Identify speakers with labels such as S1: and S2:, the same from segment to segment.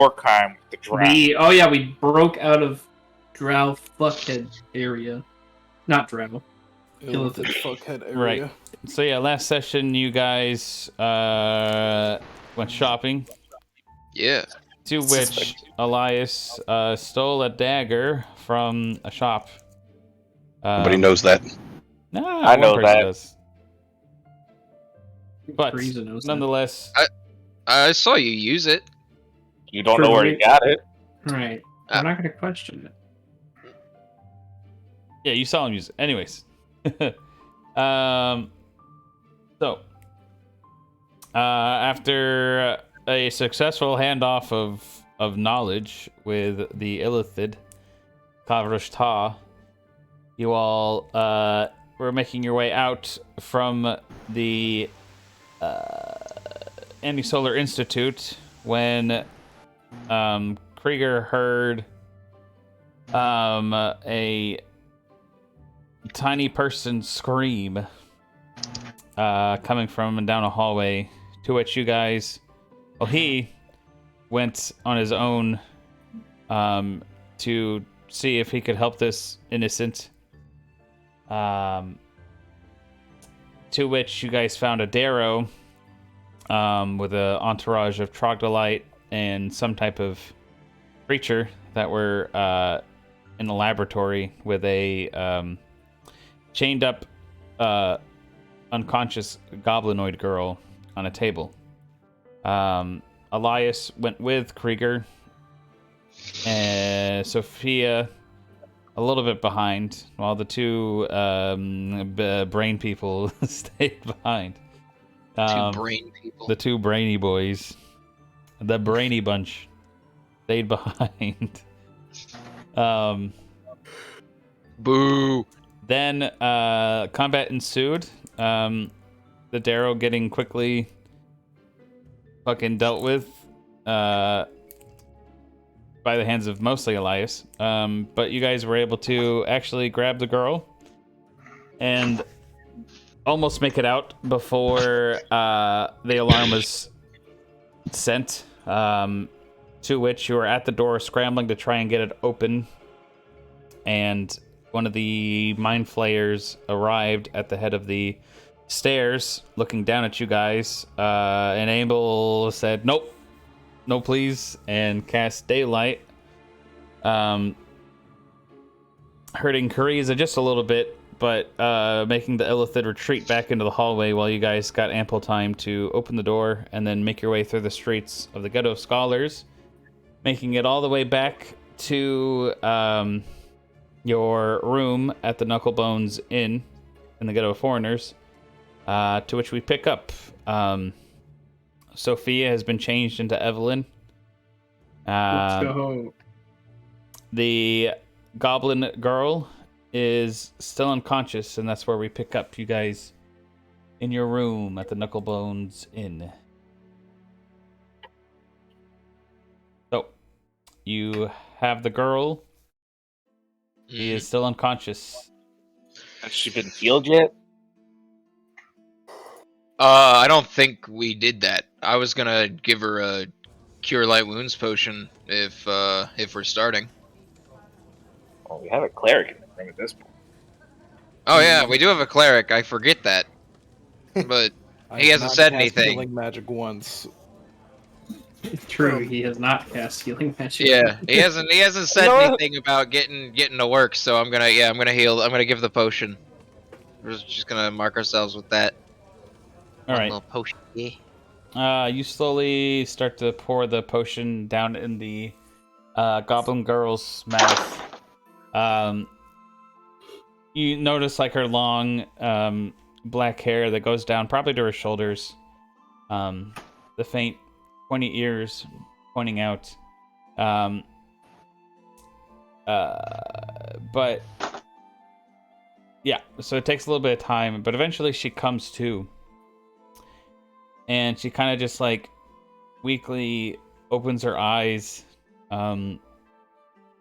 S1: Orkheim with the drow.
S2: We broke out of Drow fuckhead area. Not Drow.
S3: Illithid fuckhead area.
S4: Right. So yeah, last session you guys went shopping.
S5: Yeah.
S4: To which Elias stole a dagger from a shop.
S6: Nobody knows that.
S4: No,
S1: I know that.
S4: Does. But nonetheless,
S5: I saw you use it.
S1: You don't know where he got it.
S2: Right. I'm not going to question it.
S4: yeah, you saw him use it. Anyways. After a successful handoff of knowledge with the Illithid, Kavrash Ta, you all were making your way out from the Anti-Solar Institute when Krieger heard a tiny person scream coming from and down a hallway, to which you guys, well, he went on his own to see if he could help this innocent, to which you guys found a Darrow with an entourage of troglodyte and some type of creature that were in a laboratory with a chained up unconscious goblinoid girl on a table. Elias went with Krieger, and Sophia a little bit behind, while the two brain people stayed behind.
S5: Two brain people.
S4: The two brainy boys. The brainy bunch stayed behind.
S5: Boo.
S4: Then combat ensued. The Darrow getting quickly fucking dealt with by the hands of mostly Elias. But you guys were able to actually grab the girl and almost make it out before the alarm was sent. To which you were at the door scrambling to try and get it open. And one of the mind flayers arrived at the head of the stairs, looking down at you guys. And Abel said, "Nope, no, please," and cast daylight, hurting Kariza just a little bit, but making the Illithid retreat back into the hallway while you guys got ample time to open the door and then make your way through the streets of the Ghetto Scholars, making it all the way back to your room at the Knucklebones Inn in the Ghetto Foreigners, to which we pick up. Sophia has been changed into Evelyn.
S2: Let's go.
S4: The goblin girl is still unconscious, and that's where we pick up you guys in your room at the Knucklebones Inn. So, you have the girl. She is still unconscious.
S1: Has she been healed yet?
S5: I don't think we did that. I was gonna give her a Cure Light Wounds potion if we're starting.
S1: Well, we have a cleric in the room at this point.
S5: Oh yeah, we do have a cleric. I forget that, but he hasn't said anything.
S3: Healing magic once.
S2: True, he has not cast healing magic.
S5: Yeah, he hasn't said anything about getting to work. So I'm gonna heal. I'm gonna give the potion. We're just gonna mark ourselves with that.
S4: All right.
S5: Little potion.
S4: You slowly start to pour the potion down in the goblin girl's mouth. You notice like her long black hair that goes down probably to her shoulders. The faint pointy ears pointing out. But yeah, so it takes a little bit of time, but eventually she comes to. And she kind of just like weakly opens her eyes. It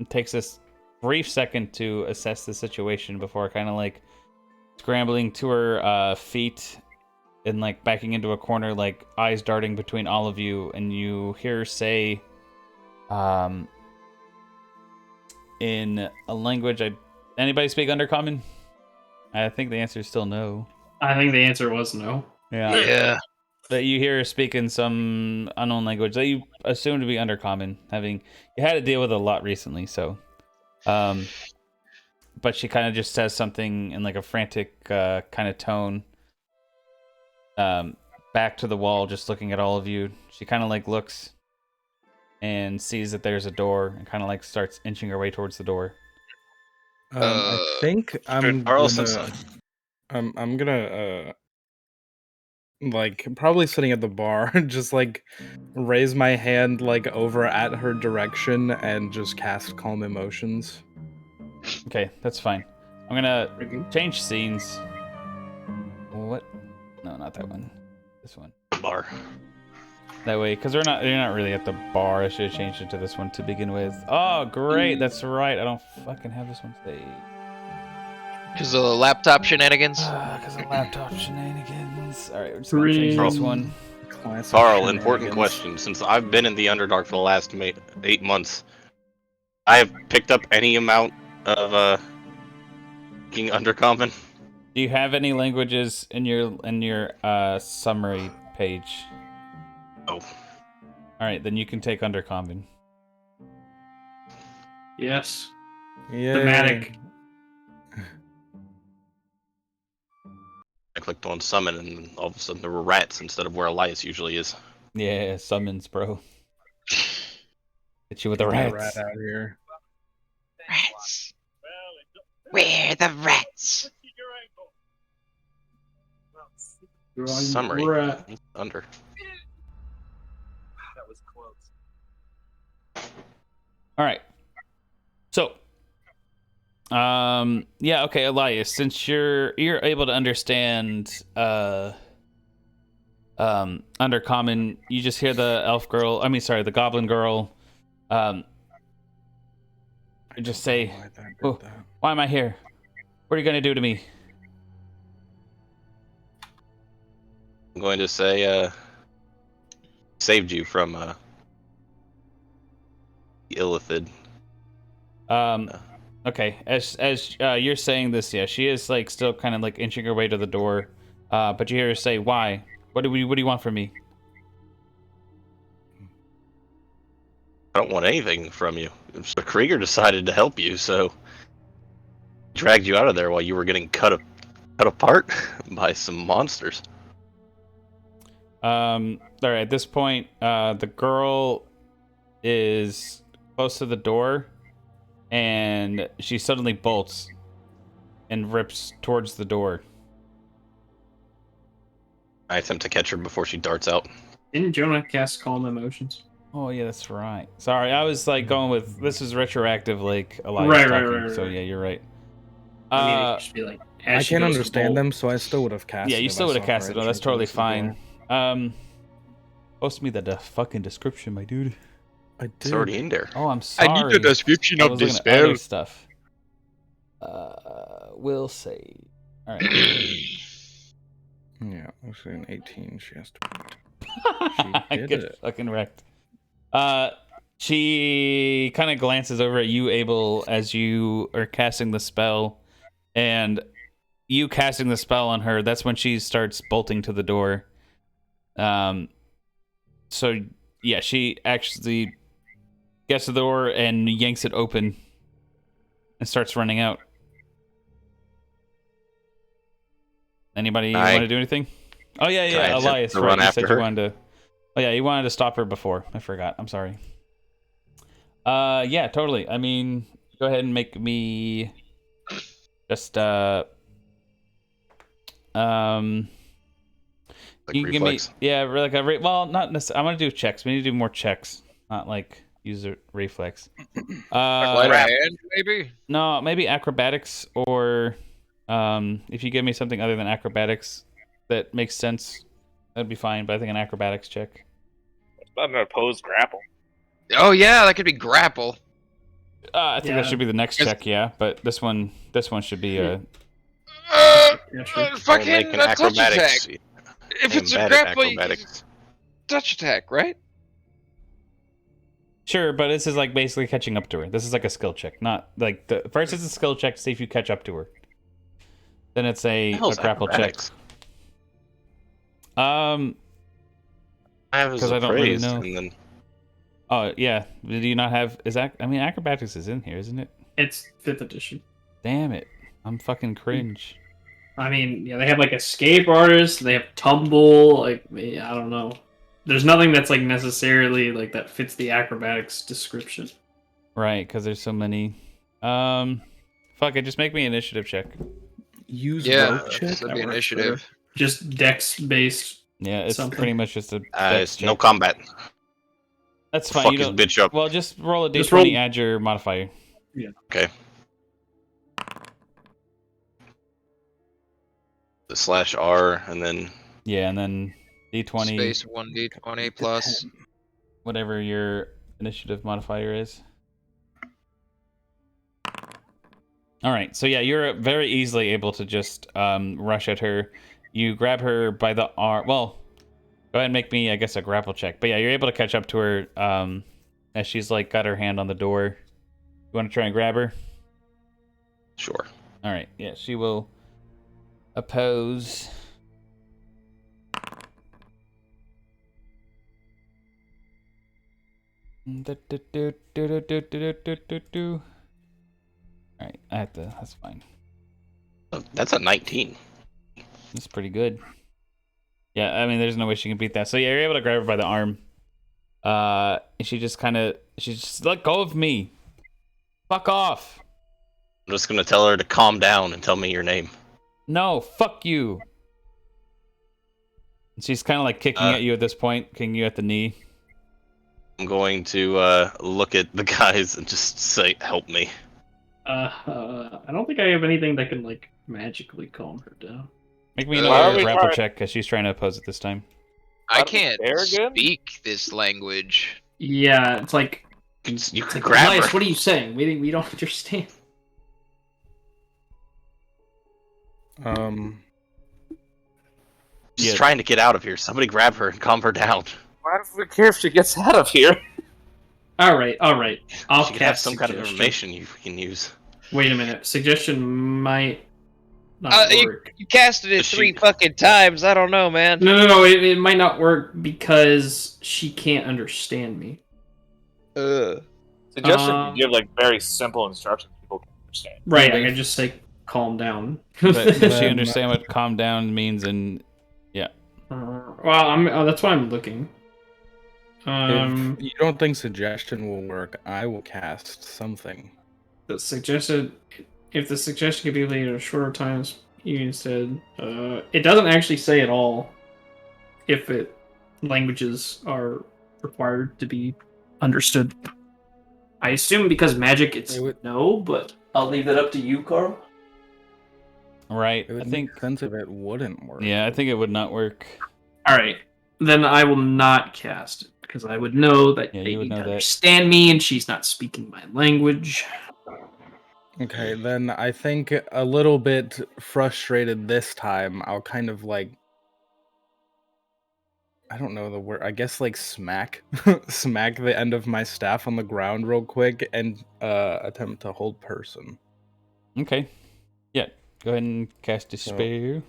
S4: takes this brief second to assess the situation before kind of like scrambling to her feet and like backing into a corner, like eyes darting between all of you. And you hear her say, in a language anybody speak Undercommon? I think the answer is still no.
S2: I think the answer was no.
S5: Yeah.
S4: That you hear her speak in some unknown language that you assume to be Undercommon, having you had to deal with it a lot recently, so but she kind of just says something in like a frantic kind of tone back to the wall, just looking at all of you. She kind of like looks and sees that there's a door and kind of like starts inching her way towards the door.
S3: I think I'm gonna like probably sitting at the bar, just like raise my hand like over at her direction and just cast Calm Emotions.
S4: Okay, that's fine. I'm gonna change scenes. What? No, not that one. This one.
S6: Bar.
S4: That way, because you're not really at the bar. I should have changed it to this one to begin with. Oh, great! That's right. I don't fucking have this one saved.
S5: Because of the laptop shenanigans?
S4: Because of laptop shenanigans. Alright, we're just gonna change this one.
S3: Classic
S6: Carl, important
S3: shenanigans.
S6: question. Since I've been in the Underdark for the last 8 months, I have picked up any amount of King Undercommon.
S4: Do you have any languages in your summary page?
S6: Oh.
S4: Alright, then you can take Undercommon.
S2: Yes.
S3: Yeah.
S2: Thematic.
S6: I clicked on summon and all of a sudden there were rats instead of where Elias usually is.
S4: Yeah, summons, bro. Hit you with the
S3: Rat
S4: rats.
S3: out here.
S5: Rats. Where are the rats?
S6: Summary.
S2: Rat.
S6: Under.
S1: That was close.
S4: Alright. So yeah, okay, Elias, since you're able to understand Undercommon, you just hear the goblin girl just say, "Oh, why am I here? What are you gonna do to me?"
S6: I'm going to say, saved you from Illithid.
S4: Okay, as you're saying this, yeah, she is like still kind of like inching her way to the door, but you hear her say, "Why? What do you want from me?"
S6: I don't want anything from you. So Krieger decided to help you, so dragged you out of there while you were getting cut apart by some monsters.
S4: All right, at this point, the girl is close to the door, and she suddenly bolts and rips towards the door.
S6: I attempt to catch her before she darts out.
S2: Didn't Jonah cast Calm Emotions?
S4: Oh yeah, that's right. Sorry, I was like going with this is retroactive, like Elias
S2: Right,
S4: talking.
S2: right.
S4: So yeah, you're right.
S2: I mean, it could just be like,
S3: I
S2: as she
S3: can't
S2: goes to
S3: understand
S2: bolt.
S3: them, so I still would have cast.
S4: Yeah, you
S3: it if
S4: still
S3: I
S4: would have
S3: saw her
S4: cast it. No,
S3: entry
S4: that's totally
S3: towards the
S4: fine.
S3: door.
S4: Post me the fucking description, my dude.
S3: I did.
S6: It's already in there.
S4: Oh, I'm sorry.
S5: I need the description
S4: I
S5: of
S4: was
S5: this
S4: looking at other
S5: spell.
S4: stuff. Will say. All right.
S3: Yeah, actually an 18 she has to beat.
S4: I
S3: did
S4: get
S3: it.
S4: fucking wrecked. She kind of glances over at you, Abel, as you are casting the spell, and you casting the spell on her. That's when she starts bolting to the door. So yeah, she actually gets to the door and yanks it open and starts running out. Anybody want to do anything? Oh yeah,
S6: Can I attempt
S4: Elias,
S6: to
S4: right?
S6: run
S4: You
S6: after
S4: said
S6: her?
S4: you wanted to. Oh yeah, you wanted to stop her before. I forgot. I'm sorry. Yeah, totally. I mean, go ahead and make me just
S6: Like
S4: you can give me
S6: reflex.
S4: like a well, not necessarily. I want to do checks. We need to do more checks, not like user reflex.
S5: Sleight of hand, maybe?
S4: No, maybe acrobatics or if you give me something other than acrobatics that makes sense, that'd be fine. But I think an acrobatics check.
S1: What's about an opposed grapple?
S5: Oh yeah, that could be grapple.
S4: I think that
S2: Yeah.
S4: should be the next check, yeah. But this one should be a.
S2: Yeah, sure.
S6: I'll
S5: Fucking
S6: make an
S5: a touch attack.
S6: acrobatics.
S5: If it's a
S6: Embedded
S5: grapple,
S6: acrobatics.
S5: touch attack, right?
S4: Sure, but this is like basically catching up to her. This is like a skill check, not like the first is a skill check to see if you catch up to her. Then it's a
S6: Hell's
S4: grapple check.
S6: acrobatics?
S4: Um,
S6: I have as
S4: 'Cause I don't really
S6: appraised,
S4: know.
S6: and then
S4: oh yeah. Do you not have? Is that? I mean, acrobatics is in here, isn't it?
S2: It's 5th edition.
S4: Damn it! I'm fucking cringe.
S2: I mean, yeah, they have like escape artists, they have tumble, like I don't know. There's nothing that's like necessarily like that fits the acrobatics description.
S4: Right, because there's so many. Fuck it. Just make me an initiative check.
S3: Use
S5: Yeah,
S3: rope check.
S5: that'd be
S2: That works
S5: initiative.
S2: Just dex based.
S4: Yeah, it's
S2: Something.
S4: pretty much just a. dex
S6: it's no
S4: check.
S6: combat.
S4: That's fine.
S6: Fuck
S4: You
S6: his
S4: don't.
S6: bitch up.
S4: Well, just roll a d20.
S2: Just roll-
S4: Add your modifier.
S6: Okay. The /R and then
S4: Yeah, and then d20.
S5: Space 1d20 plus.
S4: Whatever your initiative modifier is. All right, so yeah, you're very easily able to just rush at her. You grab her by the arm. Well, go ahead and make me, I guess, a grapple check. But yeah, you're able to catch up to her as she's like got her hand on the door. You want to try and grab her?
S6: sure.
S4: All right, yeah, she will oppose. All right, I have to. That's fine.
S6: Oh, that's a 19.
S4: That's pretty good. Yeah, I mean, there's no way she can beat that. So yeah, you're able to grab her by the arm. And she just let go of me. Fuck off.
S6: I'm just gonna tell her to calm down and tell me your name.
S4: No, fuck you. And she's kind of like kicking at you at this point, kicking you at the knee.
S6: I'm going to look at the guys and just say, "Help me."
S2: I don't think I have anything that can like magically calm her down.
S4: Make me
S5: Why
S1: are
S4: another
S1: we
S4: grapple
S1: trying-
S4: check because she's trying to oppose it this time.
S5: I
S1: How do we
S5: can't
S1: bear again?
S5: speak this language.
S2: Yeah, it's like,
S6: You
S2: it's
S6: can
S2: like
S6: grab
S2: Elias,
S6: her.
S2: what are you saying? We don't understand.
S6: She's
S4: Yeah.
S6: trying to get out of here. Somebody grab her and calm her down.
S1: Why do we care if she gets out of here?
S2: All right. I'll
S6: She could have
S2: cast
S6: some kind of
S2: suggestion.
S6: information you can use.
S2: Wait a minute. Suggestion might not
S5: You-
S2: work.
S5: You casted it
S6: Does she-
S5: 3 fucking times. I don't know, man.
S2: No. It might not work because she can't understand me.
S1: Suggestion
S2: Um,
S1: you give like very simple instructions people can understand.
S2: Right.
S4: Yeah,
S2: I
S4: but-
S2: can just say calm down.
S4: But does she
S3: Then-
S4: understand what calm down means? And
S2: Well, that's why I'm looking.
S3: If you don't think suggestion will work, I will cast something.
S2: The suggested, if the suggestion can be made in a shorter time, you instead. It doesn't actually say at all if languages are required to be understood. I assume because magic, it's
S3: It would-
S2: no, but I'll leave that up to you, Carl.
S4: right,
S3: It would
S4: I think.
S3: make sense if it wouldn't work.
S4: Yeah, I think it would not work.
S2: All right, then I will not cast it because I would know that
S4: Yeah,
S2: they
S4: you would
S2: need
S4: know
S2: to
S4: that.
S2: understand me, and she's not speaking my language.
S3: Okay, then I think a little bit frustrated this time, I'll kind of like, I don't know the word, I guess like smack smack the end of my staff on the ground real quick and attempt to hold person.
S4: Okay. Yeah. Go ahead and cast Despair.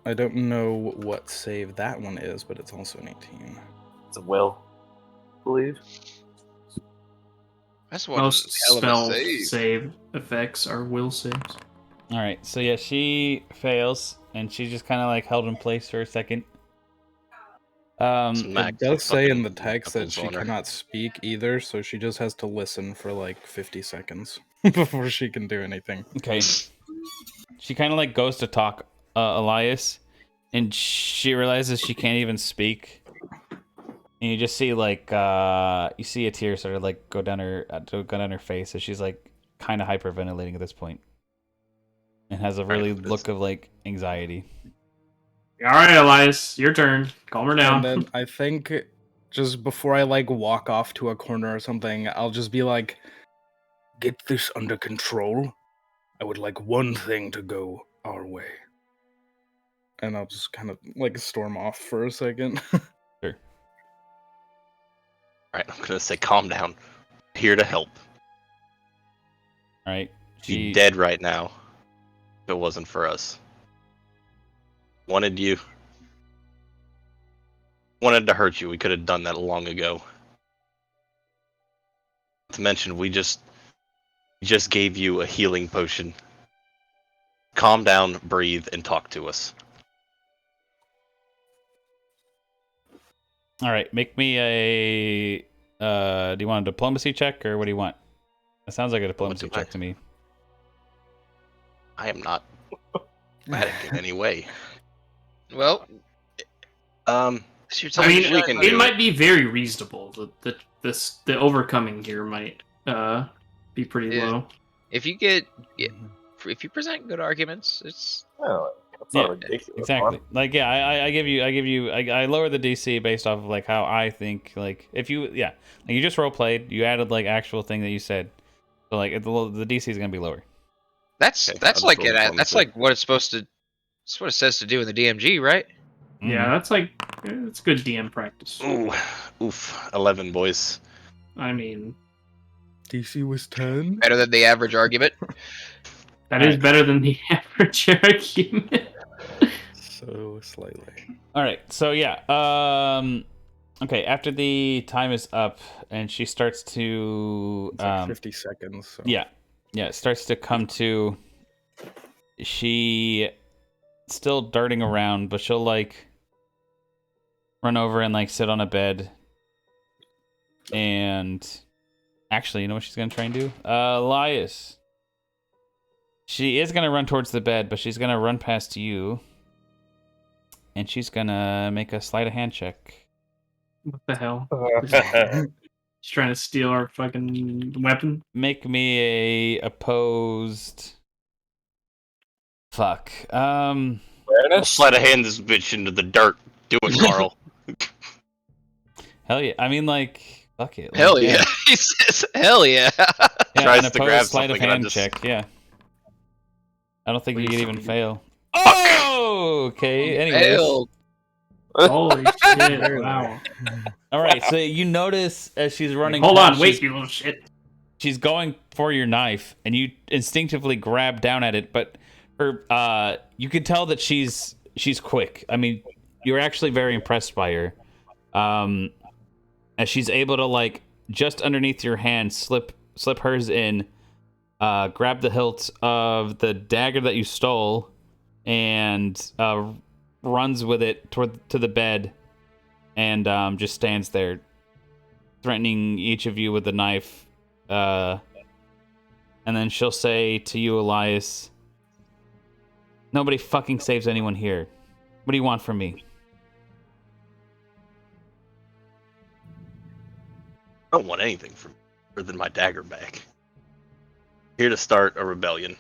S3: I don't know what save that one is, but it's also an 18.
S1: It's a will, I believe.
S5: That's one
S2: Most
S5: hell of a
S2: spell
S5: save.
S2: save effects are will saves.
S4: All right. So yeah, she fails, and she just kind of like held in place for a second.
S6: Smack
S3: It does
S6: some
S3: say in the
S6: fucking
S3: text that
S6: knuckles
S3: she
S6: on her.
S3: cannot speak either, so she just has to listen for like 50 seconds before she can do anything.
S4: Okay. She kind of like goes to talk Elias, and she realizes she can't even speak. And you just see like you see a tear sort of like go down her face as she's like kind of hyperventilating at this point, and has a really
S6: Alright,
S4: look of like anxiety.
S2: All right, Elias, your turn. Calm her
S3: And
S2: down.
S3: then I think just before I like walk off to a corner or something, I'll just be like, "Get this under control. I would like one thing to go our way." And I'll just kind of like storm off for a second.
S4: Sure.
S6: Alright, I'm gonna say calm down. Here to help.
S4: All right.
S6: She's dead right now. If it wasn't for us. Wanted to hurt you. We could have done that long ago. Not to mention, we just gave you a healing potion. Calm down, breathe, and talk to us.
S4: All right. Make me a. Do you want a diplomacy check or what do you want? That sounds like a diplomacy check to me.
S6: I am not diplomatic in any way.
S5: Well,
S2: I mean, it might be very reasonable. The overcoming here might be pretty low.
S5: If you present good arguments, it's
S1: that's not ridiculous.
S4: Exactly.
S1: Huh?
S4: Like, yeah, I lower the DC based off of like how I think. Like, if you, like you just role played, you added like actual thing that you said, so like the DC is gonna be lower.
S5: that's like what it's supposed to. That's what it says to do in the DMG, right?
S2: Yeah, that's good DM practice.
S6: Ooh, oof, 11 boys.
S2: I mean,
S3: DC was 10.
S5: Better than the average argument.
S2: that is better than the average argument.
S3: So slightly.
S4: All right. So yeah. Okay. After the time is up, and she starts to.
S3: It's like 50 seconds. So.
S4: Yeah. Yeah. It starts to come to. She still darting around, but she'll like run over and like sit on a bed. And actually, you know what she's gonna try and do? Elias. She is gonna run towards the bed, but she's gonna run past you. And she's gonna make a sleight of hand check.
S2: What the hell? She's trying to steal our fucking weapon.
S4: Make me a opposed. Fuck.
S6: I'll sleight of hand this bitch into the dirt. Do it, Carl.
S4: Hell yeah! I mean, like, fuck it. Like,
S5: Hell yeah! He says, "Hell yeah!"
S4: Yeah,
S6: Tries
S4: an
S6: to grab
S4: opposed sleight of
S6: something and
S4: hand
S6: I just-
S4: check. Yeah. I don't think you could even fail. Oh, okay. Anyways.
S5: Failed.
S2: Holy shit! Wow.
S4: All right. So you notice as she's running.
S2: Hold on,
S4: past,
S2: wait, you little shit.
S4: She's going for your knife, and you instinctively grab down at it, but her, you can tell that she's quick. I mean, you're actually very impressed by her, as she's able to like just underneath your hand slip hers in, grab the hilt of the dagger that you stole, and runs with it to the bed, and just stands there, threatening each of you with the knife. And then she'll say to you, Elias, "Nobody fucking saves anyone here. What do you want from me?"
S6: I don't want anything from other than my dagger back. Here to start a rebellion.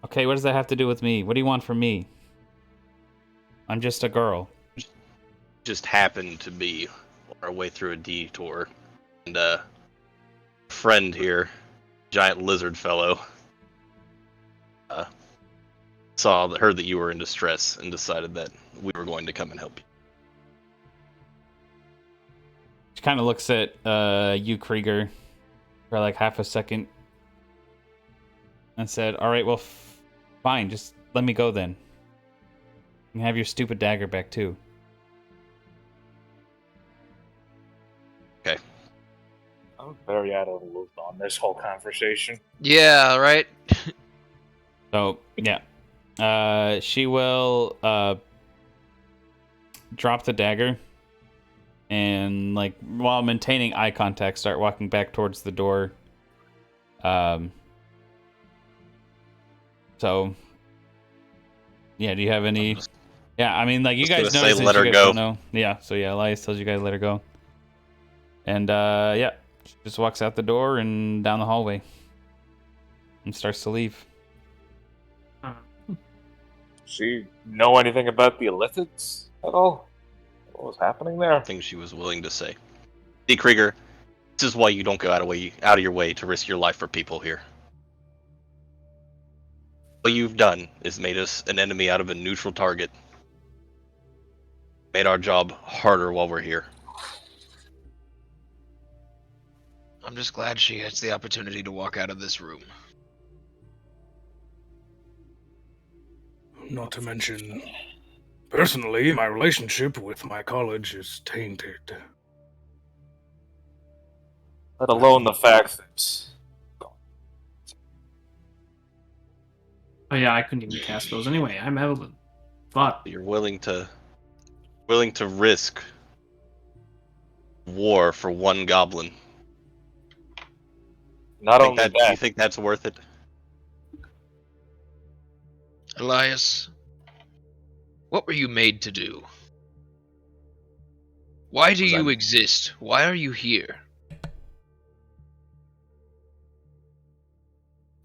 S4: Okay, what does that have to do with me? What do you want from me? I'm just a girl.
S6: Just happened to be on our way through a detour, and a friend here, giant lizard fellow, heard that you were in distress and decided that we were going to come and help you.
S4: She kind of looks at you, Krieger, for like half a second, and said, "All right, well, fine. Just let me go then. You can have your stupid dagger back too."
S6: Okay.
S1: I'm very out of the loop on this whole conversation.
S5: Yeah, right.
S4: So yeah, she will drop the dagger, and like while maintaining eye contact, start walking back towards the door. So yeah, do you have any? Yeah, I mean, like you guys know,
S6: let her go.
S4: Know. Yeah, so yeah, Elias tells you guys let her go, and yeah, she just walks out the door and down the hallway, and starts to leave.
S1: She know anything about the illicits at all? What was happening there?
S6: Things she was willing to say. See, Krieger, this is why you don't go out of your way to risk your life for people here. What you've done is made us an enemy out of a neutral target. Made our job harder while we're here.
S5: I'm just glad she gets the opportunity to walk out of this room.
S3: Not to mention, personally, my relationship with my college is tainted.
S1: Let alone the fact that
S2: Oh yeah, I couldn't even cast those anyway. I'm Evelyn. Fuck.
S6: You're willing to risk war for one goblin.
S1: not
S6: Do
S1: only
S6: you
S1: that,
S6: think that's worth it?
S5: Elias, what were you made to do? Why do you exist? Why are you here?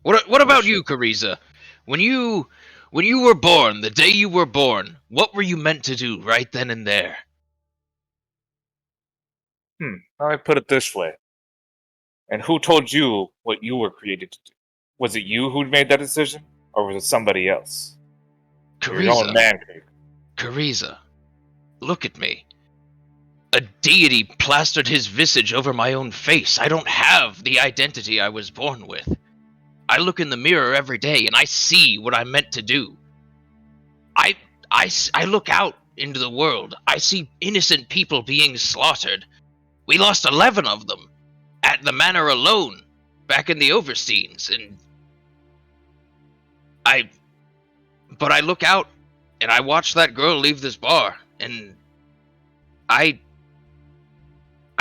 S5: What about you, Kariza? When you were born, the day you were born, what were you meant to do right then and there?
S1: let me put it this way. And who told you what you were created to do? Was it you who made that decision? Or was it somebody else? Your own
S5: Kariza,
S1: man cave.
S5: Kariza, look at me. A deity plastered his visage over my own face. I don't have the identity I was born with. I look in the mirror every day and I see what I'm meant to do. I look out into the world. I see innocent people being slaughtered. We lost 11 of them at the manor alone back in the Oversteins, and but I look out and I watch that girl leave this bar, and I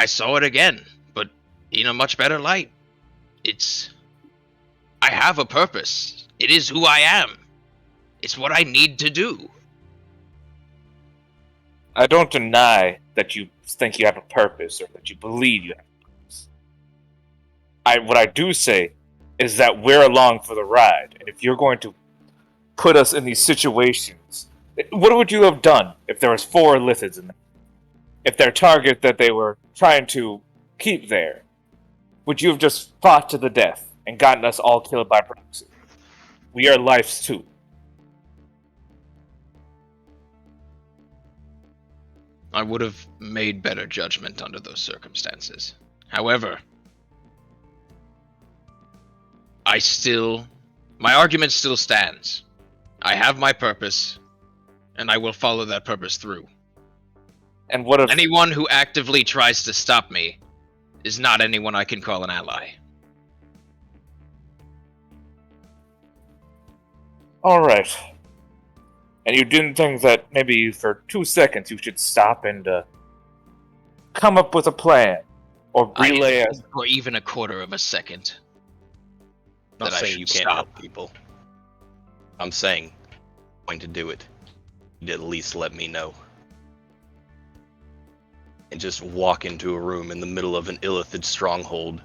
S5: saw it again, but in a much better light. I have a purpose. It is who I am. It's what I need to do.
S1: I don't deny that you think you have a purpose or that you believe you have a purpose. What I do say is that we're along for the ride, and if you're going to put us in these situations, what would you have done if there was 4 Lithids in there? If their target that they were trying to keep there, would you have just fought to the death and gotten us all killed by proxy? We are lives too.
S5: I would have made better judgment under those circumstances. However, my argument still stands. I have my purpose, and I will follow that purpose through.
S1: And what if
S5: Anyone who actively tries to stop me is not anyone I can call an ally.
S1: Alright. And you didn't think that maybe for 2 seconds you should stop and come up with a plan? Or relay
S5: I
S1: us?
S5: didn't for even a quarter of a second.
S6: I'm not
S5: that I
S6: saying
S5: should
S6: you can't
S5: stop.
S6: help people. I'm saying, I'm going to do it. You'd at least let me know. And just walk into a room in the middle of an Illithid stronghold.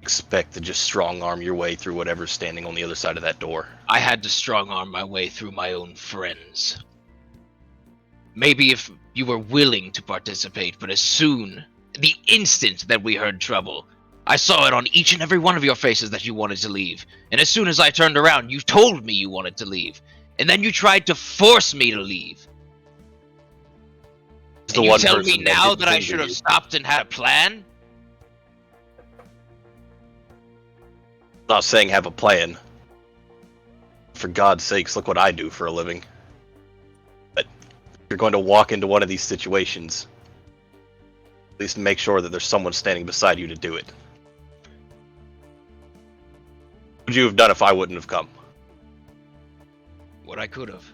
S6: Expect to just strong arm your way through whatever's standing on the other side of that door.
S5: I had to strong arm my way through my own friends. Maybe if you were willing to participate, but the instant that we heard trouble, I saw it on each and every one of your faces that you wanted to leave. And as soon as I turned around, you told me you wanted to leave. And then you tried to force me to leave. And you tell me now that I should have stopped and had a plan?
S6: I'm not saying have a plan. For God's sakes, look what I do for a living. But if you're going to walk into one of these situations, at least make sure that there's someone standing beside you to do it. What would you have done if I wouldn't have come?
S5: What I could have.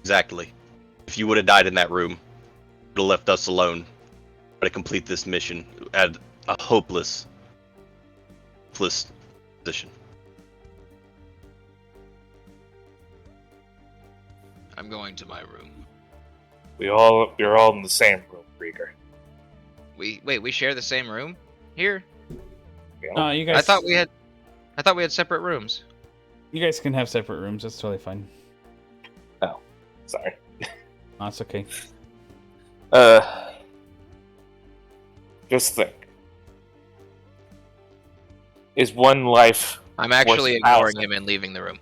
S6: Exactly. If you would have died in that room, would have left us alone to complete this mission at a hopeless position.
S5: I'm going to my room.
S1: We're all in the same room, Krieger.
S5: We share the same room here?
S1: You know?
S4: No, you guys.
S5: I thought we had separate rooms.
S4: You guys can have separate rooms. That's totally fine.
S1: Sorry.
S4: No, it's okay.
S1: Just think. Is one life...
S5: I'm actually
S1: What's
S5: ignoring
S1: thousand?
S5: him and leaving the room.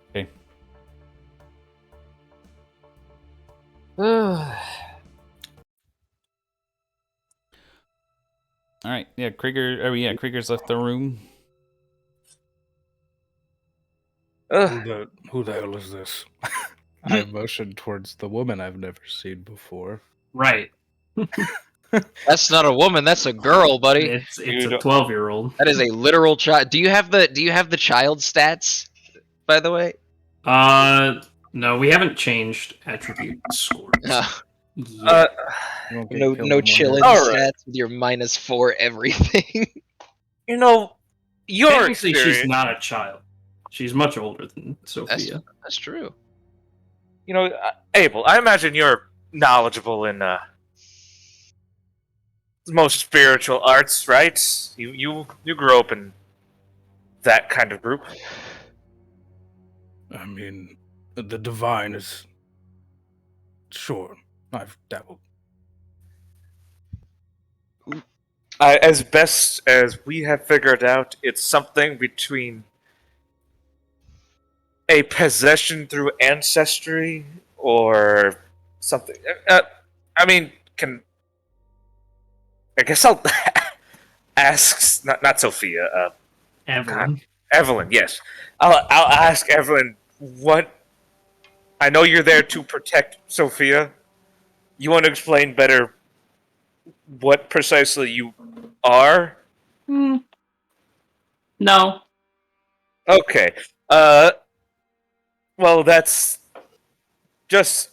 S4: Okay. All right. Yeah, Krieger. Oh yeah, Krieger's left the room.
S3: Who the hell is this? I motioned towards the woman I've never seen before.
S2: Right.
S5: That's not a woman. That's a girl, buddy.
S2: It's a
S1: You don't-
S2: 12-year-old.
S5: That is a literal child. Do you have the child stats? By the way.
S2: No, we haven't changed attribute scores.
S5: Uh,
S2: yet.
S3: You won't get
S5: no
S3: killed
S5: no
S3: in one
S5: chilling
S3: hit.
S1: All right.
S5: stats with your -4 everything.
S1: You know, your
S2: Technically,
S1: experience.
S2: she's not a child. She's much older than Sophia.
S5: That's true.
S1: You know, Abel, I imagine you're knowledgeable in most spiritual arts, right? You grew up in that kind of group.
S3: I mean, the divine is. Sure, I've dabbled.
S1: As best as we have figured out, it's something between a possession through ancestry or something. I mean, I guess I'll ask not Sophia.
S2: Evelyn.
S1: Evelyn, yes. I'll ask Evelyn what. I know you're there to protect Sophia. You want to explain better what precisely you are?
S2: No.
S1: Okay. Well, that's just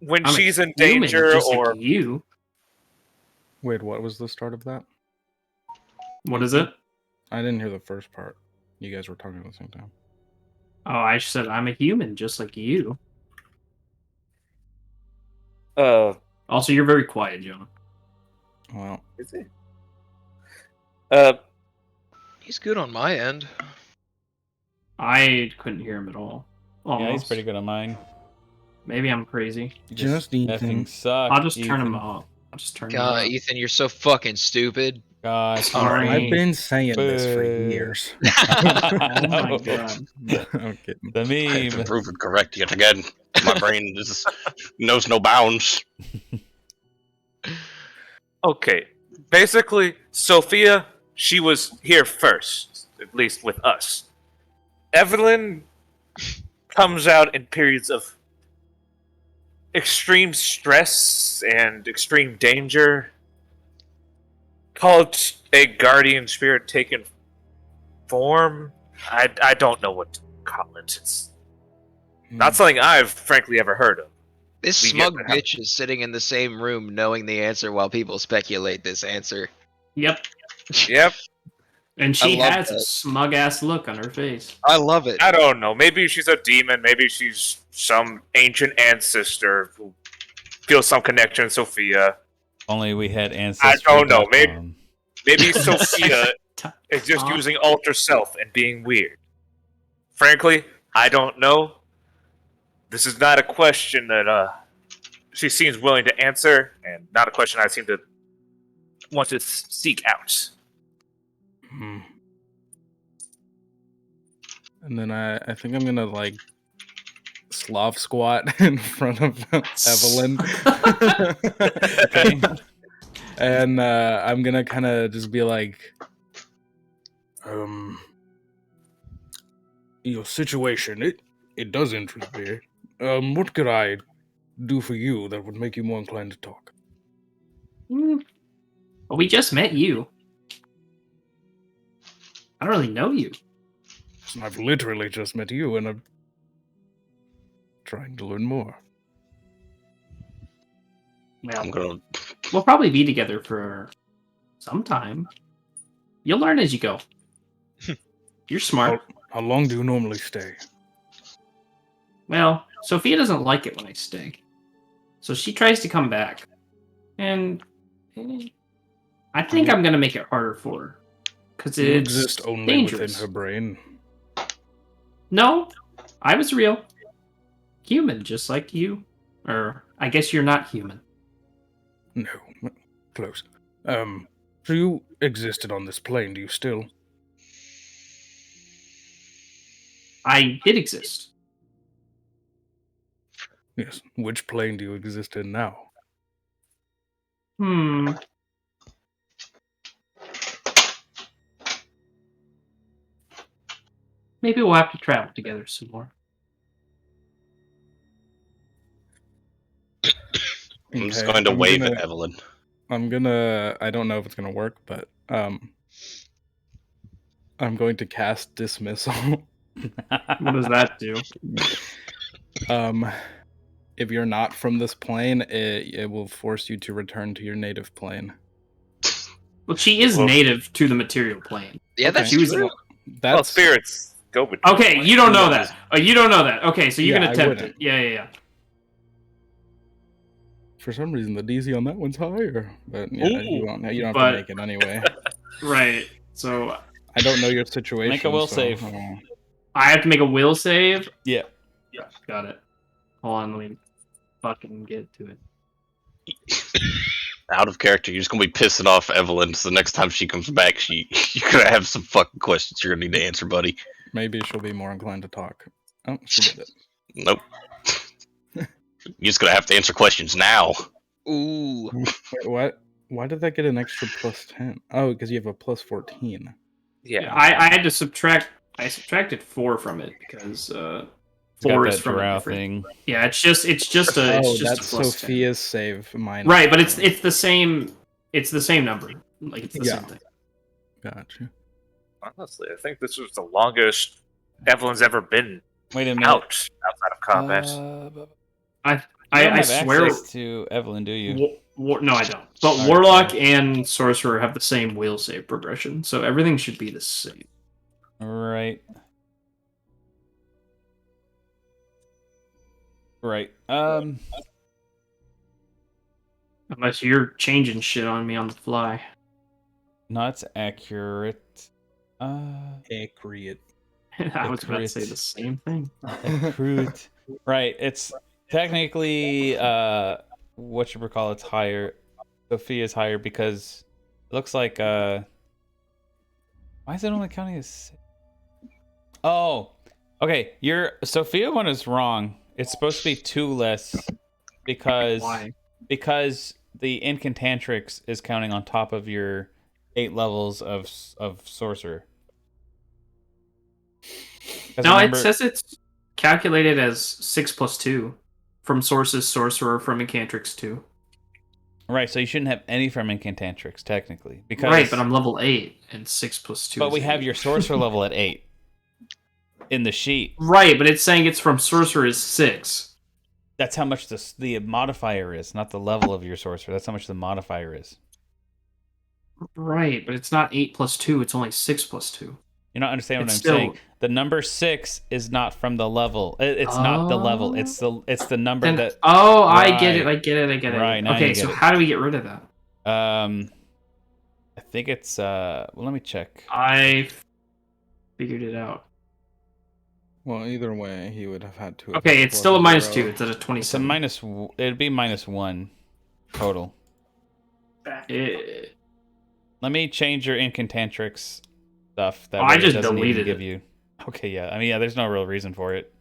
S1: when
S2: I'm a
S1: she's in
S2: human,
S1: danger,
S2: just like
S1: or
S2: you.
S3: Wait, what was the start of that?
S2: What is it?
S3: I didn't hear the first part. You guys were talking at the same time.
S2: Oh, I said I'm a human, just like you. Also, you're very quiet, Jonah.
S3: Well,
S1: is it?
S5: He's good on my end.
S2: I couldn't hear him at all. Almost.
S4: Yeah, he's pretty good on mine.
S2: Maybe I'm crazy.
S4: You
S3: Just
S4: effing
S3: Ethan.
S4: suck.
S2: I'll just turn him
S4: Ethan.
S2: off. I'll just turn him
S5: God,
S2: off.
S5: Ethan, you're so fucking stupid.
S4: God.
S2: Sorry.
S3: I've been saying this for
S4: Boo.
S3: years.
S2: Oh my
S4: No.
S2: god.
S3: I'm kidding.
S4: The
S6: I have been
S4: meme.
S6: proven correct yet again. My brain just knows no bounds.
S1: Okay. Basically, Sophia, she was here first, at least with us. Evelyn comes out in periods of extreme stress and extreme danger. Call it a guardian spirit taken form. I don't know what to call it. It's not something I've frankly ever heard of.
S5: This
S1: We
S5: smug
S1: get that.
S5: bitch is sitting in the same room knowing the answer while people speculate this answer.
S2: Yep.
S1: Yep.
S2: And she
S5: love
S2: has a
S5: that.
S2: smug ass look on her face.
S5: I love it.
S1: I don't know. Maybe she's a demon. Maybe she's some ancient ancestor who feels some connection to Sophia.
S4: Only we had ancestry.
S1: I don't know. Maybe Sophia is just
S2: Tom.
S1: using alter self and being weird. Frankly, I don't know. This is not a question that she seems willing to answer, and not a question I seem to want to seek out.
S3: Hmm. And then I think I'm gonna like Slav squat in front of Evelyn. And I'm gonna kind of just be like, your situation, it does interest me. What could I do for you that would make you more inclined to talk?
S2: Well, we just met you. I don't really know you.
S3: I've literally just met you, and I'm trying to learn more.
S6: I'm gonna.
S2: We'll probably be together for some time. You'll learn as you go. You're smart.
S3: How long do you normally stay?
S2: Well, Sophia doesn't like it when I stay. So she tries to come back. And I think I'm going to make it harder for her. Because
S3: You
S2: it's
S3: exist only
S2: dangerous.
S3: within her brain.
S2: No, I was real. Human, just like you. Or, I guess you're not human.
S3: No, close. So you existed on this plane, do you still?
S2: I did exist.
S3: Yes. Which plane do you exist in now?
S2: Maybe we'll have to travel together some more.
S6: I'm just
S3: Okay,
S6: going to
S3: I'm
S6: wave
S3: gonna-
S6: at Evelyn.
S3: I don't know if it's gonna work, but I'm going to cast dismissal.
S2: What does that do?
S3: If you're not from this plane, it will force you to return to your native plane.
S2: Well, she is
S1: Well-
S2: native to the material plane.
S5: Yeah,
S3: Okay.
S5: that's
S2: She was
S5: true.
S1: Well,
S3: That's
S1: spirits go between.
S2: Okay, you don't know
S3: Yeah.
S2: that. Oh, you don't know that. Okay, so you're
S3: Yeah,
S2: gonna
S3: I
S2: attempt
S3: wouldn't.
S2: it. Yeah.
S3: for some reason the DC on that one's higher, but yeah, you don't have
S2: But-
S3: to make it anyway.
S2: Right. So
S3: I don't know your situation.
S4: Make a will
S3: so,
S4: save.
S2: I have to make a will save.
S4: Yeah.
S2: Yeah, got it. Hold on, let me fucking get to it.
S6: Out of character, you're just gonna be pissing off Evelyn. So the next time she comes back, you're gonna have some fucking questions you're gonna need to answer, buddy.
S3: Maybe she'll be more inclined to talk. Oh, she did it.
S6: Nope. You're just gonna have to answer questions now.
S5: Ooh.
S3: Wait, what? Why did that get an extra plus 10? Oh, because you have a plus 14.
S1: Yeah.
S2: I had to subtract. I subtracted 4 from it because
S4: It's got
S2: 4 is
S4: that
S2: from a
S4: drow
S2: different.
S4: thing.
S2: Yeah, it's just a
S3: Oh,
S2: it's just
S3: that's
S2: a plus 10.
S3: Sophia's save minus.
S2: Right, but it's the same. It's the same number. Like it's the
S3: Yeah.
S2: same thing.
S3: Gotcha.
S1: Honestly, I think this was the longest Evelyn's ever been
S4: Wait a minute.
S1: outside of combat.
S4: You don't
S2: I
S4: have
S2: swear.
S4: access to Evelyn, do you?
S2: No, I don't. But
S4: Alright,
S2: Warlock
S4: fine.
S2: and Sorcerer have the same will save progression, so everything should be the same.
S4: Right. Right.
S2: Unless you're changing shit on me on the fly.
S4: Not accurate.
S3: Accurate.
S2: I was about to say
S4: Accurate.
S2: the same thing.
S4: Accurate. Right. It's technically what you recall it's higher. Sophia's higher because it looks like why is it only counting as 6? Oh. Okay, your Sophia one is wrong. It's supposed to be 2 less because
S2: Why?
S4: because the incantatrix is counting on top of your 8 levels of sorcerer. 'Cause
S2: No,
S4: remember-
S2: it says it's calculated as 6 plus 2 from Source's Sorcerer from Incantrix 2.
S4: right. So you shouldn't have any from incantatrix technically because
S2: Right, but I'm level 8 and 6 plus 2.
S4: but
S2: is
S4: we have
S2: 8.
S4: your sorcerer level at 8 in the sheet.
S2: Right, but it's saying it's from Sorcerer is 6.
S4: That's how much the modifier is, not the level of your sorcerer. That's how much the modifier is.
S2: Right, but it's not 8 plus 2, it's only 6 plus 2.
S4: You're not understanding what
S2: It's
S4: I'm
S2: still-
S4: saying. The number 6 is not from the level. It's not the level. It's the number
S2: Then,
S4: that.
S2: I get it,
S4: Right.
S2: I get it.
S4: Right, now
S2: Okay,
S4: you get
S2: so
S4: it.
S2: how do we get rid of that?
S4: I think it's well, let me check.
S2: I figured it out.
S3: Well, either way, he would have had to. have
S2: Okay,
S3: had
S2: it's still a
S3: plus
S2: minus
S3: 0.
S2: 2. It's at a
S4: It's a
S2: 27.
S4: minus. It'd be -1 total.
S2: Eh,
S4: Let me change your incantatrix stuff. That
S2: Oh,
S4: way
S2: I
S4: it
S2: just
S4: doesn't even
S2: deleted
S4: give
S2: it.
S4: you. Okay, yeah. I mean, yeah. There's no real reason for it.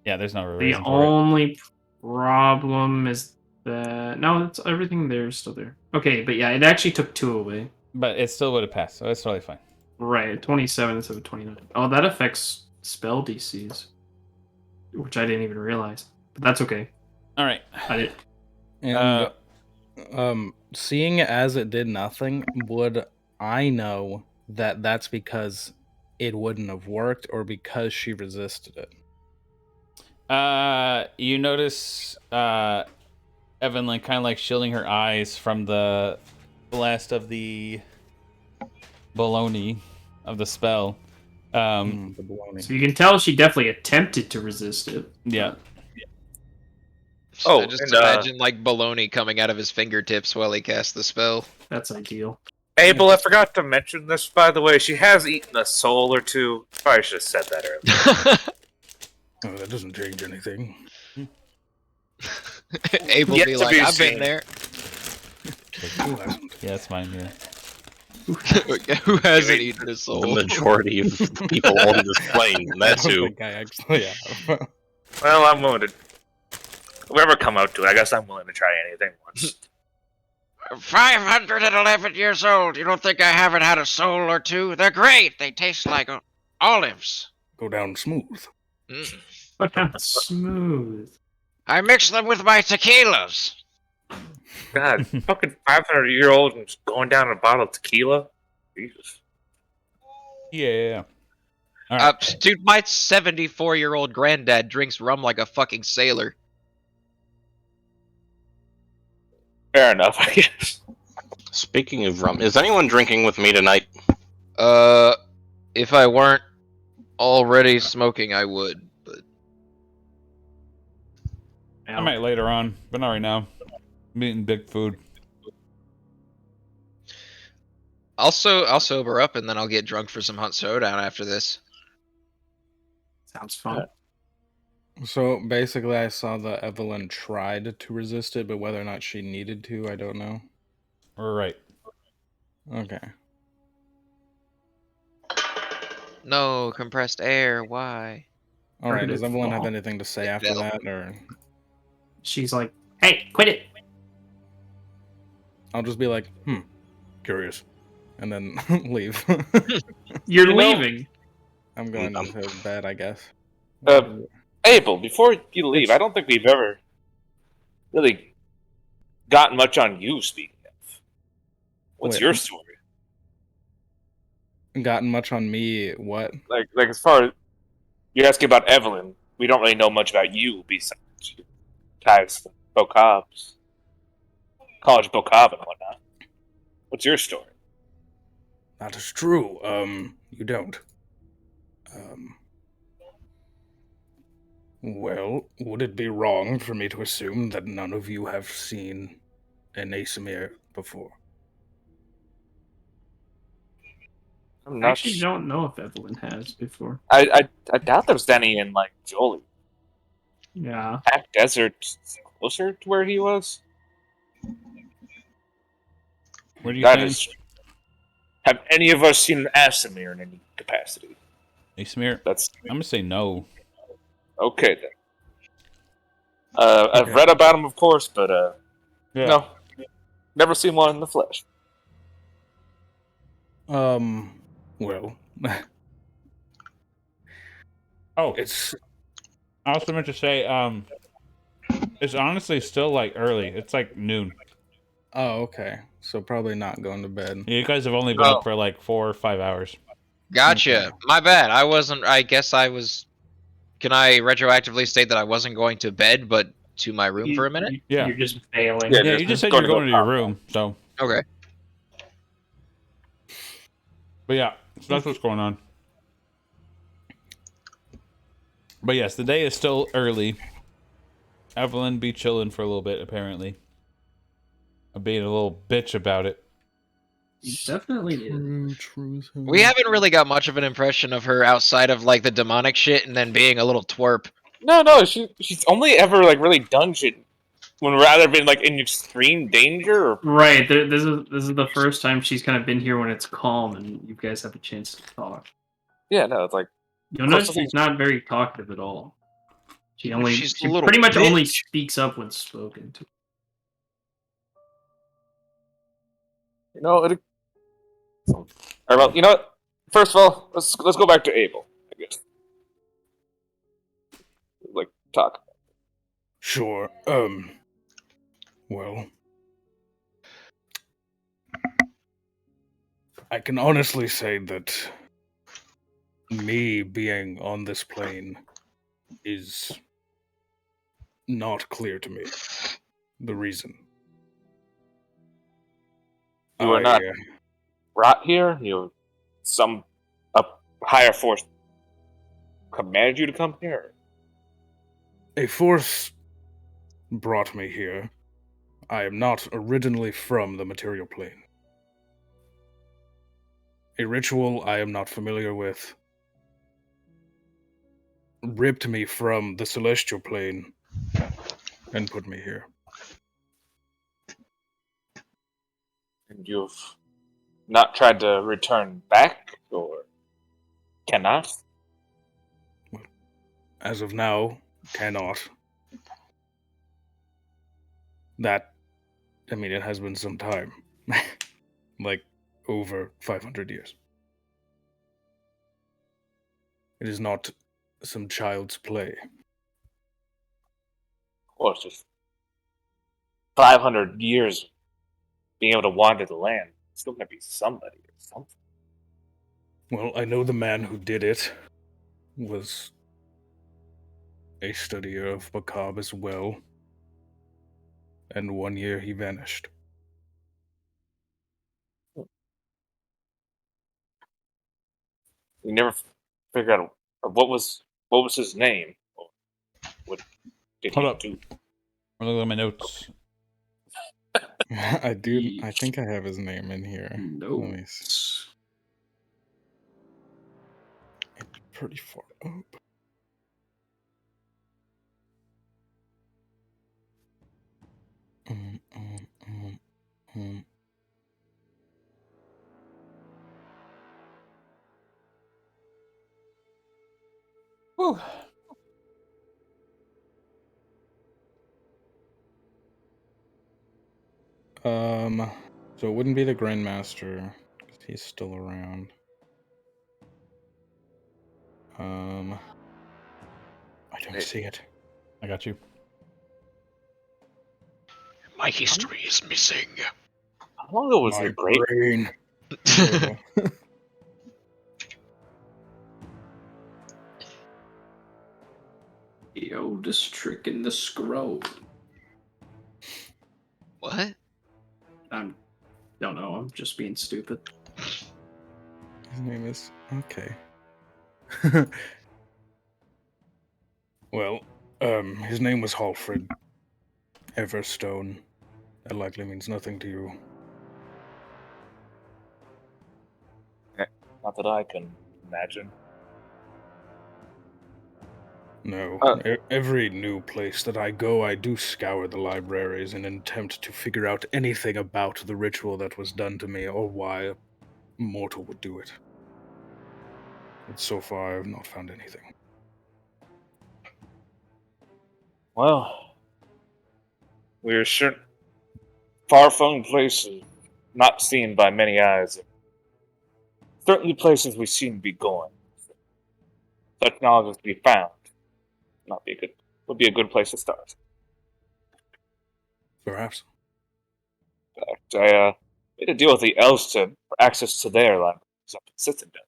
S4: Yeah, there's no real
S2: The
S4: reason for it.
S2: only problem is that no, it's everything there is still there. Okay, but yeah, it actually took 2 away.
S4: But it still would have passed, so it's totally fine.
S2: Right, 27 instead of 29. Oh, that affects spell DCs, which I didn't even realize. But that's okay.
S4: All right.
S2: I did.
S3: And seeing as it did nothing, would I know that that's because it wouldn't have worked, or because she resisted it?
S4: You notice Evelyn kind of like shielding her eyes from the blast of the baloney of the spell.
S3: The baloney.
S2: So you can tell she definitely attempted to resist it.
S4: Yeah.
S1: Oh,
S5: I just
S1: and,
S5: imagine like baloney coming out of his fingertips while he casts the spell.
S2: That's ideal.
S1: Abel, I forgot to mention this, by the way. She has eaten a soul or two. Probably should have said that earlier.
S3: Oh, that doesn't change anything.
S5: Abel
S1: Yet
S5: be
S1: to
S5: like,
S1: be
S5: I've
S1: seen."
S5: been there.
S3: Who hasn't?
S4: Yeah, it's mine. Yeah.
S5: Who hasn't eaten a
S6: The
S5: soul?
S6: majority of the people on this plane, and that's
S3: I don't
S6: who.
S3: think I actually have.
S1: Well, I'm willing to. Whoever come out to it, I guess I'm willing to try anything once.
S5: 511 years old. You don't think I haven't had a soul or two? They're great. They taste like olives.
S3: Go down smooth.
S5: Mm.
S2: But that's smooth.
S5: I mix them with my tequilas.
S1: God, fucking 500-year-old and just going down a bottle of tequila. Jesus.
S4: Yeah. All right.
S5: Dude, my 74-year-old granddad drinks rum like a fucking sailor.
S1: Fair enough, I guess.
S6: Speaking of rum, is anyone drinking with me tonight?
S5: If I weren't already smoking, I would. But
S4: I might later on, but not right now. I'm eating big food.
S5: I'll sober up and then I'll get drunk for some Hunt Showdown after this.
S2: Sounds fun.
S3: So basically, I saw that Evelyn tried to resist it, but whether or not she needed to, I don't know.
S4: Right.
S3: Okay.
S5: No, compressed air, why?
S3: All right.
S2: Heard
S3: Does
S2: it
S3: Evelyn have
S2: fall.
S3: anything to say after that, or
S2: She's like, "Hey, quit it!"
S3: I'll just be like, curious, and then leave.
S2: You're
S1: You know-
S2: leaving.
S3: I'm going to bed, I guess.
S1: Abel, before you leave, I don't think we've ever really gotten much on you, speaking of. What's
S3: Wait.
S1: your story?
S3: Gotten much on me? What?
S1: Like as far as you're asking about Evelyn, we don't really know much about you besides your ties to Bocabs, College Bocab and whatnot. What's your story?
S3: That is true. You don't. Well, would it be wrong for me to assume that none of you have seen an Asimir before?
S1: I'm
S2: I
S1: not
S2: actually
S1: sure.
S2: don't know if Evelyn has before.
S1: I doubt there's any in like Jolie.
S2: Yeah.
S1: Pack Desert closer to where he was.
S4: What are you
S1: That
S4: saying?
S1: is. Have any of us seen an Asimir in any capacity?
S4: Hey, Smear.
S1: That's
S4: I'm gonna say no.
S1: okay then. I've read about him, of course, but no, never seen one in the flesh.
S3: Well,
S4: Oh,
S3: it's
S4: I also meant to say, it's honestly still like early. It's like noon.
S3: okay. So probably not going to bed.
S4: You guys have only been up for like 4 or 5 hours.
S5: Gotcha.
S3: Okay.
S5: My bad. I guess I was. Can I retroactively state that I wasn't going to bed, but to my room for a minute?
S4: Yeah.
S2: You're just failing.
S1: Yeah.
S4: Yeah, you just said you were going to your room, so.
S5: Okay.
S4: But yeah, so that's what's going on. But yes, the day is still early. Evelyn be chilling for a little bit, apparently. I'm being a little bitch about it.
S2: You definitely did.
S3: Truth.
S5: We haven't really got much of an impression of her outside of like the demonic shit and then being a little twerp.
S1: No, she's only ever like really done shit when rather been like in extreme danger. Or...
S2: Right. This is the first time she's kind of been here when it's calm and you guys have a chance to talk.
S1: Yeah, no, it's like
S2: You'll notice she's not very talkative at all. She
S5: She's a little
S2: pretty much
S5: bitch.
S2: only speaks up when spoken to.
S1: you know. All right, well, you know what? First of all, let's go back to Abel. I guess. Like talk.
S3: Sure. Well, I can honestly say that me being on this plane is not clear to me. The reason.
S1: You are not
S3: I,
S1: brought here. You some a higher force commanded you to come here.
S3: A force brought me here. I am not originally from the material plane. A ritual I am not familiar with ripped me from the celestial plane and put me here.
S1: And you've not tried to return back, or cannot.
S3: As of now, cannot. That I mean, it has been some time. Like, over 500 years. It is not some child's play.
S1: Of course, just 500 years being able to wander the land. It's still gonna be somebody or something.
S3: Well, I know the man who did it was a studier of macabre as well. And 1 year he vanished.
S1: We never figured out what was his name. Or what did
S4: Hold
S1: he
S4: up.
S1: do?
S4: I'm looking at my notes.
S3: I do. I think I have his name in here.
S2: No.
S3: Let me see. It's pretty far up. Mm, mm, mm, mm.
S4: Whew.
S3: So it wouldn't be the Grandmaster, because he's still around. I don't see it.
S4: I got you.
S5: My history is missing.
S1: How long ago was
S3: My
S1: your break?
S3: brain. Oh.
S2: The oldest trick in the scroll.
S5: What?
S2: I don't know. I'm just being stupid.
S3: His name is... Okay. Well, his name was Halfred Everstone. That likely means nothing to you.
S1: Not that I can imagine.
S3: No. Every new place that I go, I do scour the libraries in an attempt to figure out anything about the ritual that was done to me or why a mortal would do it. But so far, I have not found anything.
S1: Well, we're sure far-flung places, not seen by many eyes. Certainly places we seem to be going. Such knowledge is to be found. Would be a good place to start.
S3: Perhaps.
S1: In fact, I made a deal with the Elston for access to their libraries up in Citadel,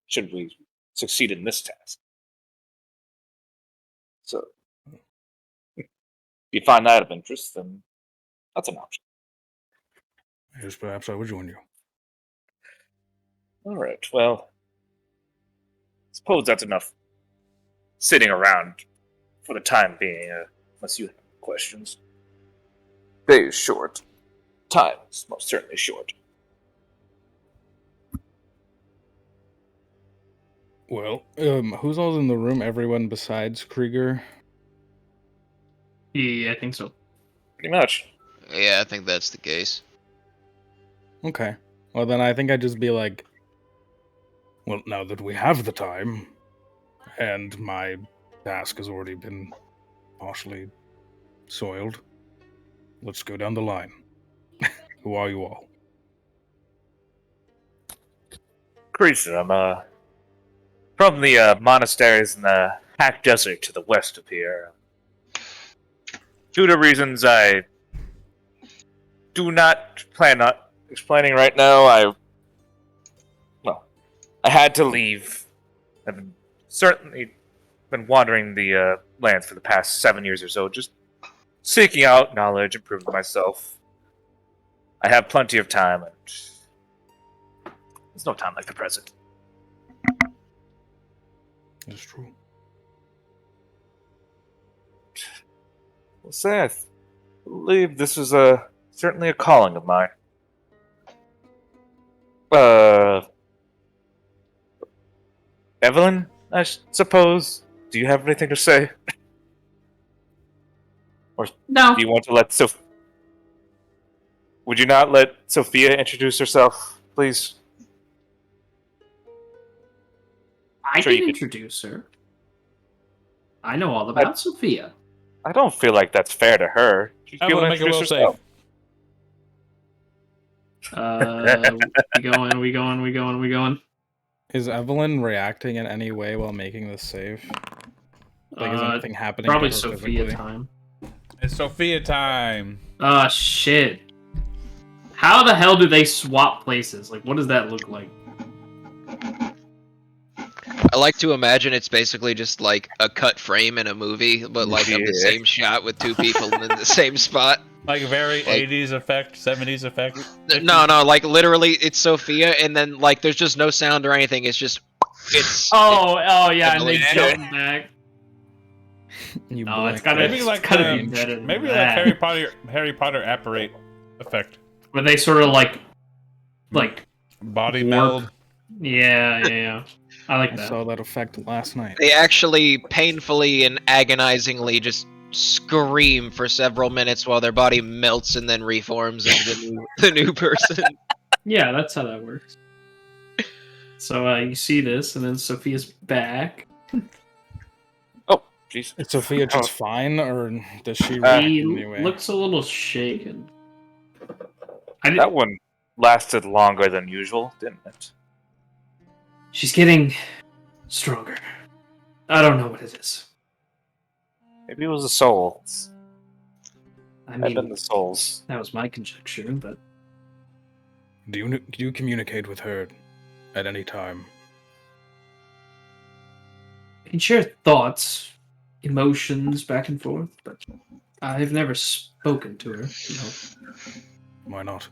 S1: should we succeed in this task. So, if you find that of interest, then that's an option.
S3: Yes, perhaps I would join you.
S1: All right. Well, suppose that's enough sitting around for the time being, unless you have questions. Day is short. Time is most certainly short.
S3: Well, who's all in the room? Everyone besides Krieger?
S2: Yeah, I think so.
S1: Pretty much.
S5: Yeah, I think that's the case.
S3: Okay. Well, then I think I'd just be like, well, now that we have the time, and my task has already been partially soiled, let's go down the line. Who are you all?
S1: Creature, I'm from the monasteries in the Hack Desert to the west of here. Due to reasons I do not plan on explaining right now, I had to leave. I've certainly been wandering the lands for the past 7 years or so, just seeking out knowledge, improving myself. I have plenty of time, and there's no time like the present.
S3: That's true.
S1: We'll say I believe this is certainly a calling of mine. Evelyn, I suppose. Do you have anything to say? Or
S7: No.
S1: do you want to let Would you not let Sophia introduce herself, please?
S2: I
S1: Sure,
S2: can
S1: you could-
S2: introduce her. I know all about Sophia.
S1: I don't feel like that's fair to her. She's
S4: I
S1: able
S4: will
S1: to
S4: make it
S1: introduce
S4: well
S1: herself.
S4: safe.
S2: We going.
S3: Is Evelyn reacting in any way while making this save? Like, is anything happening
S2: Probably
S3: to her
S2: Sophia
S3: physically?
S2: time.
S4: It's Sophia time.
S2: Ah, shit. How the hell do they swap places? Like, what does that look like?
S5: I like to imagine it's basically just like a cut frame in a movie, but like of the
S1: Yeah.
S5: same shot with two people in the same spot.
S4: Like very
S5: Like-
S4: 80s effect, 70s effect.
S5: No, like literally it's Sophia, and then like there's just no sound or anything. It's just
S2: Oh, yeah, and they
S5: Yeah.
S2: jump back.
S3: You
S2: No, it's
S3: blanked
S2: gotta-
S3: out.
S4: Maybe like
S2: gotta be
S4: the,
S2: better than
S4: maybe
S2: that.
S4: like Harry Potter apparate effect.
S2: Where they sort of like
S4: Body
S2: warp.
S4: meld.
S2: Yeah. I like
S3: I
S2: that.
S3: saw that effect last night.
S5: they actually painfully and agonizingly just scream for several minutes while their body melts and then reforms into the new person.
S2: Yeah, that's how that works. So you see this, and then Sophia's back.
S1: Oh, jeez.
S3: Is Sophia just fine, or does she
S2: He
S3: react in any way?
S2: looks a little shaken.
S1: That one lasted longer than usual, didn't it?
S2: She's getting stronger. I don't know what it is.
S1: Maybe it was the souls.
S2: I
S1: I've been
S2: mean,
S1: the souls.
S2: that was my conjecture, but
S3: Do you communicate with her at any time?
S2: I can share thoughts, emotions back and forth, but I've never spoken to her.
S3: Why not?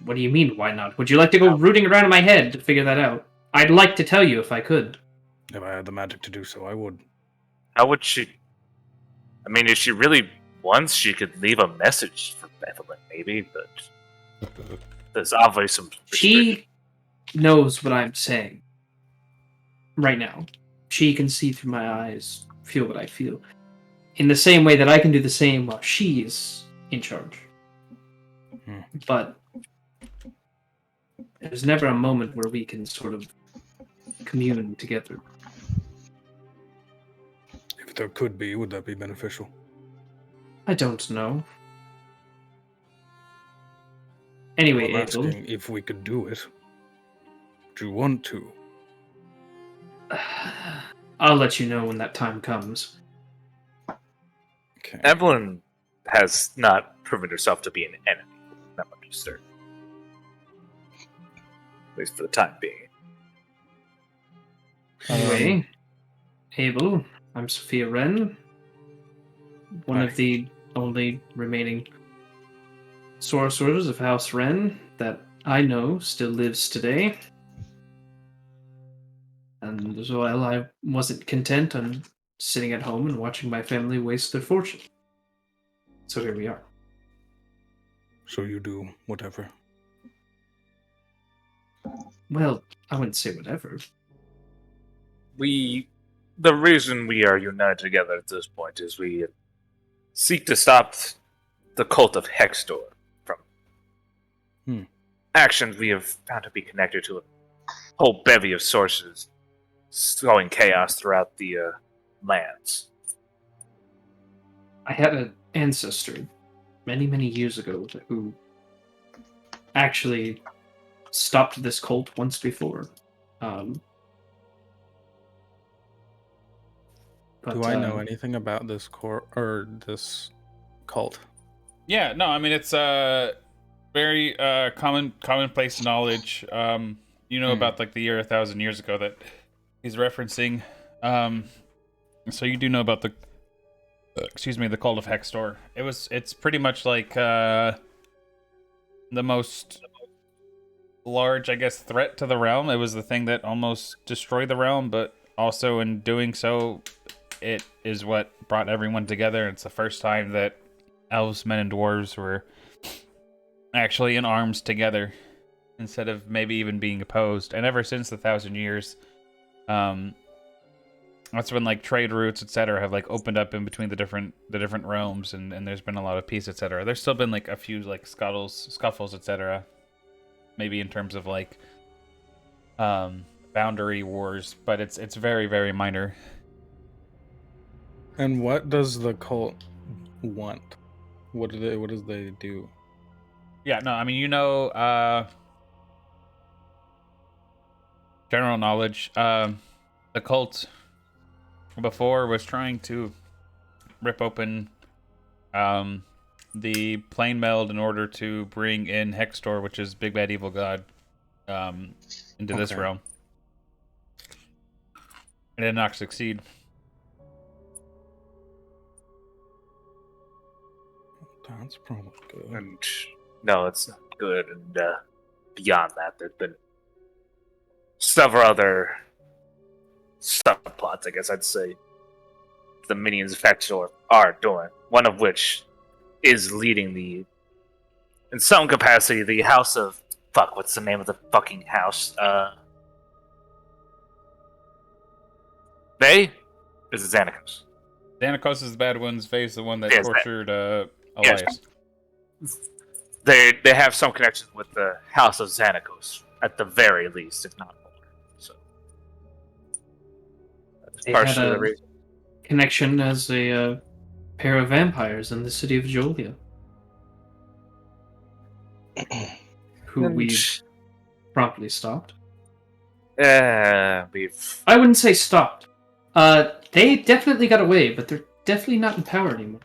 S2: What do you mean, why not? Would you like to go rooting around in my head to figure that out? I'd like to tell you if I could.
S3: If I had the magic to do so, I would.
S1: How would she? I mean, if she really wants, she could leave a message for Evelyn, maybe, but there's obviously some.
S2: She knows what I'm saying right now. She can see through my eyes, feel what I feel. In the same way that I can do the same while she is in charge. But there's never a moment where we can sort of commune together.
S3: If there could be, would that be beneficial?
S2: I don't know. Anyway,
S3: I'm
S2: Abel,
S3: asking if we could do it. Do you want to?
S2: I'll let you know when that time comes.
S3: Okay.
S1: Evelyn has not proven herself to be an enemy. That much is certain. At least for the time being.
S2: Anyway, Abel, I'm Sophia Wren, one
S3: Hi.
S2: of the only remaining sorcerers of House Wren that I know still lives today. And as well, I wasn't content on sitting at home and watching my family waste their fortune. So here we are.
S3: So you do whatever.
S2: Well, I wouldn't say whatever.
S1: The reason we are united together at this point is we seek to stop the cult of Hextor from actions we have found to be connected to a whole bevy of sources sowing chaos throughout the lands.
S2: I had an ancestor many, many years ago who actually stopped this cult once before.
S3: Do I know anything about this this cult?
S4: Yeah, no, I mean it's very commonplace knowledge. You know about like the year 1,000 years ago that he's referencing. So you do know about the the cult of Hextor. It's pretty much like the most large, I guess, threat to the realm. It was the thing that almost destroyed the realm, but also in doing so, it is what brought everyone together. It's the first time that elves, men, and dwarves were actually in arms together instead of maybe even being opposed. And ever since the 1,000 years, that's when like trade routes, etc., have like opened up in between the different realms, and there's been a lot of peace, etc. There's still been like a few like scuffles, etc. Maybe in terms of like boundary wars, but it's very, very minor.
S3: And what does the cult want? What does they do?
S4: Yeah, no, I mean, general knowledge. The cult before was trying to rip open the plane meld in order to bring in Hextor, which is Big Bad Evil God, into this
S3: Okay.
S4: realm. It did not succeed.
S3: That's probably good.
S1: And no, it's not good. And beyond that, there've been several other subplots, I guess I'd say, the minions of Hector are doing. One of which is leading in some capacity, the House of... Fuck, what's the name of the fucking house? They? Is it Xanacos?
S4: Danikos is the bad one's face, the one that
S1: Yes,
S4: tortured Elias.
S1: They have some connection with the House of Xanacos, at the very least, if not more. So that's
S2: They had
S1: partially the
S2: a
S1: reason.
S2: connection as a pair of vampires in the city of Jolia, who we promptly stopped.
S1: We've...
S2: I wouldn't say stopped. They definitely got away, but they're definitely not in power anymore.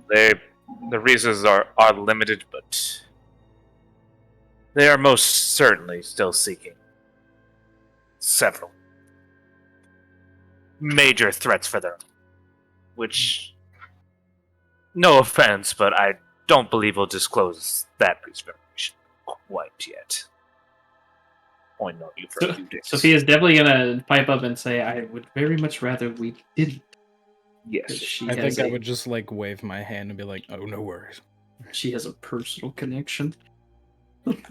S1: The reasons are limited, but they are most certainly still seeking several major threats for their own. Which, no offense, but I don't believe we'll disclose that piece of information quite yet. Only know you for a few days.
S2: Sophia's definitely gonna pipe up and say, "I would very much rather we didn't."
S1: Yes.
S2: She
S3: I
S2: has
S3: think I
S2: a-
S3: would just like wave my hand and be like, "Oh, no worries."
S2: She has a personal connection.
S1: Okay.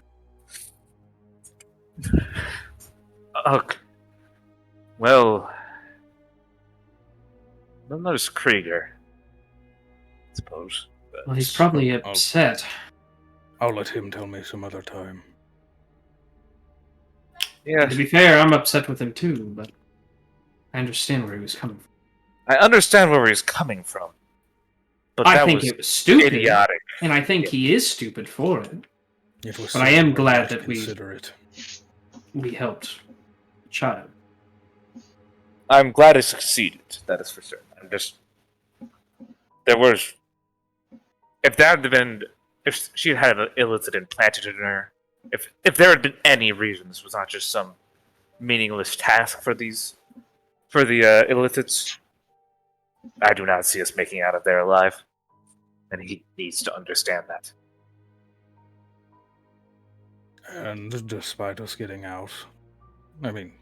S1: Well, there's Krieger, I suppose. But...
S2: Well, he's probably upset.
S3: I'll let him tell me some other time.
S1: Yeah,
S2: To be fair, I'm upset with him too, but I understand where he was coming from.
S1: I understand where he's coming from. But
S2: I
S1: that
S2: think
S1: was
S2: it was stupid,
S1: idiotic.
S2: and I think he is stupid for it.
S3: It was
S2: But I am
S3: certainly
S2: glad
S3: not
S2: that we-
S3: considerate.
S2: We helped the child.
S1: I'm glad it succeeded, that is for certain. I'm just... There was... If that had been... If she had an illicit implanted in her... If there had been any reason this was not just some meaningless task for these... For the illicits... I do not see us making it out of there alive. And he needs to understand that.
S3: And despite us getting out, I mean,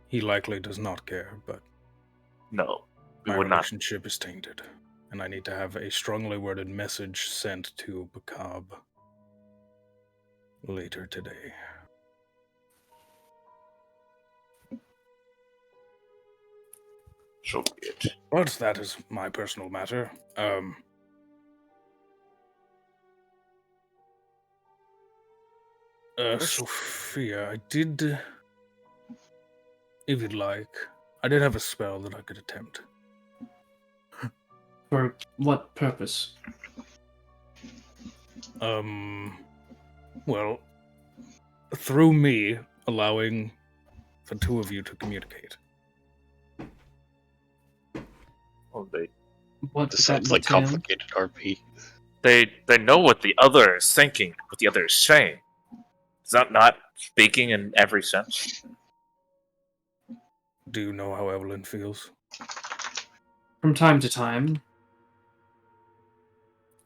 S3: he likely does not care, but
S1: No, we
S3: my
S1: would not.
S3: relationship is tainted, and I need to have a strongly worded message sent to Bakab later today.
S1: So be it.
S3: But that is my personal matter. Sophia, I did... If you'd like, I did have a spell that I could attempt.
S2: For what purpose?
S3: Well, through me, allowing the two of you to communicate.
S1: Well, they
S2: What
S6: This
S2: does that
S6: sounds like
S2: entail?
S6: complicated RP.
S1: They know what the other is thinking, what the other is saying. Is that not speaking in every sense?
S3: Do you know how Evelyn feels?
S2: From time to time.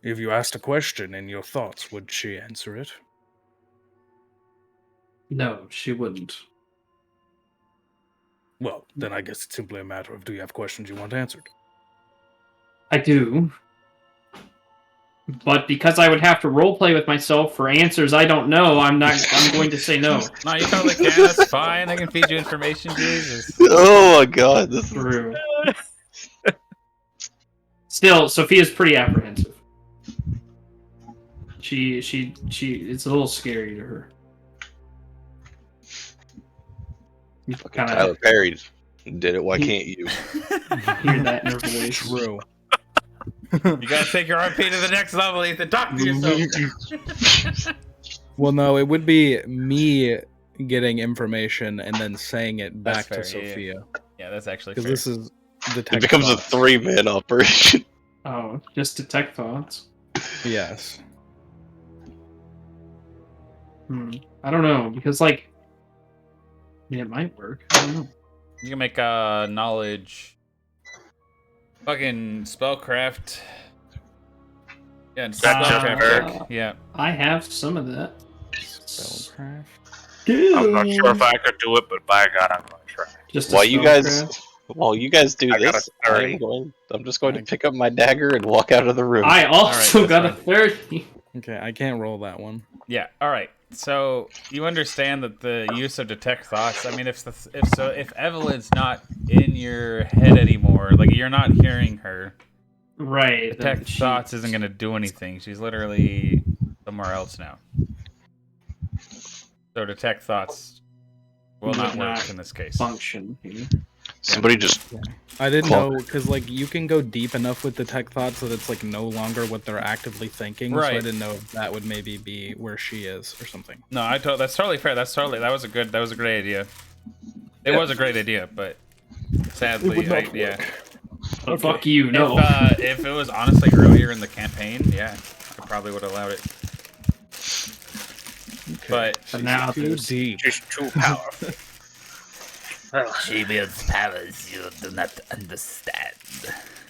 S3: If you asked a question in your thoughts, would she answer it?
S2: No, she wouldn't.
S3: Well, then I guess it's simply a matter of do you have questions you want answered?
S2: I do. But because I would have to roleplay with myself for answers I don't know, I'm going to say no.
S4: No, you totally can. That's fine. I can feed you information, Jesus.
S6: Oh my god, this is...
S2: True. Still, Sophia's pretty apprehensive. She it's a little scary to her. You kind
S6: Tyler
S2: of
S6: Perry did it, why can't you?
S2: hear that in her voice.
S3: True.
S4: You gotta take your RP to the next level, Ethan. Talk to yourself.
S3: Well, no, it would be me getting information and then saying it back
S4: That's
S3: to
S4: fair, yeah.
S3: Sophia.
S4: Yeah, that's actually
S3: Because
S4: fair.
S3: this is detect
S6: It becomes a
S3: thoughts.
S6: 3-man operation.
S2: Oh, just detect thoughts.
S3: Yes.
S2: I don't know, because, like... it might work. I don't know.
S4: You can make a knowledge... Fucking spellcraft. Yeah, and
S1: That's just
S4: spellcraft
S1: Eric.
S4: check. Yeah.
S2: I have some of that.
S3: Spellcraft.
S1: I'm not sure if I could do it, but by God, I'm going to try.
S2: Just a
S6: While you
S2: spellcraft.
S6: guys do
S1: I got
S6: this,
S1: a 30.
S6: I'm just going to pick up my dagger and walk out of the room.
S2: I also
S4: Alright,
S2: got a
S4: that's
S2: 30.
S3: Okay, I can't roll that one.
S4: Yeah. All right. So you understand that the use of detect thoughts. I mean, if Evelyn's not in your head anymore, like you're not hearing her,
S2: Right.
S4: detect thoughts isn't gonna do anything. She's literally somewhere else now. So detect thoughts will not work in this case.
S2: Function here.
S6: Somebody just
S3: I didn't know, because, like, you can go deep enough with detect thoughts that it's, like, no longer what they're actively thinking. So I
S4: Right.
S3: didn't know if that would maybe be where she is or something.
S4: No, that's totally fair. That was a great idea. It was a great idea, but sadly, yeah.
S2: But fuck you, no.
S4: If it was honestly earlier in the campaign, yeah, I probably would have allowed it. But
S2: But now
S3: Too
S2: there's...
S3: deep.
S1: Just too powerful.
S4: she wields powers you do not understand.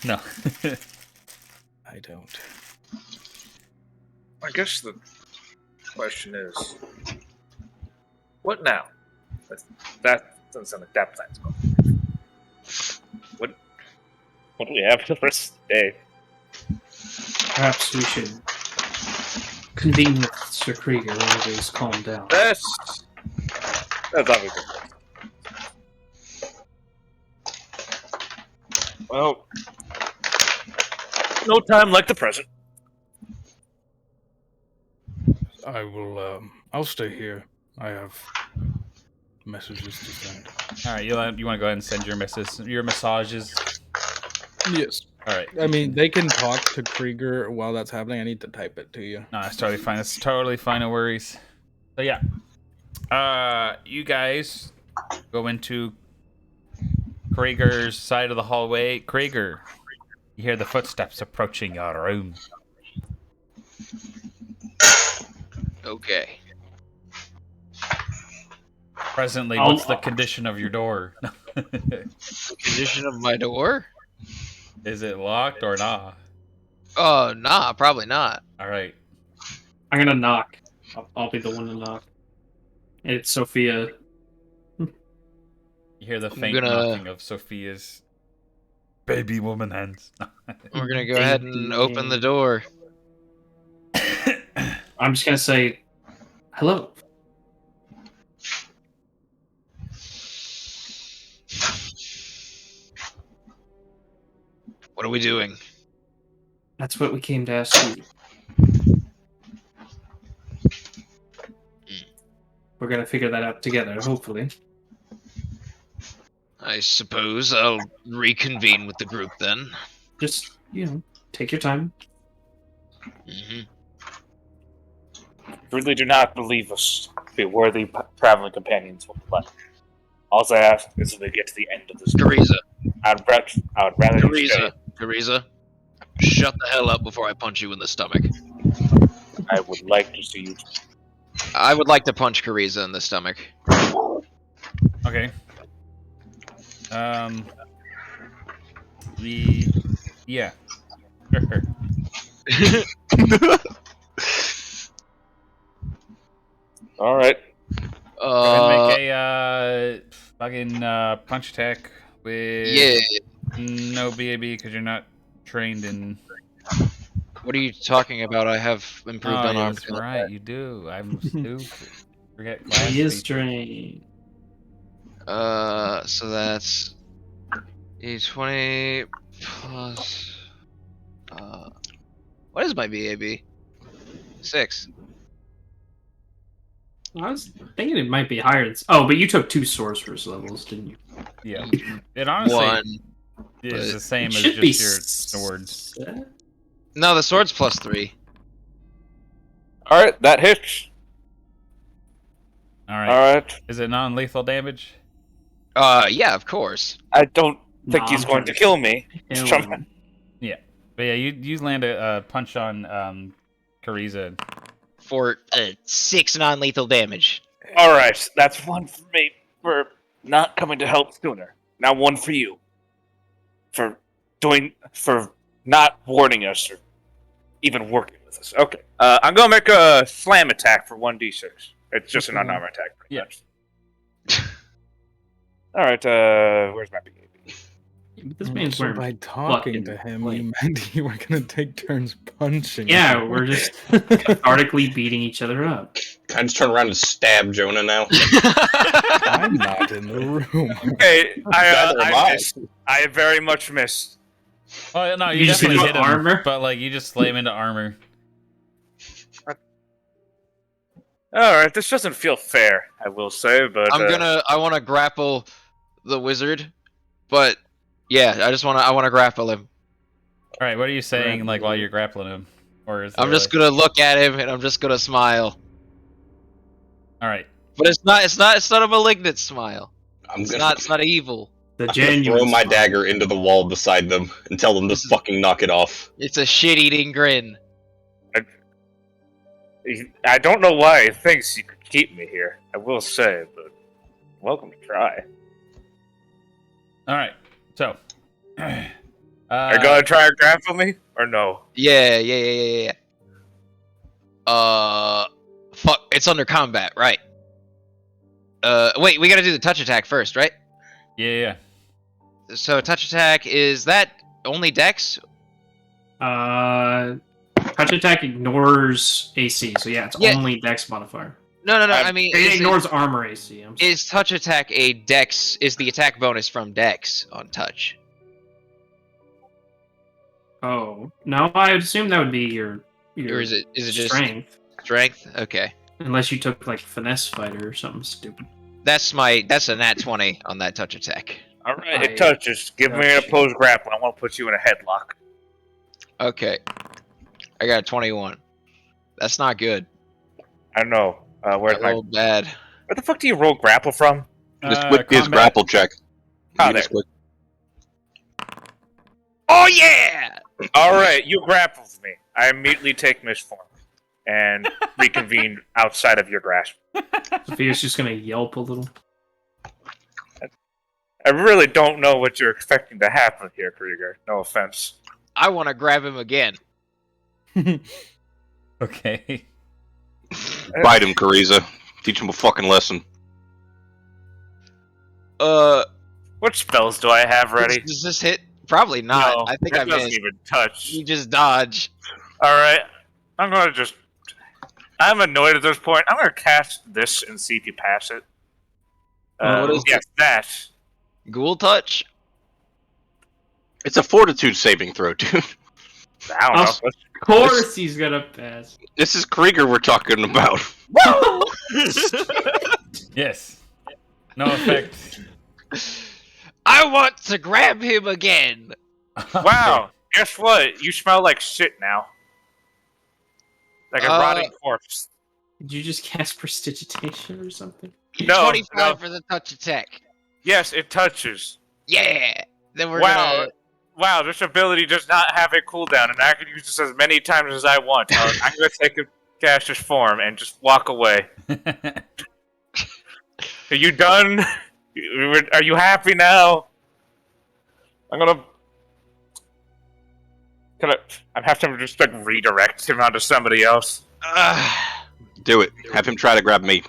S4: No.
S3: I don't.
S1: I guess the question is, what now? That doesn't sound like that plan's going. What do we have for the rest of the day?
S2: Perhaps we should convene with Sir Krieger while he's calmed down.
S1: That's obviously. Well, no time like the present.
S3: I will, I'll stay here. I have messages to send.
S4: All right, you want to go ahead and send your massages.
S3: Yes.
S4: All right.
S3: I mean, they can talk to Krieger while that's happening. I need to type it to you.
S4: No, that's totally fine. That's totally fine. No worries. So yeah, you guys go into Krieger's side of the hallway. Krieger, you hear the footsteps approaching your room.
S5: Okay.
S4: Presently, what's the condition of your door?
S5: Condition of my door?
S4: Is it locked or not?
S5: Oh, nah, probably not.
S4: All right.
S2: I'm gonna knock. I'll be the one to knock. It's Sophia.
S4: You hear the faint
S5: gonna-
S4: knocking of Sophia's baby woman hands.
S5: We're gonna go ahead and open the door.
S2: I'm just gonna say, hello.
S5: What are we doing?
S2: That's what we came to ask you. We're gonna figure that out together, hopefully.
S5: I suppose I'll reconvene with the group then.
S2: Just, take your time.
S5: Mm-hmm.
S1: Really do not believe us to be worthy traveling companions for life. All I ask is that they get to the end of this.
S5: Teresa.
S1: I would rather you stay.
S5: Teresa, shut the hell up before I punch you in the stomach.
S1: I would like to see you.
S5: I would like to punch Teresa in the stomach.
S4: Okay. Yeah.
S1: All right.
S4: Go ahead and make a fucking punch attack with no BAB because you're not trained in.
S5: What are you talking about? I have improved
S4: Oh, yeah,
S5: unarmed.
S4: that's right, you do. I'm stupid. Forget class.
S2: He is
S4: feature.
S2: trained.
S5: So that's D20 plus. What is my BAB? 6.
S2: I was thinking it might be higher. Oh, but you took 2 sorcerer's levels, didn't you?
S4: Yeah. It honestly
S5: 1.
S4: is the same
S2: It
S4: as
S2: should be
S4: just your swords.
S5: No, the sword's +3.
S1: All right, that hits.
S4: All right.
S1: All right.
S4: Is it non-lethal damage?
S5: Yeah, of course.
S1: I don't think
S2: Nah,
S1: he's
S2: I'm
S1: going
S2: trying
S1: to kill me.
S2: Hell
S1: Just
S2: no.
S4: Yeah. But yeah, you land a punch on Kariza.
S5: For 6 non-lethal damage.
S1: All right, that's one for me for not coming to help sooner. Now one for you for not warning us or even working with us. Okay, I'm gonna make a slam attack for 1d6. It's just an unarmed attack. Pretty
S4: Yeah.
S1: much. All right, where's my BAB?
S2: But this man's
S3: So
S2: wearing
S3: by talking to
S2: fucking
S3: him,
S2: plate.
S3: you meant you were gonna take turns punching.
S2: Yeah,
S3: him.
S2: we're just cathartically beating each other up.
S6: Can I just turn around and stab Jonah now?
S3: I'm not in the room.
S1: Okay,
S6: Neither am
S1: I
S6: I.
S1: missed. I very much missed.
S4: Oh no, you,
S2: You just
S4: definitely
S2: hit
S4: hit him.
S2: armor?
S4: But like you just slam into armor.
S1: All right, this doesn't feel fair, I will say, but
S5: I want to grapple the wizard, but yeah, I want to grapple him.
S4: All right, what are you saying like while you're grappling him? Or is
S5: I'm
S4: there,
S5: just gonna look at him and I'm just gonna smile.
S4: All right.
S5: But it's not a malignant smile.
S6: I'm
S5: It's
S6: gonna,
S5: not evil.
S2: The
S6: I'm gonna
S2: genuine
S6: throw my
S2: smile.
S6: dagger into the wall beside them and tell them to
S5: This is-
S6: fucking knock it off.
S5: It's a shit-eating grin.
S1: I don't know why he thinks you could keep me here. I will say, but welcome to try.
S4: All right. So
S1: Are you gonna try to grapple me or no?
S5: Yeah. Fuck, it's under combat, right? Wait, we gotta do the touch attack first, right?
S4: Yeah.
S5: So touch attack, is that only dex?
S2: Touch attack ignores AC, so yeah, it's
S5: Yeah.
S2: only Dex modifier.
S5: No, I mean,
S2: It ignores armor AC. I'm sorry.
S5: is touch attack a dex, is the attack bonus from dex on touch?
S2: Oh no, I would assume that would be your
S5: Or is it just
S2: strength,
S5: strength? Okay.
S2: unless you took like finesse fighter or something stupid.
S5: That's a nat 20 on that touch attack.
S1: All right,
S2: I
S1: it touches. Give me an
S2: gotcha.
S1: opposed grapple. I want to put you in a headlock.
S5: Okay. I got a 21. That's not good.
S1: I know. Where's
S5: I
S1: my?
S5: rolled bad.
S1: Where the fuck do you roll grapple from?
S6: Just quick his
S4: Combat.
S6: grapple check.
S1: Oh,
S6: You just
S1: there.
S6: click-
S5: Oh yeah!
S1: All right, you grappled me. I immediately take misform and reconvene outside of your grasp.
S2: Sophia's just gonna yelp a little.
S1: I really don't know what you're expecting to happen here, Krieger. No offense.
S5: I want to grab him again.
S4: Okay.
S6: Bite him, Kariza. Teach him a fucking lesson.
S1: What spells do I have ready?
S5: Does this hit? Probably not.
S1: No,
S5: I think
S1: that
S5: I
S1: doesn't
S5: missed.
S1: even touch.
S5: You just dodge.
S1: All right, I'm gonna just. I'm annoyed at this point. I'm gonna cast this and see if you pass it.
S5: What is
S1: yes, that.
S5: Ghoul touch?
S6: It's a fortitude saving throw, dude.
S1: I don't know.
S2: Of course he's gonna pass.
S6: This is Krieger we're talking about.
S4: Yes. No effect.
S5: I want to grab him again.
S1: Wow. Guess what? You smell like shit now. Like a rotting corpse.
S2: Did you just cast prestidigitation or something?
S1: No,
S5: 25
S1: no.
S5: for the touch attack.
S1: Yes, it touches.
S5: Yeah. Then we're
S1: Wow.
S5: gonna.
S1: Wow, this ability does not have a cooldown, and I can use this as many times as I want. I'm going to take a caster's form and just walk away. Are you done? Are you happy now? I'm gonna. I have to just like redirect him onto somebody else.
S6: Do it. Have him try to grab me.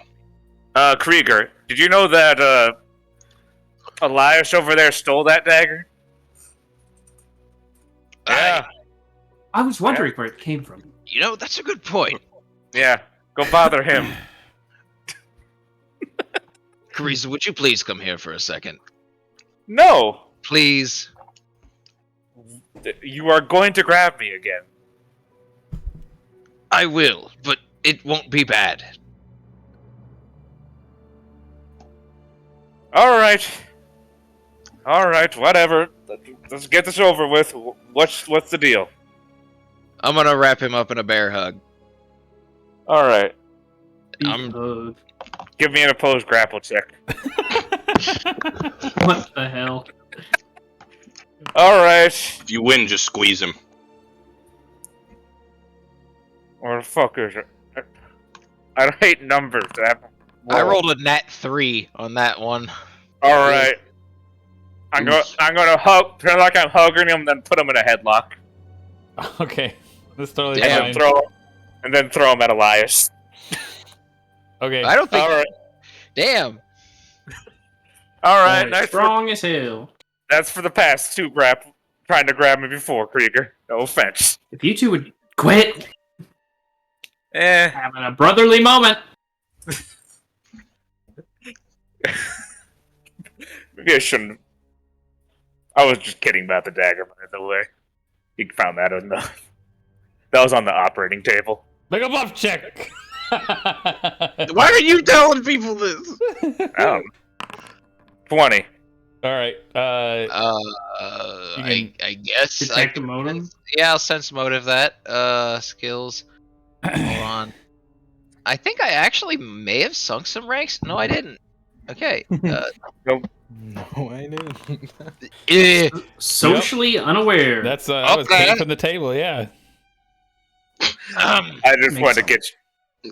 S1: Krieger, did you know that Elias over there stole that dagger? Yeah,
S2: I was wondering where it came from.
S5: You know, that's a good point.
S1: yeah. Go bother him.
S5: Carissa, would you please come here for a second?
S1: No,
S5: Please.
S1: you are going to grab me again.
S5: I will, but it won't be bad.
S1: All right, whatever. Let's get this over with. What's the deal?
S5: I'm gonna wrap him up in a bear hug.
S1: All right. Give me an opposed grapple check.
S2: What the hell?
S1: All right.
S6: If you win, just squeeze him.
S1: Where the fuck is it? I hate numbers.
S5: I rolled a nat 3 on that one.
S1: All right. I'm gonna hug. Feel like I'm hugging him, then put him in a headlock,
S4: Okay, that's totally
S5: Damn.
S4: fine.
S1: and then throw him at Elias.
S4: Okay.
S5: I don't think.
S1: All right.
S5: Damn.
S1: All right.
S2: Boy,
S1: Nice.
S2: strong as hell.
S1: That's for the past two trying to grab me before, Krieger. No offense.
S2: If you two would quit having a brotherly moment.
S1: Maybe I shouldn't. I was just kidding about the dagger, by the way. You found that enough. That was on the operating table.
S4: Make a bluff check.
S6: Why are you telling people this?
S1: I don't know. 20.
S4: All right.
S5: I guess.
S2: Detect a motive?
S5: Yeah, I'll sense motive that. Skills. Hold on. I think I actually may have sunk some ranks. No, I didn't. Okay.
S3: No, I didn't.
S2: Socially unaware.
S4: That's that was
S5: Okay.
S4: came from the table. Yeah.
S1: I just wanted to get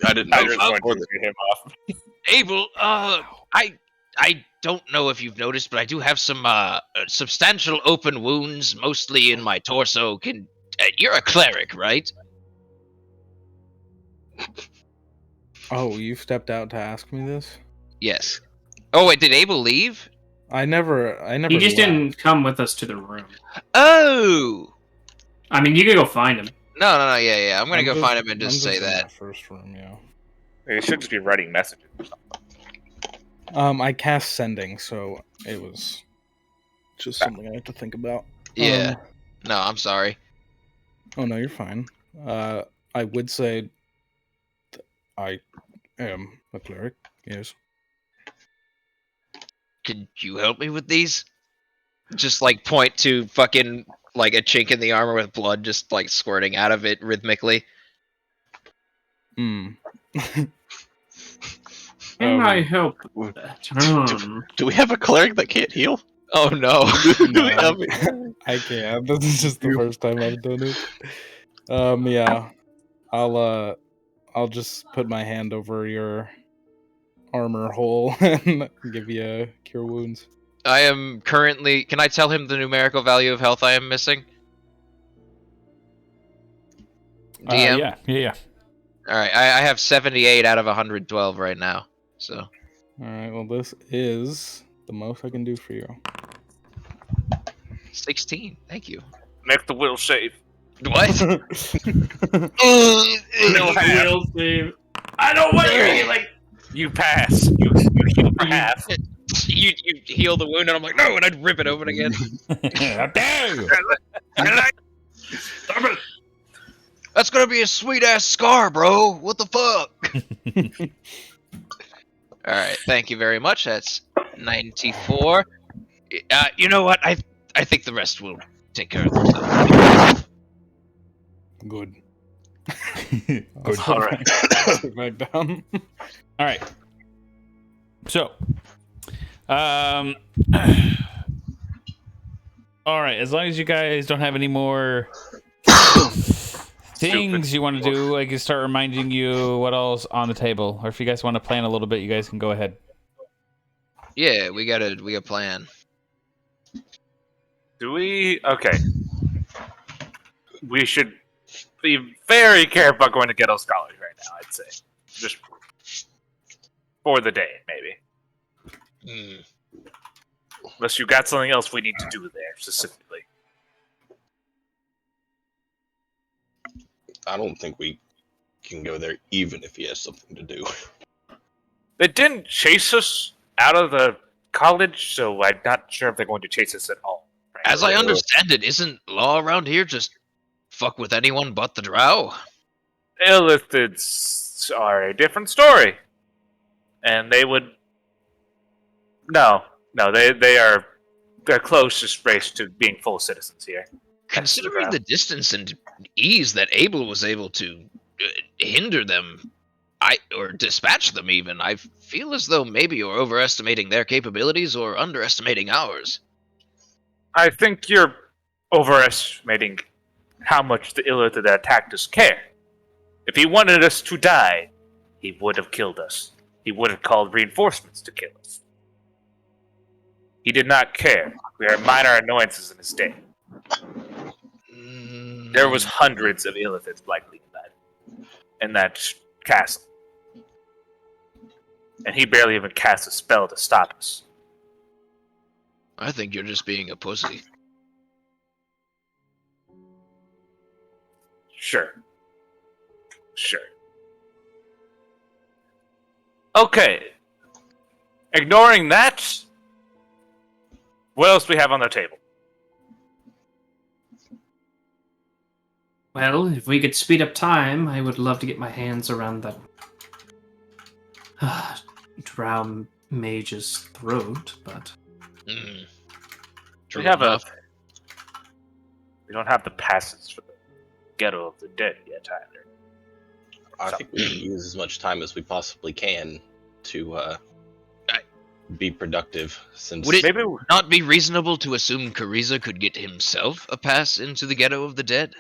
S6: I didn't
S1: I
S6: know
S1: just
S6: that.
S1: wanted to get him off.
S5: Abel, I don't know if you've noticed, but I do have some substantial open wounds, mostly in my torso. You're a cleric, right?
S3: Oh, you stepped out to ask me this?
S5: Yes. Oh wait, did Abel leave?
S3: I never.
S2: He just
S3: left.
S2: didn't come with us to the room.
S5: Oh.
S2: I mean, you could go find him.
S5: No, yeah. I'm gonna go
S3: just-
S5: find him and
S3: I'm
S5: just say
S3: in
S5: that.
S3: my first room, yeah.
S1: You should just be writing messages.
S3: I cast sending, so it was just something I had to think about.
S5: Yeah. No, I'm sorry.
S3: Oh no, you're fine. I would say I am a cleric. Yes.
S5: Could you help me with these? Just like point to fucking like a chink in the armor with blood just like squirting out of it rhythmically.
S3: Hmm.
S2: Can I help?
S6: Do we have a cleric that can't heal?
S5: Oh no.
S3: No, I can't. This is just the first time I've done it. Yeah. I'll just put my hand over your armor hole and give you a cure wounds.
S5: I am currently. Can I tell him the numerical value of health I am missing? DM?
S4: Yeah.
S5: Alright, I have 78 out of 112 right now. So.
S3: Alright, well this is the most I can do for you.
S5: 16. Thank you.
S1: Make the will save.
S5: What?
S2: Will save. I don't want your healing.
S1: You pass. You heal for half.
S5: you heal the wound, and I'm like, no, and I'd rip it open again.
S4: How dare you?
S1: Stop it.
S5: That's gonna be a sweet ass scar, bro. What the fuck? Alright, thank you very much. That's 94. You know what? I think the rest will take care of themselves.
S3: Good.
S4: Good.
S1: All right.
S3: Sit back down.
S4: All right. So, all right. As long as you guys don't have any more things you want to do, I can start reminding you what all's on the table. Or if you guys want to plan a little bit, you guys can go ahead.
S5: Yeah, we got a plan.
S1: Do we? Okay. We should be very careful about going to Ghetto Scholars right now, I'd say. Just for the day, maybe. Unless you got something else we need to do there, specifically.
S6: I don't think we can go there even if he has something to do.
S1: They didn't chase us out of the college, so I'm not sure if they're going to chase us at all. Right?
S5: As I understand it, isn't law around here just fuck with anyone but the drow?
S1: Illithids are a different story. And they would... No, they're closest race to being full citizens here.
S5: considering the distance and ease that Abel was able to hinder them, or dispatch them even, I feel as though maybe you're overestimating their capabilities or underestimating ours.
S1: I think you're overestimating how much the Illithid that attacked us care. If he wanted us to die, he would have killed us. He would have called reinforcements to kill us. He did not care. We are minor annoyances in his day. There was hundreds of Illithids likely in that castle. And he barely even cast a spell to stop us.
S5: I think you're just being a pussy.
S1: Sure. Okay. Ignoring that, what else do we have on the table?
S2: Well, if we could speed up time, I would love to get my hands around that drow mage's throat, but
S5: True
S1: We have
S5: enough.
S1: we don't have the passes for the Ghetto of the Dead yet either.
S6: I think we should use as much time as we possibly can to be productive. Since
S5: Would it
S1: Maybe
S5: not be reasonable to assume Kariza could get himself a pass into the Ghetto of the Dead?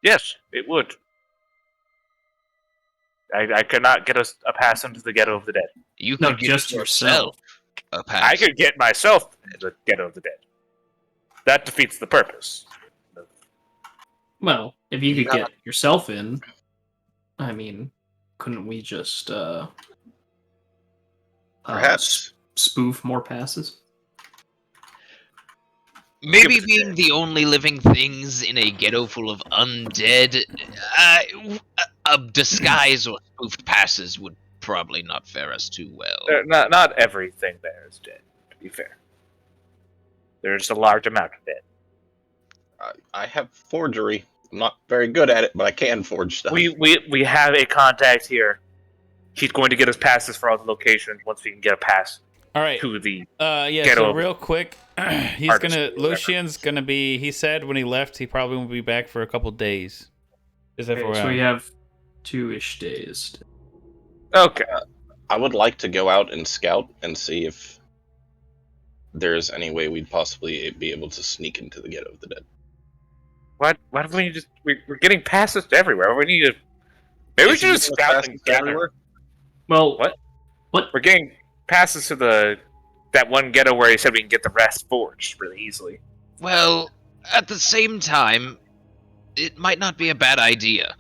S1: yes, it would. I could not get us a pass into the Ghetto of the Dead.
S5: You
S2: No,
S5: could get
S2: just yourself.
S5: a pass.
S1: I could get myself into the Ghetto of the Dead. That defeats the purpose.
S2: well, if you could get yourself in, I mean, couldn't we just
S6: perhaps
S2: spoof more passes?
S5: Maybe
S1: Give it a
S5: being the only living things in a ghetto full of undead, a disguise or spoofed passes would probably not fare us too well.
S1: Not everything there is dead, to be fair. There's a large amount of dead.
S6: I have forgery. I'm not very good at it, but I can forge stuff.
S1: We have a contact here. He's going to get us passes for all the locations once we can get a pass
S4: All right.
S1: to the
S4: Yeah,
S1: Get
S4: so
S1: over
S4: real quick, he's
S1: artist
S4: gonna
S1: or whatever.
S4: Lucian's gonna be, he said when he left he probably won't be back for a couple days. Is that
S2: Okay, so we have 2-ish days.
S1: Okay.
S6: I would like to go out and scout and see if there's any way we'd possibly be able to sneak into the Ghetto of the Dead.
S1: Why don't we just we're getting passes to everywhere. We need to maybe we
S6: Is
S1: should just
S6: it
S1: scout
S6: passes
S1: and
S6: to
S1: gather.
S6: everywhere?
S2: Well,
S1: What? We're getting passes to that one ghetto where he said we can get the rest forged really easily.
S5: Well, at the same time, it might not be a bad idea.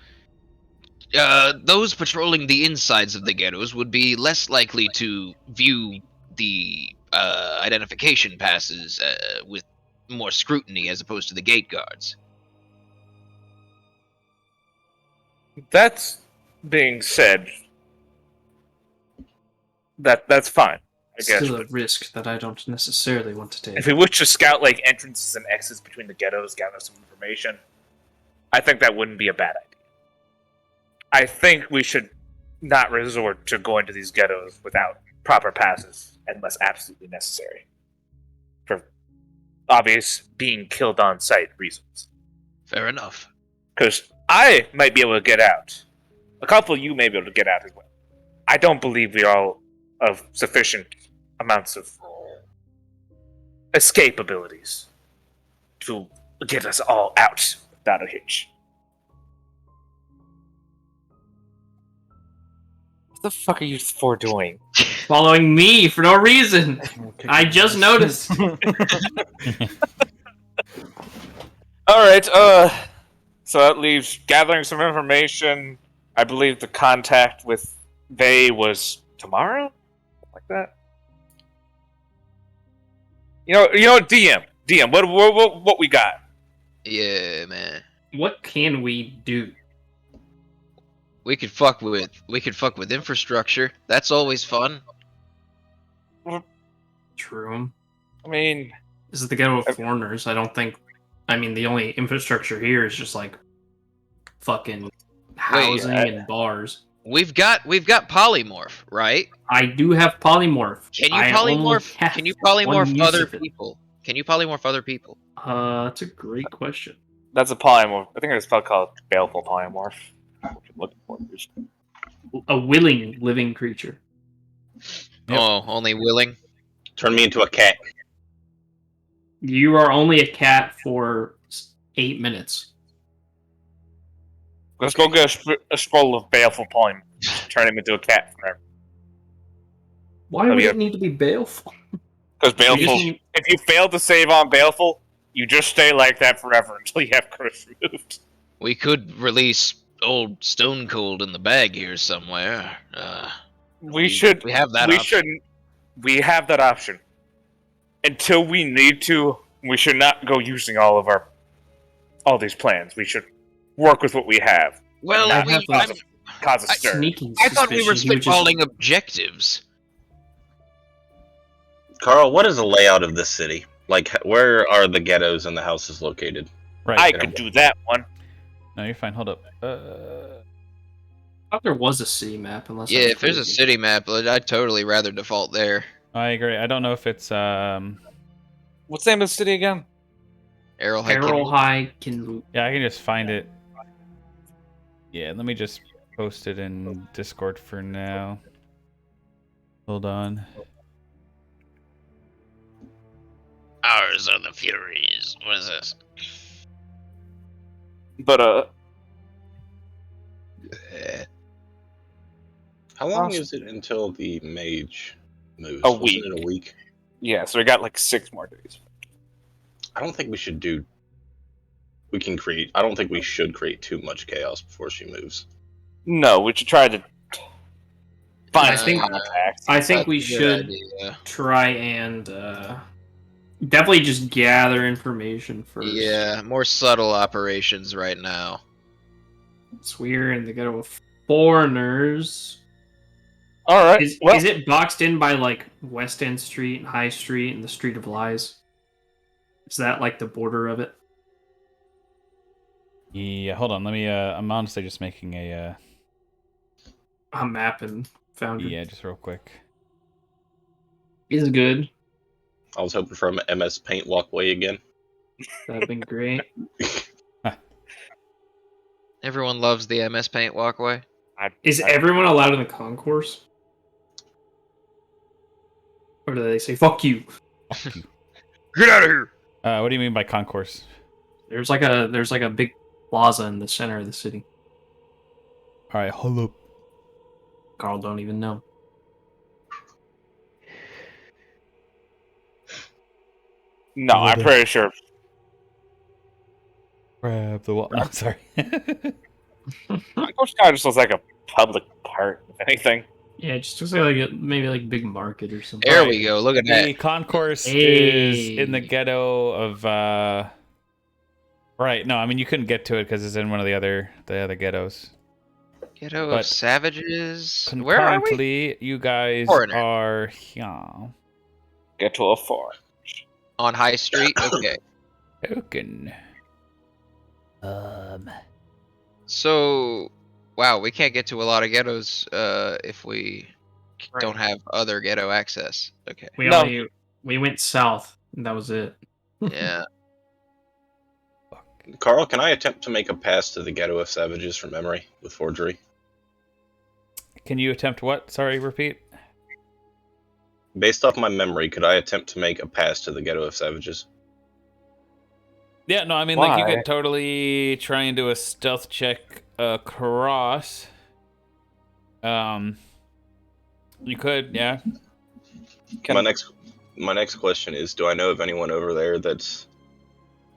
S5: Those patrolling the insides of the ghettos would be less likely to view the identification passes with more scrutiny as opposed to the gate guards.
S1: That's being said. That's fine, I guess.
S2: still a
S1: But
S2: risk that I don't necessarily want to take.
S1: if we wish to scout like entrances and exits between the ghettos, gather some information, I think that wouldn't be a bad idea. I think we should not resort to going to these ghettos without proper passes unless absolutely necessary. For obvious being killed on sight reasons.
S5: Fair enough.
S1: Because I might be able to get out. A couple of you may be able to get out as well. I don't believe we are all of sufficient amounts of escape abilities to get us all out without a hitch. What the fuck are you four doing?
S2: Following me for no reason. I just noticed.
S1: Alright, so that leaves gathering some information. I believe the contact with they was tomorrow? Like that? You know, DM, what we got?
S5: Yeah, man.
S2: What can we do?
S5: We could fuck with infrastructure. That's always fun.
S2: True.
S1: I mean,
S2: This is the ghetto of foreigners. I don't think. I mean, the only infrastructure here is just like fucking housing and bars.
S5: We've got polymorph, right?
S2: I do have polymorph.
S5: Can you
S2: I only
S5: polymorph?
S2: have
S5: Can you
S2: one
S5: polymorph
S2: use
S5: other
S2: of it.
S5: people? Can you polymorph other people?
S2: That's a great question.
S1: That's a polymorph. I think it's called baleful polymorph. What you're looking for.
S2: A willing living creature.
S4: Yep.
S5: Oh, only willing.
S6: Turn me into a cat.
S2: You are only a cat for 8 minutes.
S1: Let's go get a scroll of baleful polymorph. Turn him into a cat forever.
S2: Why would it need to be baleful?
S1: Because
S2: You just
S1: baleful,
S2: need-
S1: if you fail to save on baleful, you just stay like that forever until you have curse removed.
S5: We could release old Stone Cold in the bag here somewhere.
S1: We should.
S5: We have that
S1: We
S5: option.
S1: shouldn't. We have that option. Until we need to, we should not go using all these plans. We should work with what we have.
S5: Well,
S2: I have
S1: Cause a stir.
S2: Sneaking
S5: I thought we were
S2: suspicion he would
S5: spitballing objectives.
S6: Carl, what is the layout of this city? Like, where are the ghettos and the houses located?
S4: Right.
S1: I could do that one.
S4: No, you're fine. Hold up.
S2: I thought there was a city map, unless
S5: Yeah,
S2: I'm
S5: if there's a
S2: crazy.
S5: city map, I'd totally rather default there.
S4: I agree. I don't know if it's
S1: What's the name of the city again?
S5: Arrowhead.
S2: Carol High can
S4: yeah, I can just find it. Yeah, let me just post it in Discord for now. Hold on.
S5: Ours are the Furies. What is this?
S1: But
S6: How long
S1: Awesome.
S6: is it until the mage moves?
S1: A
S6: Wasn't
S1: week.
S6: it a week?
S1: yeah, so we got like 6 more days.
S6: I don't think we should do. We can create. I don't think we should create too much chaos before she moves.
S1: No, we should try to find
S2: I think-
S1: contacts.
S2: I think
S5: That's
S2: we
S5: a good
S2: should
S5: idea.
S2: try and definitely just gather information first.
S5: Yeah, more subtle operations right now.
S2: It's weird, and they go with foreigners.
S1: All right.
S2: Is
S1: well,
S2: it boxed in by like West End Street, High Street, and the Street of Lies? Is that like the border of it?
S4: Yeah, hold on. Let me. I'm honestly just making a.
S2: A map and Foundry.
S4: Yeah, just real quick.
S2: Is good.
S6: I was hoping for an MS Paint walkway again.
S2: That'd been great.
S5: Everyone loves the MS Paint walkway.
S2: Is everyone allowed in the concourse? Or do they say "fuck you"?
S5: Get out of here!
S4: What do you mean by concourse?
S2: There's like a big plaza in the center of the city.
S4: All right, hold up.
S2: Carl don't even know.
S1: no, I'm pretty sure.
S4: Grab the wall. No, sorry.
S1: Concourse kind of just looks like a public park, if anything.
S2: Yeah, it just looks like maybe like big market or something.
S5: There we go. Look at
S4: The
S5: that.
S4: concourse
S2: Hey.
S4: is in the ghetto of. Right. No, I mean you couldn't get to it because it's in one of the other ghettos.
S5: Ghetto
S4: But
S5: of Savages. Where are we?
S4: Concurrently, you guys
S5: Foreigner.
S4: are here.
S1: Get to a farm.
S5: On High Street? Okay.
S4: Token.
S5: So, wow, we can't get to a lot of ghettos if we don't have other ghetto access. Okay.
S2: We went south, and that was it.
S5: Yeah.
S6: Carl, can I attempt to make a pass to the ghetto of savages from memory with forgery?
S4: Can you attempt what? Sorry, repeat.
S6: Based off my memory, could I attempt to make a pass to the ghetto of savages?
S4: Yeah, no, I mean like you
S1: Why?
S4: could totally try and do a stealth check across. You could, yeah.
S1: Can-
S6: My next question is: do I know of anyone over there that's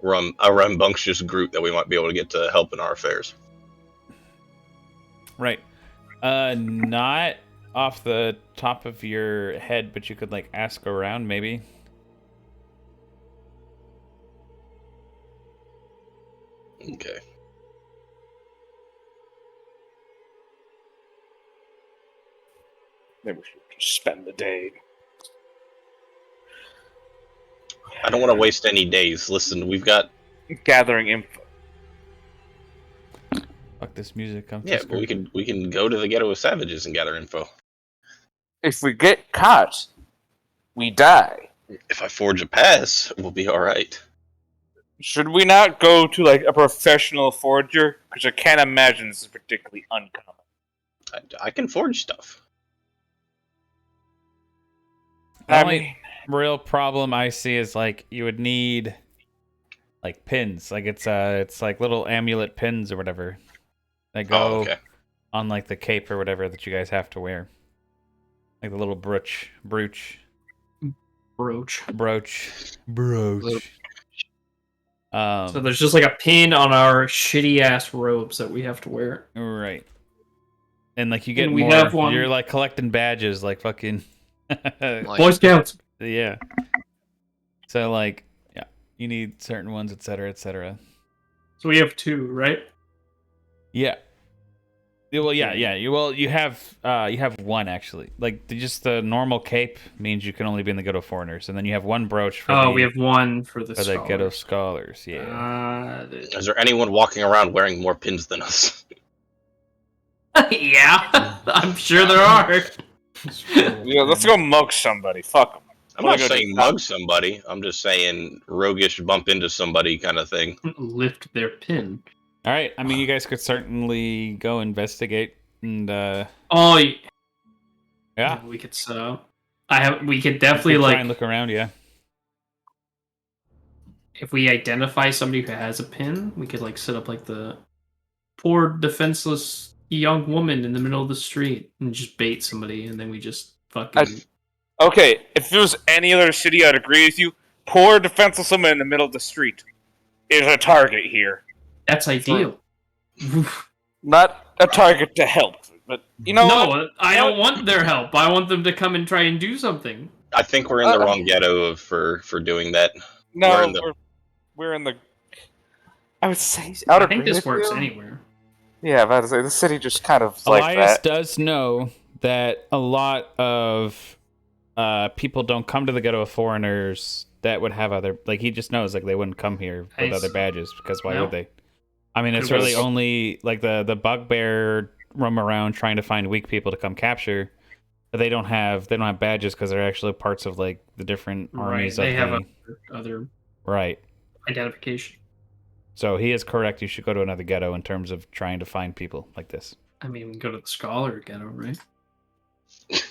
S6: a rambunctious group that we might be able to get to help in our affairs?
S4: Right. Not off the top of your head, but you could like ask around maybe.
S6: Okay.
S1: Maybe we should just spend the day.
S6: I don't want to waste any days. Listen, we've got
S1: Gathering info.
S4: Fuck this music. I'm
S6: yeah,
S4: just
S6: but we can go to the ghetto of savages and gather info.
S1: If we get caught, we die.
S6: If I forge a pass, we'll be all right.
S1: Should we not go to like a professional forger? Because I can't imagine this is particularly uncommon.
S6: I can forge stuff.
S4: The
S1: I
S4: only
S1: mean,
S4: real problem I see is like you would need like pins. Like it's like little amulet pins or whatever that go
S6: Oh, okay.
S4: on like the cape or whatever that you guys have to wear. Like the little brooch.
S2: Brooch. So there's just like a pin on our shitty ass robes that we have to wear.
S4: Right. And like you get
S2: And we
S4: more.
S2: have one-
S4: You're like collecting badges, like fucking.
S5: Like,
S2: Boy Scouts.
S4: Yeah. So like, yeah, you need certain ones, etc., etc.
S2: So we have 2, right?
S4: Yeah. Well, yeah. You have one actually. Like just the normal cape means you can only be in the Ghetto Foreigners, and then you have one brooch for
S2: Oh, we have 1 for the
S4: Ghetto
S2: scholars.
S4: Scholars. Yeah.
S6: Is there anyone walking around wearing more pins than us?
S2: Yeah, I'm sure there are.
S1: yeah, let's go mug somebody. Fuck them.
S6: I'm not saying mug somebody. I'm just saying roguish bump into somebody kind of thing.
S2: Lift their pin.
S4: All right. I mean, you guys could certainly go investigate and.
S2: Oh,
S4: Yeah.
S2: we could set up. We could definitely
S4: Try
S2: like
S4: and look around. Yeah.
S2: if we identify somebody who has a pin, we could like set up like the poor defenseless young woman in the middle of the street and just bait somebody, and then we just fucking.
S1: Okay, if it was any other city, I'd agree with you. Poor defenseless woman in the middle of the street is a target here.
S2: That's ideal.
S1: Not a target to help, but you know what?
S2: No, I don't want their help. I want them to come and try and do something.
S6: I think we're in the wrong ghetto for doing that.
S1: No, we're in the. I would say
S2: I think this works anywhere.
S1: Yeah, I'm about to say the city just kind of like
S4: Elias
S1: that.
S4: does know that a lot of people don't come to the Ghetto of Foreigners that would have other, like, he just knows like they wouldn't come here with other badges, because why would they? I mean, it's really only like the bugbear roam around trying to find weak people to come capture, but they don't have badges because they're actually parts of like the different armies.
S2: They have
S4: the
S2: other
S4: right
S2: identification.
S4: So he is correct. You should go to another ghetto in terms of trying to find people like this.
S2: I mean, we can go to the Scholar Ghetto, right?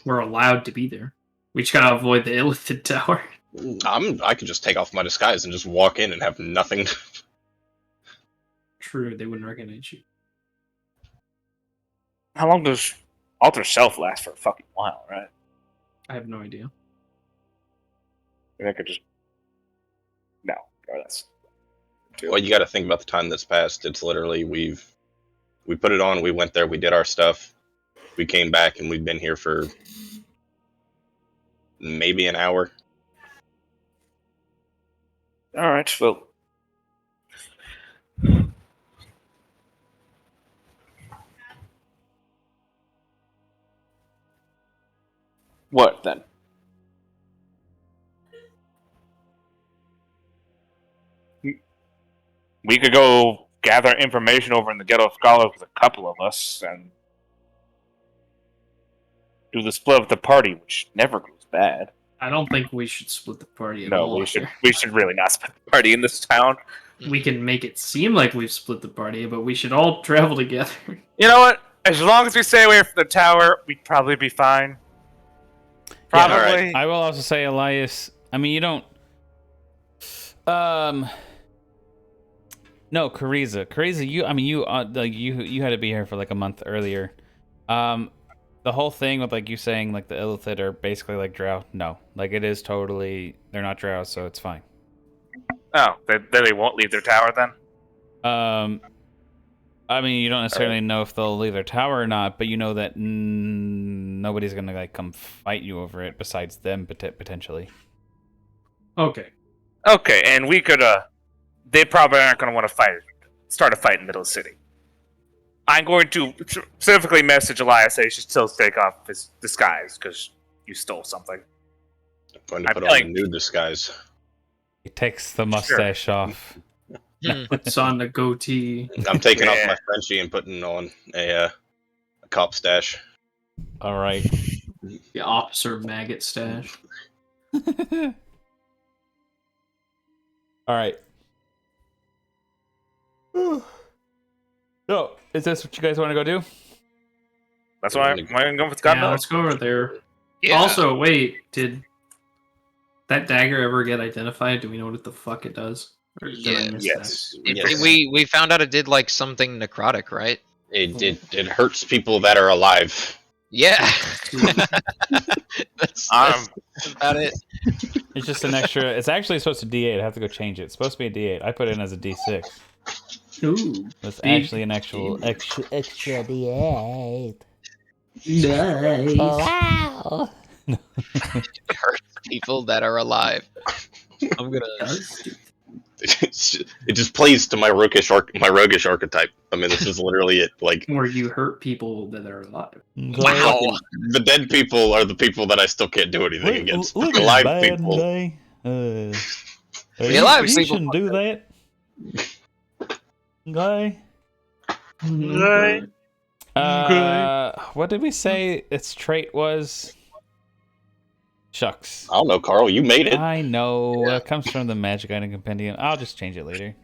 S2: We're allowed to be there. We just gotta avoid the Illithid Tower.
S6: I could just take off my disguise and just walk in and have nothing.
S2: True, they wouldn't recognize you.
S1: How long does Alter Self last for a fucking while, right?
S2: I have no idea.
S1: I could just no. That's
S6: Well, you got to think about the time that's passed. It's literally we put it on, we went there, we did our stuff, we came back, and we've been here for maybe an hour.
S1: all right. Well, what then? We could go gather information over in the Ghetto Scholars with a couple of us and do the split of the party, which never goes bad.
S2: I don't think we should split the party at all.
S1: No, we should really not split the party in this town.
S2: We can make it seem like we've split the party, but we should all travel together.
S1: You know what? As long as we stay away from the tower, we'd probably be fine. Probably.
S6: Yeah, all right.
S4: I will also say, Elias, I mean, you don't. No, Kariza, you. I mean, you had to be here for like a month earlier. The whole thing with like you saying like the Illithid are basically like drow. No, like it is totally. They're not drow, so it's fine.
S1: Oh, they won't leave their tower then?
S4: I mean, you don't necessarily know if they'll leave their tower or not, but you know that nobody's gonna like come fight you over it besides them potentially.
S2: Okay.
S1: Okay, and we could, they probably aren't going to want to start a fight in the middle of the city. I'm going to specifically message Elias say he should still take off his disguise, because you stole something.
S6: I'm going to put on a new disguise.
S4: He takes the mustache off.
S2: Puts on the goatee.
S6: I'm taking off my Frenchie and putting on a cop stash.
S4: All right.
S2: The officer maggot stash.
S4: All right. So, is this what you guys want to go do?
S1: That's why I'm going to go with Scott
S2: Yeah,
S1: Miller.
S2: let's go over there.
S5: Yeah.
S2: Also, wait, did that dagger ever get identified? Do we know what the fuck it does? Or did I
S5: Yeah.
S2: miss
S1: Yes.
S6: Yes.
S5: We found out it did like something necrotic, right?
S6: It hurts people that are alive.
S5: Yeah. that's about it.
S4: It's just an extra. It's actually supposed to D8. I have to go change it. It's supposed to be a D8. I put it in as a D6.
S2: that? Ooh.
S4: It's actually an actual extra D8.
S2: Nice.
S4: Wow.
S5: It hurts people that are alive. I'm gonna.
S6: It just plays to my roguish archetype. I mean, this is literally it. Like,
S2: Where you hurt people that are alive.
S5: Wow.
S6: the dead people are the people that I still can't do anything against. The alive people.
S4: The
S5: alive
S4: you
S5: people-
S4: shouldn't do that. Guy. What did we say its trait was? Shucks.
S6: I don't know, Carl. You made it.
S4: I know.
S5: Yeah.
S4: It comes from the Magic Item Compendium. I'll just change it later.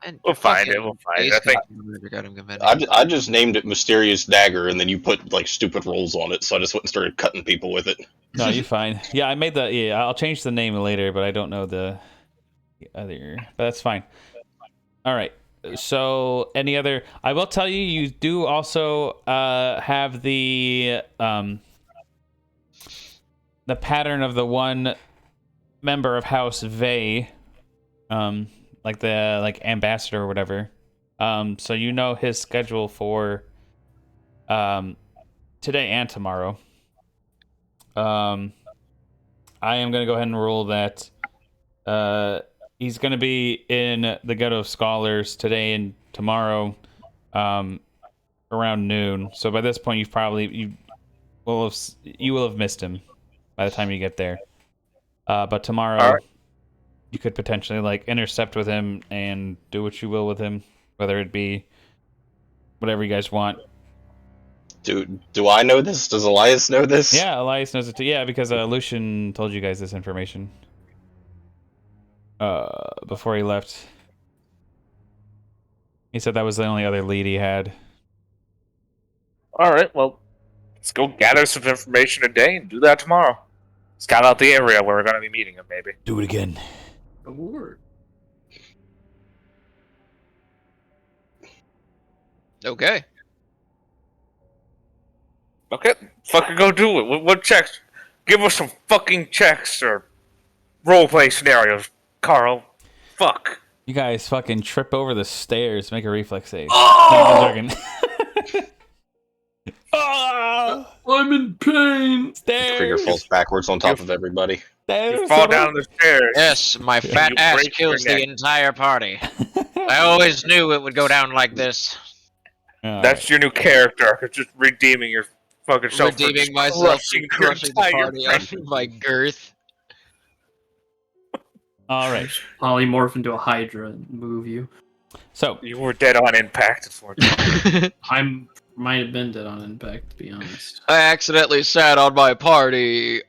S5: And
S1: We'll find
S5: fucking
S1: it. We'll find it.
S5: Ace
S1: I think.
S5: got him convinced.
S6: I just named it Mysterious Dagger, and then you put like stupid rolls on it. So I just went and started cutting people with it.
S4: No, you're fine. Yeah, I made the. Yeah, I'll change the name later, but I don't know the other. But that's fine. All right. So, any other? I will tell you, you do also have the pattern of the one member of House Vey, like the ambassador or whatever. So you know his schedule for today and tomorrow. I am going to go ahead and rule that he's going to be in the Ghetto of Scholars today and tomorrow around noon. So by this point, you will have missed him by the time you get there. But tomorrow,
S1: Alright.
S4: you could potentially intercept with him and do what you will with him, whether it be whatever you guys want.
S6: Do I know this? Does Elias know this?
S4: Yeah, Elias knows it too. Yeah, because Lucian told you guys this information before he left. He said that was the only other lead he had.
S1: All right, well, let's go gather some information today and do that tomorrow. Scout out the area where we're going to be meeting him, maybe.
S4: Do it again.
S2: Award.
S5: Okay.
S1: Okay, fucking go do it. What checks? Give us some fucking checks or roleplay scenarios, Carl. Fuck.
S4: You guys fucking trip over the stairs. Make a reflex save.
S1: Oh!
S4: No, I'm joking. Ah!
S2: I'm in pain.
S6: Krieger
S4: Stairs.
S6: falls backwards on top of everybody.
S4: Stairs.
S1: You fall down the stairs.
S5: Yes, my fat
S1: You
S5: ass
S1: break your
S5: kills the
S1: neck.
S5: entire party. I always knew it would go down like this.
S4: All
S1: That's your new character. It's just redeeming your fucking self. for
S5: Redeeming myself
S1: crushing
S5: and
S1: your
S5: crushing the
S1: entire
S5: party
S1: friend.
S5: on my girth.
S4: All right.
S2: Polymorph into a Hydra and move you.
S4: So
S1: You were dead on impact. Unfortunately.
S2: I might have been dead on impact, to be honest.
S5: I accidentally sat on my party.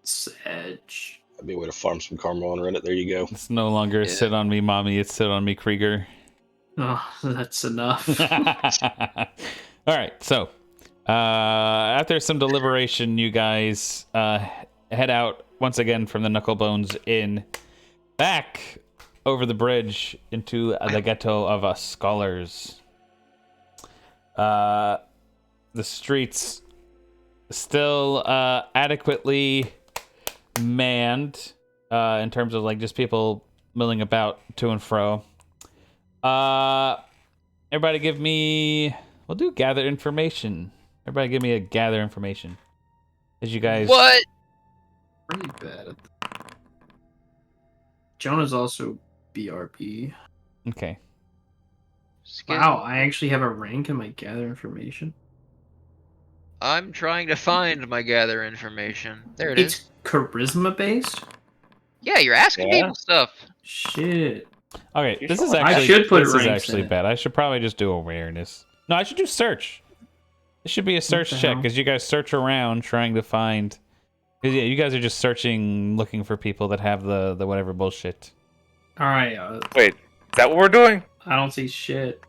S2: Sedge.
S6: That'd be a way to farm some karma on Reddit. There you go.
S4: it's no longer
S5: Yeah.
S4: sit on me, mommy. It's sit on me, Krieger.
S2: Oh, that's enough.
S4: All right. So after some deliberation, you guys head out once again from the Knucklebones Inn back over the bridge into the Ghetto of Scholars. The streets still adequately manned in terms of just people milling about to and fro. Everybody give me... We'll do gather information. Everybody give me a gather information. As you guys...
S5: What?
S2: Pretty bad. Jonah's also BRB.
S4: Okay.
S2: Wow, I actually have a rank in my gather information.
S5: I'm trying to find my gather information. There it is.
S2: It's charisma based?
S5: Yeah, you're asking
S1: Yeah.
S5: people stuff.
S2: Shit.
S4: Okay, this is
S1: sure?
S4: actually...
S2: I should put
S4: this is
S2: ranks
S4: actually
S2: in it.
S4: bad. I should probably just do awareness. No, I should do search. It should be a search
S2: the
S4: check,
S2: hell?
S4: because you guys search around trying to find... Because, yeah, you guys are just searching, looking for people that have the whatever bullshit.
S2: Alright,
S1: Wait, is that what we're doing?
S2: I don't see shit.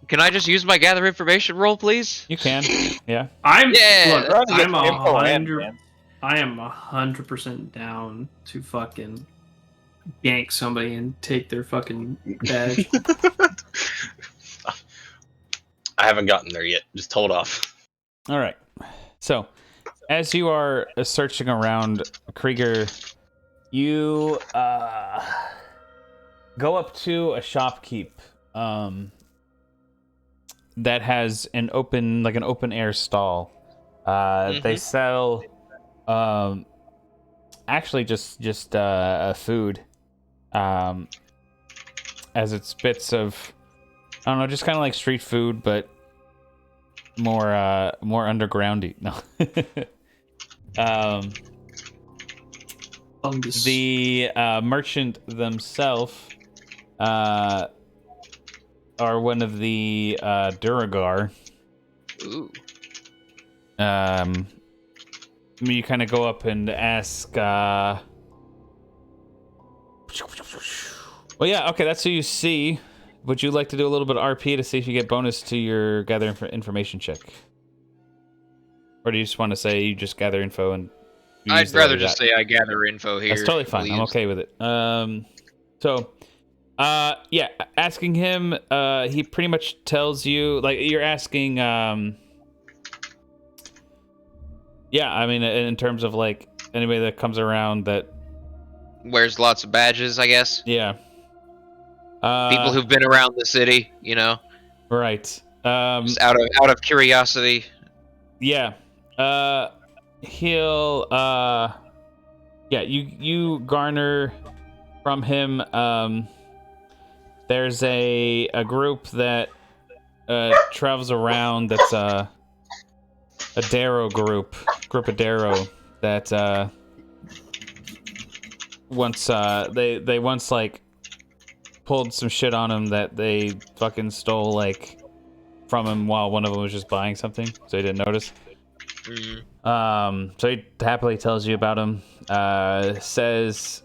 S5: Can I just use my gather information roll, please?
S4: You can. Yeah.
S5: Yeah,
S2: Look.
S1: We're
S2: I'm
S1: on info and
S2: 100.
S1: man.
S2: I am 100% down to fucking gank somebody and take their fucking badge.
S6: I haven't gotten there yet. Just hold off.
S4: All right. So, as you are searching around, Krieger, you go up to a shopkeep that has an open air stall. They sell actually just food, as it's bits of, I don't know, just kind of like street food, but more undergroundy. No. The merchant themselves are one of the Duragar.
S5: Ooh.
S4: You kind of go up and ask. Well, yeah, okay, that's who you see. Would you like to do a little bit of RP to see if you get bonus to your gather information check? Or do you just want to say you just gather info and...
S5: I'd rather just say I gather info here.
S4: That's totally fine. I'm okay with it. Yeah, asking him, he pretty much tells you, like, you're asking, yeah, I mean, in terms of, like, anybody that comes around that...
S5: Wears lots of badges, I guess.
S4: Yeah.
S5: People who've been around the city, you know?
S4: Right.
S5: Just out of curiosity.
S4: Yeah. He'll, yeah, you garner from him, there's a group that, travels around that's, a Darrow group of Darrow that, once, they once, like, pulled some shit on him that they fucking stole, like, from him while one of them was just buying something, so he didn't notice. So he happily tells you about him. Says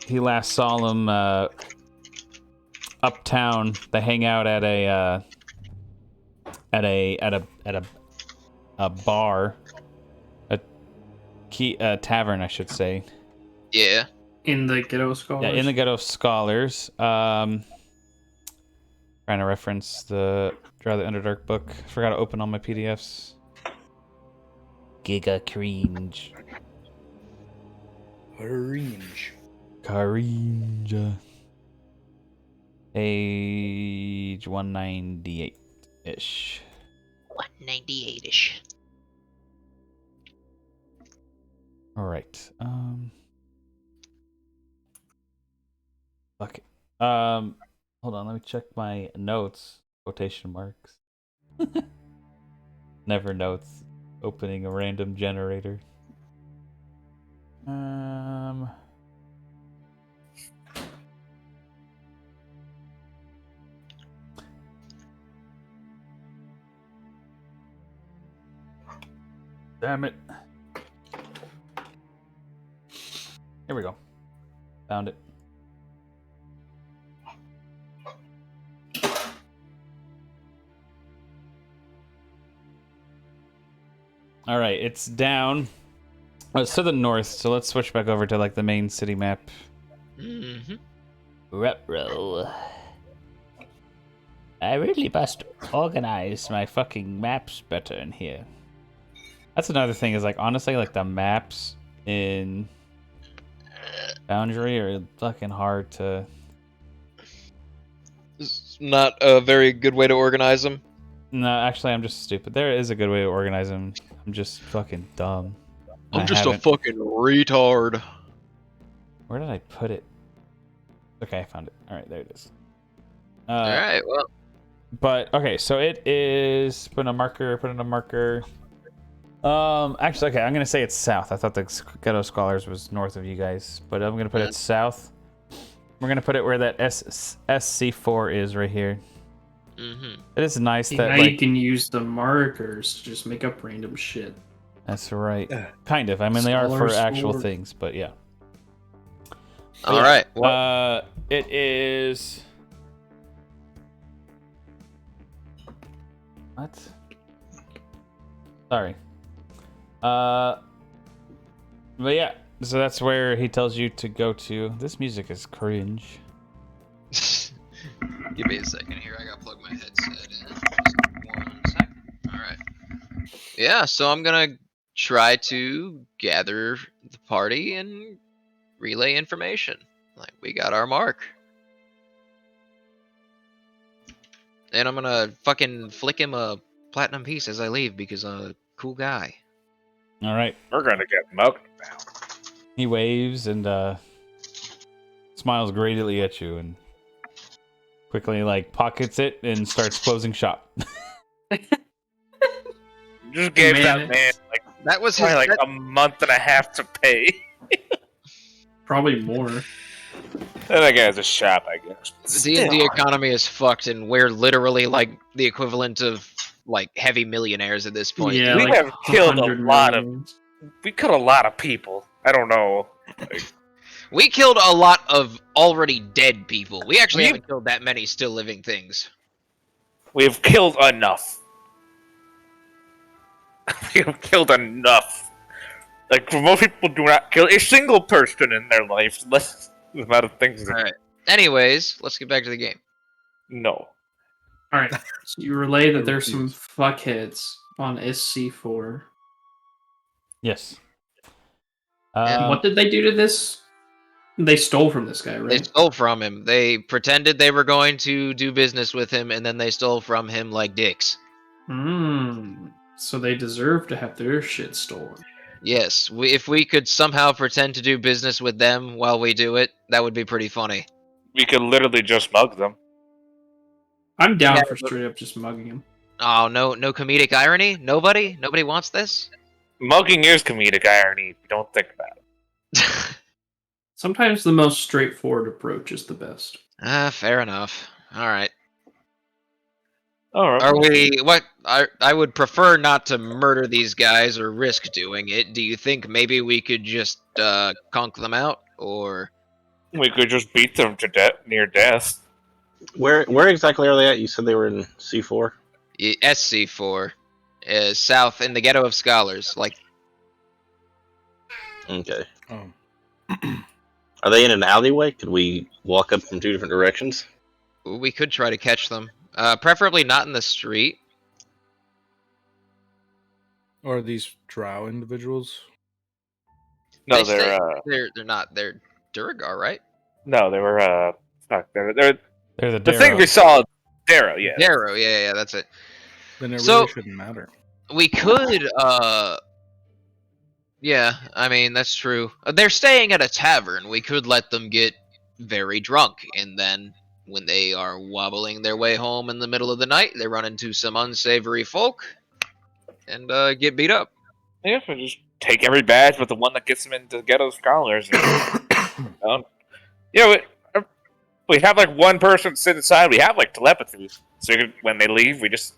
S4: he last saw him uptown. They hang out at a bar, a tavern, I should say.
S5: Yeah.
S2: In the Ghetto Scholars?
S4: Yeah, in the Ghetto Scholars. Trying to reference the Draw the Underdark book. Forgot to open all my PDFs. Giga cringe. Cringe. Page 198-ish.
S5: 198-ish.
S4: Alright. Fuck it. Hold on, let me check my notes. Quotation marks. Never notes. Opening a random generator. Damn it. Here we go. Found it. All right, it's down. Oh, it's to the north, so let's switch back over to like the main city map. Ruh-roh. I really must organize my fucking maps better in here. That's another thing, is like, honestly, like the maps in Foundry are fucking hard to...
S5: It's not a very good way to organize them.
S4: No, actually, I'm just stupid. There is a good way to organize them. I'm just fucking dumb.
S5: I'm just a fucking retard.
S4: Where did I put it? Okay, I found it. Alright, there it is.
S5: Alright, well.
S4: But, okay, so it is... Put in a marker. Actually, okay, I'm gonna say it's south. I thought the Ghetto Scholars was north of you guys, but I'm gonna put it south. We're gonna put it where that SC4 is right here. It is nice that,
S2: now
S4: like,
S2: you can use the markers to just make up random shit.
S4: That's right. Kind of. I mean, they are for actual
S2: Scholars.
S4: things, but yeah.
S5: Alright. Well,
S4: It is What? Sorry. But yeah, so that's where he tells you to go to. This music is cringe.
S5: Give me a second here. I gotta plug my headset in. Just 1 sec. Alright. Yeah, so I'm gonna try to gather the party and relay information. Like, we got our mark. And I'm gonna fucking flick him a platinum piece as I leave because I'm a cool guy.
S4: All right.
S1: We're gonna get mugged now.
S4: He waves and smiles greedily at you and quickly like pockets it and starts closing shop.
S1: Just gave
S2: Man,
S1: that man like
S5: That was his.
S1: probably like a month and a half to pay.
S2: Probably more.
S1: And that guy's a shop, I guess.
S5: The D&D economy is fucked, and we're literally like the equivalent of like heavy millionaires at this point.
S2: Yeah,
S1: We
S2: like
S1: have killed a
S2: 100
S1: lot of-
S2: million.
S1: We killed a lot of people. I don't know.
S5: We killed a lot of already dead people. We actually
S1: We-
S5: haven't killed that many still living things.
S1: We've killed enough. We have killed enough. Like, most people do not kill a single person in their life. Less the amount of things. That...
S5: Alright. Anyways, let's get back to the game.
S1: No.
S2: Alright, so you relay that there's some fuckheads on SC4.
S4: Yes.
S2: What did they do to this? They stole from this guy,
S5: They
S2: right?
S5: stole from him. They pretended they were going to do business with him, and then they stole from him like dicks.
S2: So they deserve to have their shit stolen.
S5: Yes, if we could somehow pretend to do business with them while we do it, that would be pretty funny.
S1: We could literally just mug them.
S2: I'm down
S5: Yeah,
S2: for straight up just mugging him.
S5: Oh, no comedic irony? Nobody wants this?
S1: Mugging is comedic irony if you don't think about it.
S2: Sometimes the most straightforward approach is the best.
S5: Fair enough. Alright.
S1: Alright.
S5: Are we... What... I would prefer not to murder these guys or risk doing it. Do you think maybe we could just, conk them out? Or...
S1: We could just beat them to death, near death.
S6: Where exactly are they at? You said they were in C4.
S5: SC4. South in the Ghetto of Scholars. Like...
S6: Okay.
S3: Oh.
S6: Are they in an alleyway? Could we walk up from two different directions?
S5: We could try to catch them. Preferably not in the street.
S3: Or are these drow individuals?
S1: No,
S5: They say-
S1: they're
S5: They're not. They're Duragar, right?
S1: no, they were fuck, they're
S4: There's a
S1: the thing
S4: Darrow.
S1: we saw. Darrow, yeah.
S5: Darrow, yeah, that's it.
S3: Then it
S5: So-
S3: really shouldn't matter.
S5: We could, yeah, I mean, that's true. They're staying at a tavern. We could let them get very drunk, and then when they are wobbling their way home in the middle of the night, they run into some unsavory folk and get beat up.
S1: Yeah, so just take every badge but the one that gets them into Ghetto Scholars. And, we have like one person sit inside. We have like telepathy, so you could, when they leave, we just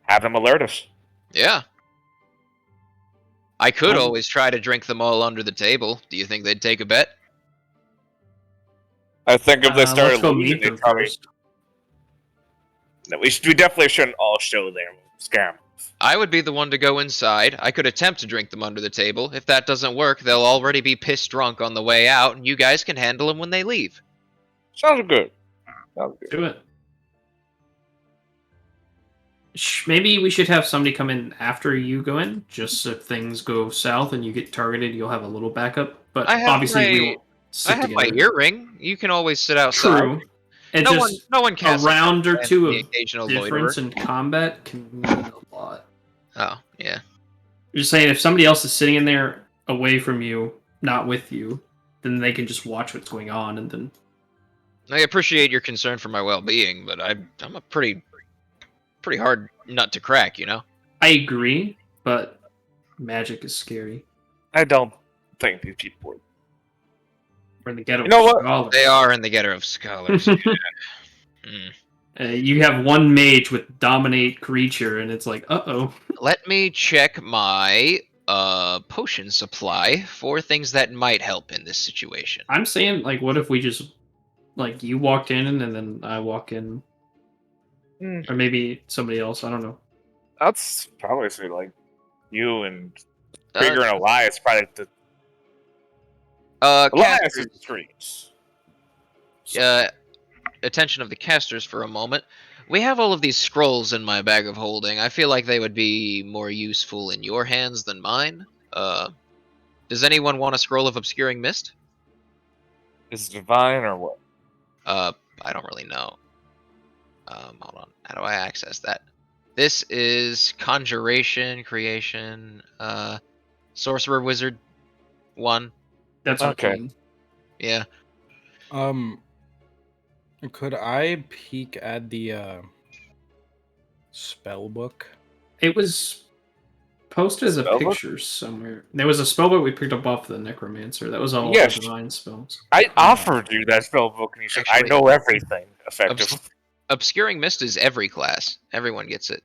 S1: have them alert us.
S5: Yeah. I could always try to drink them all under the table. Do you think they'd take a bet?
S1: I think if they
S2: Let's
S1: started
S2: go
S1: losing,
S2: meet
S1: they
S2: them
S1: probably.
S2: first.
S1: No, we definitely shouldn't all show their scam.
S5: I would be the one to go inside. I could attempt to drink them under the table. If that doesn't work, they'll already be pissed drunk on the way out, and you guys can handle them when they leave.
S1: Sounds good. Sounds good.
S2: Do it. Maybe we should have somebody come in after you go in, just so if things go south and you get targeted, you'll have a little backup. But
S5: I have
S2: obviously, we
S5: my-
S2: won't sit
S5: I have my
S2: together.
S5: earring. You can always sit outside.
S2: True. It
S5: No
S2: just
S5: one
S2: a
S5: casts
S2: round or
S5: against
S2: two
S5: the
S2: of
S5: occasional
S2: difference
S5: loiterer.
S2: in combat can mean a lot.
S5: Oh, yeah.
S2: I'm just saying, if somebody else is sitting in there away from you, not with you, then they can just watch what's going on, and then
S5: I appreciate your concern for my well-being, but I'm a pretty hard nut to crack, you know?
S2: I agree. But magic is scary.
S1: I don't think these people.
S2: We're in the ghetto.
S1: You know what?
S2: Scholars.
S5: They are in the Ghetto of Scholars. Yeah.
S2: You have one mage with dominate creature, and it's like, uh-oh.
S5: Let me check my potion supply for things that might help in this situation.
S2: I'm saying, like, what if we just, like, you walked in, and then I walk in, or maybe somebody else. I don't know.
S1: That's probably say like you and
S5: Uh,
S1: Krieger and Elias. Probably the Elias is
S5: casters,
S1: the streets.
S5: attention of the casters for a moment. We have all of these scrolls in my bag of holding. I feel like they would be more useful in your hands than mine. Does anyone want a scroll of obscuring mist?
S1: Is it divine or what?
S5: I don't really know. Hold on. How do I access that? This is conjuration, creation, sorcerer wizard 1.
S2: That's
S1: Okay.
S2: arcane.
S5: Yeah.
S3: Could I peek at the spell book?
S2: It was posted as a
S1: Spellbook?
S2: picture somewhere. There was a spellbook we picked up off the necromancer. That was all
S1: Yes.
S2: the divine spells.
S1: I offered you that spell book, and you said, "I
S5: Actually,
S1: know everything." Effectively,
S5: Obscuring mist is every class. Everyone gets it.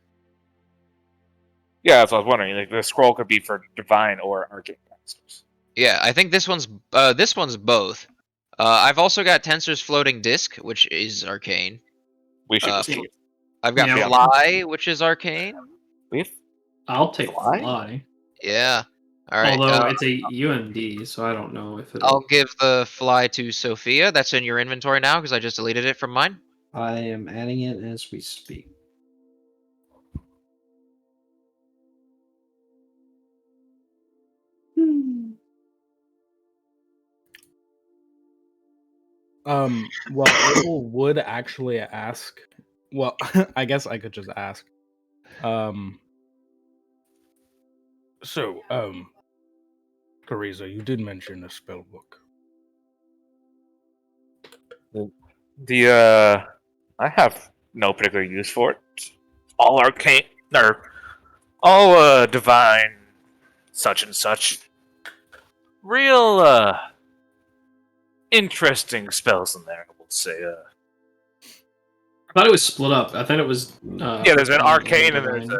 S1: yeah. That's what I was wondering. Like the scroll could be for divine or arcane masters.
S5: Yeah, I think this one's both. I've also got Tensor's floating disc, which is arcane.
S1: We should.
S5: I've got
S2: Yeah.
S5: fly, which is arcane.
S1: We've
S2: I'll take
S1: Fly?
S2: fly.
S5: Yeah. All right.
S2: Although it's a UMD, so I don't know if it'll.
S5: I'll give the fly to Sophia. That's in your inventory now because I just deleted it from mine.
S2: I am adding it as we speak.
S3: Well, Abel would actually ask. Well, I guess I could just ask. So, Cariza, you did mention a spell book.
S1: I have no particular use for it. All arcane or all divine, such and such. Real interesting spells in there. I will say.
S2: I thought it was split up. I thought it was.
S1: Yeah, there's an arcane and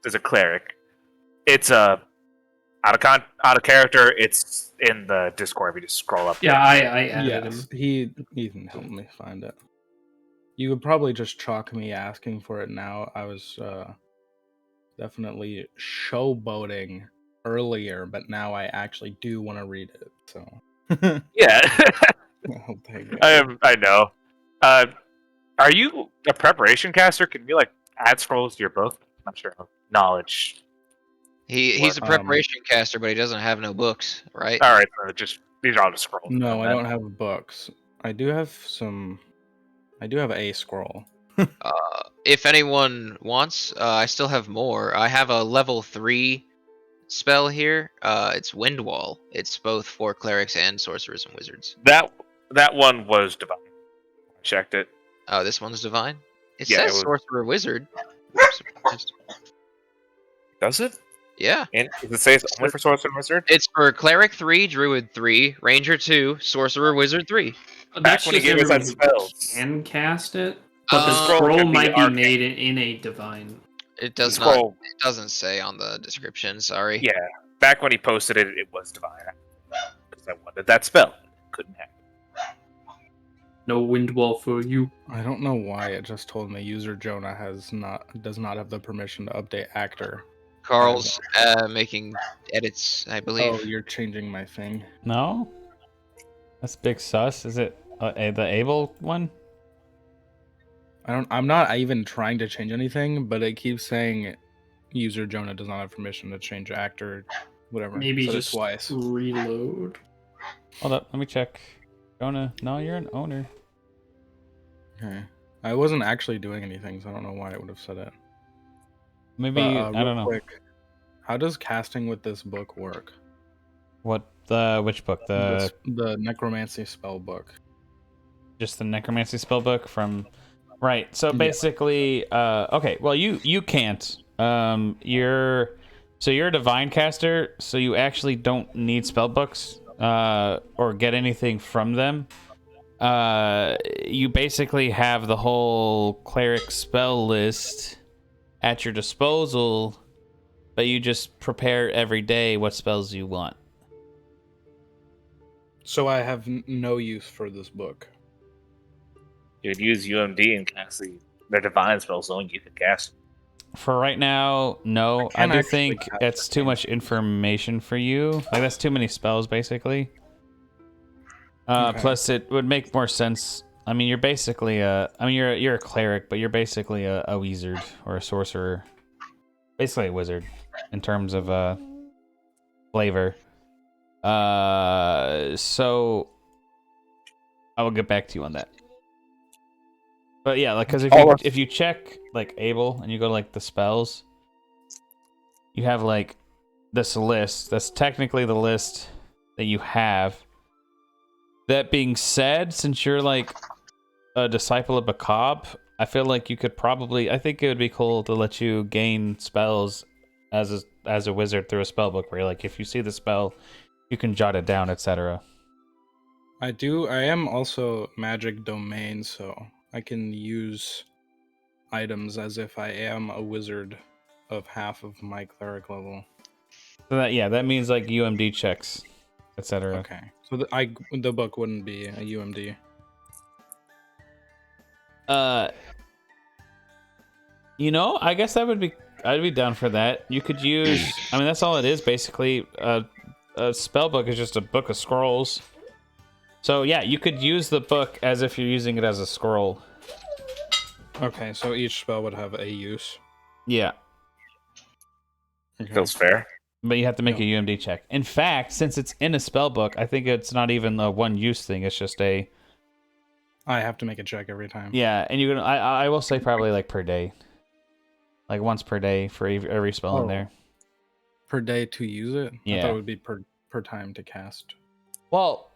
S1: there's a cleric. It's out of character. It's in the Discord. We just scroll up.
S2: Yeah, I added him.
S3: He even helped me find it. You would probably just chalk me asking for it now. I was definitely showboating earlier, but now I actually do want to read it. So
S1: Yeah,
S3: I'll take it.
S1: I know. Are you a preparation caster? Can you like add scrolls to your book? I'm sure. Knowledge.
S5: He's a preparation caster, but he doesn't have no books, right?
S1: All right, so just these are all just scrolls.
S3: No, I don't have books. I do have some. I do have a scroll.
S5: If anyone wants, I still have more. I have a level 3 spell here. It's Wind Wall. It's both for clerics and sorcerers and wizards.
S1: That one was divine. I checked it.
S5: Oh, this one's divine? It
S1: Yeah,
S5: says
S1: it was-
S5: sorcerer wizard.
S1: Does it?
S5: Yeah.
S1: And does it say it's only for sorcerer and wizard?
S5: It's for cleric 3, druid 3, ranger 2, sorcerer wizard 3.
S1: Back when he gave us that spell.
S2: Can cast it, but the
S5: Scroll
S2: scroll
S1: could be
S2: might be
S1: arcane.
S2: made in a divine.
S5: It
S1: The
S5: does not.
S1: scroll.
S5: It doesn't say on the description. Sorry.
S1: Yeah, back when he posted it, it was divine. Because I wanted that spell. Couldn't have.
S2: No wind wall for you.
S3: I don't know why it just told me user Jonah does not have the permission to update actor.
S5: Carl's making edits, I believe.
S3: Oh, you're changing my thing.
S4: No? That's big sus. Is it the Able one?
S3: I'm not even trying to change anything, but it keeps saying user Jonah does not have permission to change actor, whatever.
S2: Maybe
S3: Said it
S2: just
S3: twice.
S2: reload.
S4: Hold up, let me check. Jonah, no, you're an owner.
S3: Okay. I wasn't actually doing anything, so I don't know why it would have said it.
S4: Maybe I
S3: real
S4: don't know.
S3: Quick, how does casting with this book work?
S4: Which book?
S3: The necromancy spell book.
S4: Just the necromancy spellbook from. Right. So
S3: Yeah.
S4: basically, okay. Well, you can't. You're a divine caster, so you actually don't need spellbooks or get anything from them. You basically have the whole cleric spell list at your disposal, but you just prepare every day what spells you want.
S3: So I have no use for this book.
S1: You would use UMD and cast the divine spells, so you can cast.
S4: For right now, no. I
S3: can
S4: do
S3: actually
S4: think
S3: cast
S4: it's too
S3: Arcane.
S4: much information for you. Like that's too many spells, basically.
S3: Okay.
S4: Plus, it would make more sense. I mean, you're basically you're a cleric, but you're basically a wizard or a sorcerer. Basically a wizard in terms of flavor. So I will get back to you on that. But yeah, like because if you check like Able and you go to like the spells, you have like this list. That's technically the list that you have. That being said, since you're like a disciple of Bakab, I feel like you could probably. I think it would be cool to let you gain spells as a wizard through a spell book, where like if you see the spell, you can jot it down, etc.
S3: I am also magic domain, so I can use items as if I am a wizard of half of my cleric level.
S4: So that means like UMD checks, etc.
S3: Okay. So the book wouldn't be a UMD.
S4: I guess I'd be down for that. You could use. I mean, that's all it is basically. A spell book is just a book of scrolls. So yeah, you could use the book as if you're using it as a scroll.
S3: Okay, so each spell would have a use.
S4: Yeah,
S3: Okay.
S1: Feels fair.
S4: but you have to make
S3: Yeah.
S4: a UMD check. In fact, since it's in a spell book, I think it's not even a one use thing. It's just a
S3: I have to make a check every time.
S4: yeah. And you can I will say probably like per day, like once per day for every spell in
S3: Oh.
S4: there.
S3: Per day to use it? I
S4: Yeah.
S3: thought it would be per time to cast.
S4: Well,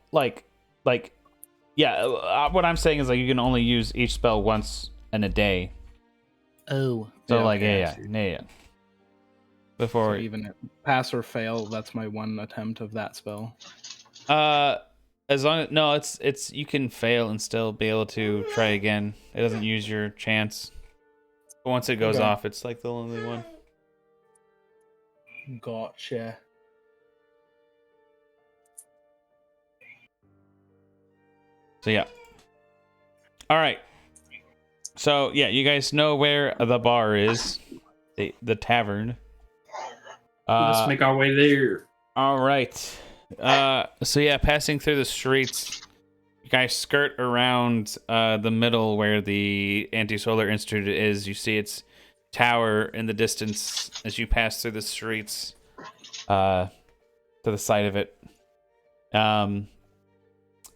S4: yeah. What I'm saying is like you can only use each spell once in a day.
S3: Oh.
S4: So
S3: I see.
S4: yeah. Before
S3: So even if pass or fail, that's my one attempt of that spell.
S4: as long as no, it's you can fail and still be able to try again. It doesn't use your chance. But once it goes
S3: Okay.
S4: off, it's like the only one.
S3: Gotcha.
S4: So yeah. All right. So yeah, you guys know where the bar is, the tavern.
S2: Let's make our way there.
S4: All right. So yeah, passing through the streets, you guys skirt around the middle where the anti-solar institute is. You see its tower in the distance as you pass through the streets to the side of it. And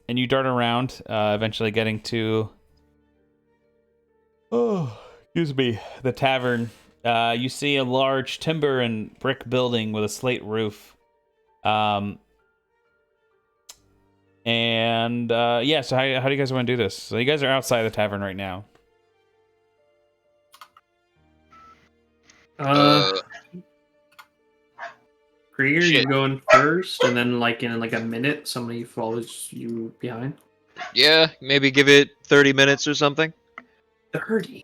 S4: you dart around, eventually getting to the tavern. You see a large timber and brick building with a slate roof. So how do you guys want to do this? So you guys are outside the tavern right now.
S2: Krieger,
S5: Shit.
S2: you going first, and then like in like a minute, somebody follows you behind.
S5: Yeah, maybe give it 30 minutes or something.
S2: 30.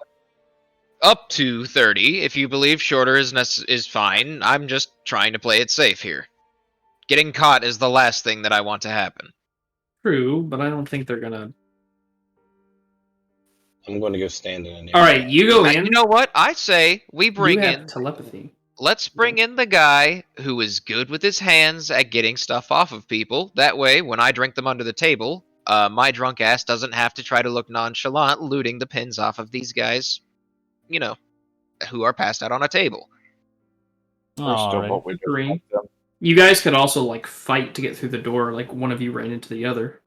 S5: Up to 30, if you believe shorter is fine. I'm just trying to play it safe here. Getting caught is the last thing that I want to happen.
S2: True, but I don't think they're gonna.
S6: I'm going to go stand in.
S2: All right, you go in.
S5: You know what? I say we bring
S2: you have
S5: in.
S2: telepathy.
S5: Let's bring in the guy who is good with his hands at getting stuff off of people. That way, when I drink them under the table, my drunk ass doesn't have to try to look nonchalant looting the pins off of these guys, who are passed out on a table.
S1: First of what we
S2: Agree.
S1: do. Them.
S2: You guys could also like fight to get through the door, like one of you ran into the other,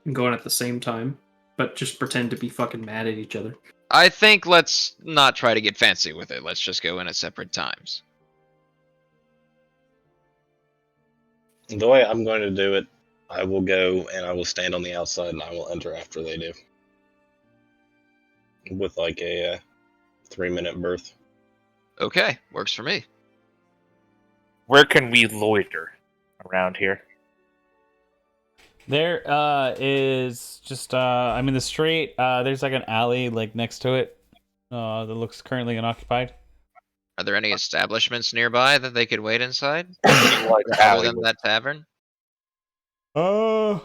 S2: and go in at the same time, but just pretend to be fucking mad at each other.
S5: I think let's not try to get fancy with it. Let's just go in at separate times.
S6: The way I'm going to do it, I will go and I will stand on the outside and I will enter after they do. With like a 3-minute berth.
S5: Okay, works for me.
S1: Where can we loiter around here?
S4: There is just the street. There's like an alley like next to it that looks currently unoccupied.
S5: Are there any establishments nearby that they could wait inside?
S1: Like
S5: Other than that tavern?
S4: Yeah,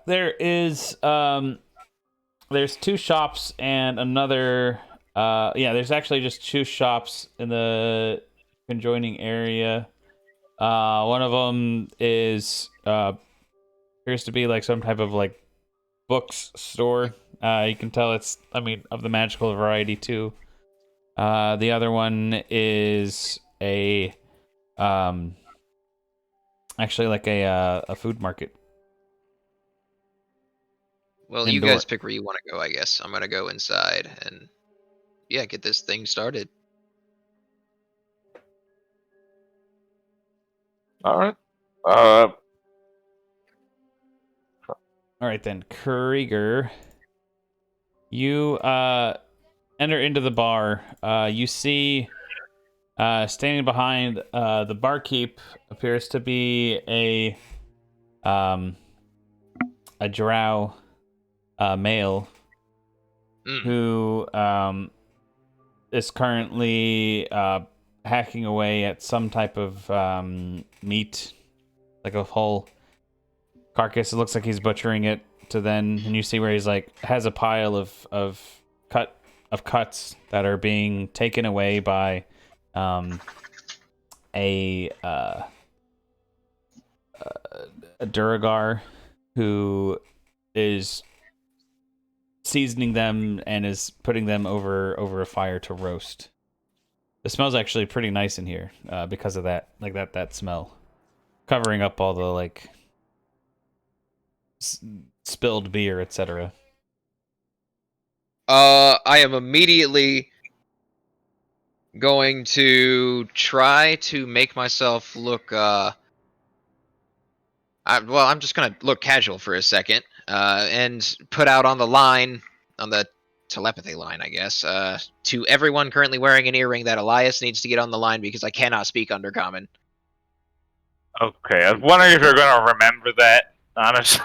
S4: there is there's 2 shops and another Yeah, there's actually just 2 shops in the conjoining area. One of them is appears to be like some type of like books store. You can tell it's, I mean, of the magical variety too. The other one is a actually like a food market.
S5: Well, you
S4: Indoor.
S5: guys pick where you want to go, I guess. I'm gonna go inside and yeah, get this thing started.
S1: All right.
S4: All right then, Krieger. You enter into the bar. You see standing behind the barkeep appears to be a drow male who is currently hacking away at some type of meat, like a whole carcass. It looks like he's butchering it to then, and you see where he's like has a pile of cuts that are being taken away by a Duragar who is seasoning them and is putting them over a fire to roast. It smells actually pretty nice in here because of that, like that smell, covering up all the like spilled beer, etc.
S5: I am immediately going to try to make myself look I'm just gonna look casual for a second, and put out on the line, on the telepathy line, I guess, to everyone currently wearing an earring that Elias needs to get on the line because I cannot speak Undercommon.
S1: Okay, I was wondering if you're gonna remember that. Honestly.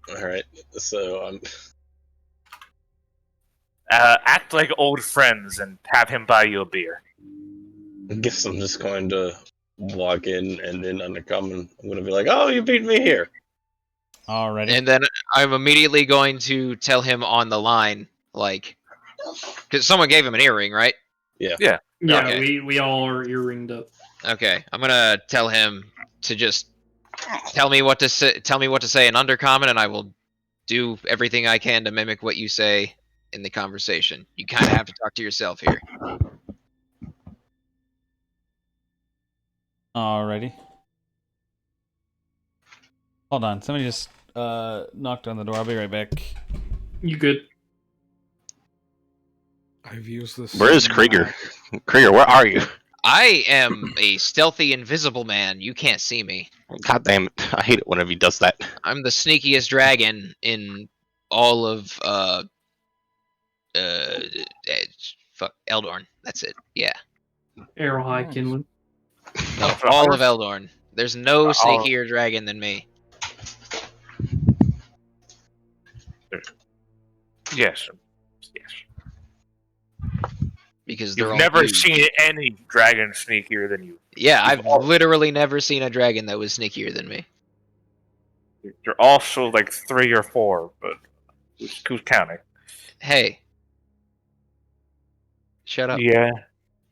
S6: All right, so I'm.
S1: Act like old friends and have him buy you a beer.
S6: I guess I'm just going to walk in and then Undercommon. I'm going to be like, "Oh, you beat me here."
S4: Alrighty.
S5: And then I'm immediately going to tell him on the line, like, because someone gave him an earring, right?
S6: Yeah.
S1: Yeah.
S2: Yeah,
S5: Okay.
S2: we all are earringed up.
S5: Okay, I'm gonna tell him to just tell me what to say. Tell me what to say in Undercommon, and I will do everything I can to mimic what you say in the conversation. You kind of have to talk to yourself here.
S4: Alrighty. Hold on, somebody just knocked on the door. I'll be right back.
S2: You good?
S3: I've used this.
S6: Where is Krieger? Krieger, where are you?
S5: I am a stealthy, invisible man. You can't see me.
S6: God damn it! I hate it whenever he does that.
S5: I'm the sneakiest dragon in all of fuck Eldorn. That's it. Yeah.
S2: Arrow High
S3: Nice.
S2: Kinlan.
S5: No, all of Eldorn. There's no sneakier dragon than me.
S1: Yes. Yes.
S5: Because they're
S1: You've
S5: all
S1: never
S5: huge.
S1: seen any dragon sneakier than you.
S5: Yeah, I've literally never seen a dragon that was sneakier than me.
S1: You're also like 3 or 4, but who's counting?
S5: Hey. Shut up.
S1: Yeah.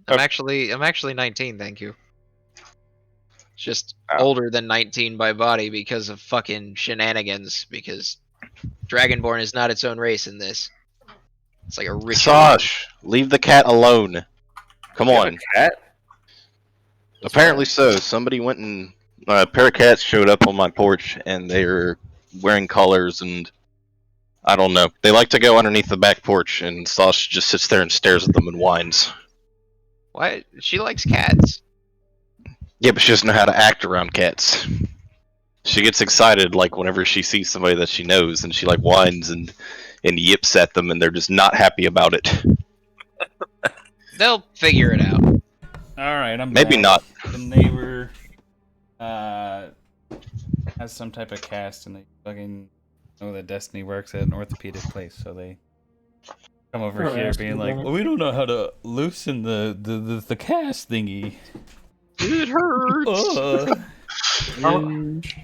S5: I'm actually 19, thank you. Just
S1: Oh.
S5: older than 19 by body because of fucking shenanigans, because Dragonborn is not its own race in this. It's like a ritual.
S6: Sash, leave the cat alone. Come
S1: You have
S6: on.
S1: a cat?
S6: Apparently so. Somebody went and a pair of cats showed up on my porch, and they were wearing collars, and I don't know. They like to go underneath the back porch, and Sash just sits there and stares at them and whines.
S5: Why? She likes cats.
S6: Yeah, but she doesn't know how to act around cats. She gets excited like whenever she sees somebody that she knows, and she like whines and yips at them, and they're just not happy about it.
S5: They'll figure it out.
S4: Alright, I'm
S6: Maybe
S4: back.
S6: not.
S4: The neighbor has some type of cast, and they fucking know that Destiny works at an orthopedic place, so they come over
S2: Or
S4: here
S2: ask
S4: being
S2: them
S4: like,
S2: about it.
S4: well, we don't know how to loosen the cast thingy.
S5: It hurts.
S4: Ugh.
S2: Hinge.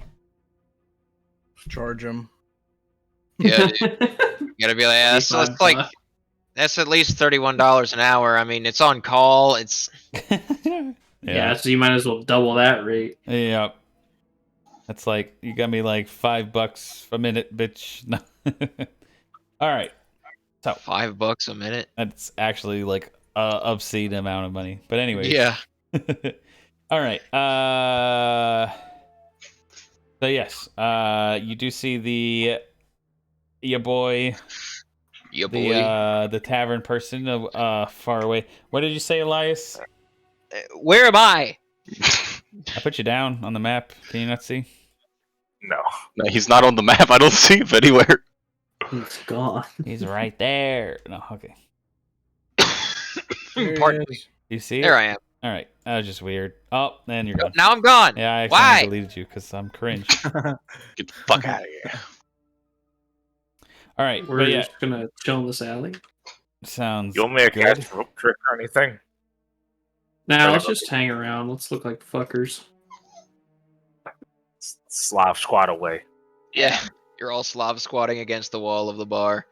S3: Charge him.
S5: Yeah, dude. You gotta be like, yeah, so it's like that's at least $31 an hour. I mean, it's on call. It's
S2: Yeah, so you might as well double that rate.
S4: Yeah. That's like, you got me like $5 a minute, bitch. No. All right. So
S5: $5 a minute.
S4: that's actually like a obscene amount of money. But anyway.
S5: Yeah.
S4: All right. So yes, you do see your boy,
S5: Yeah, boy.
S4: the tavern person far away. What did you say, Elias?
S5: Where am I?
S4: I put you down on the map. Can you not see?
S1: No.
S6: No, he's not on the map. I don't see him anywhere.
S2: He's gone.
S4: He's right there. No, okay.
S5: Pardon me.
S4: You see
S5: There
S4: it?
S5: I am.
S4: All right. That was just weird. Oh, and you're gone.
S5: Now I'm gone.
S4: Yeah, I
S5: Why?
S4: accidentally deleted you because I'm cringe.
S6: Get the fuck out of here.
S4: All right.
S2: We're
S4: But yeah,
S2: just gonna chill in this alley.
S4: sounds
S1: You want me to
S4: good.
S1: cast rope trick or anything?
S2: Nah, let's just hang around. Let's look like fuckers.
S1: Slav squat away.
S5: Yeah. You're all Slav squatting against the wall of the bar.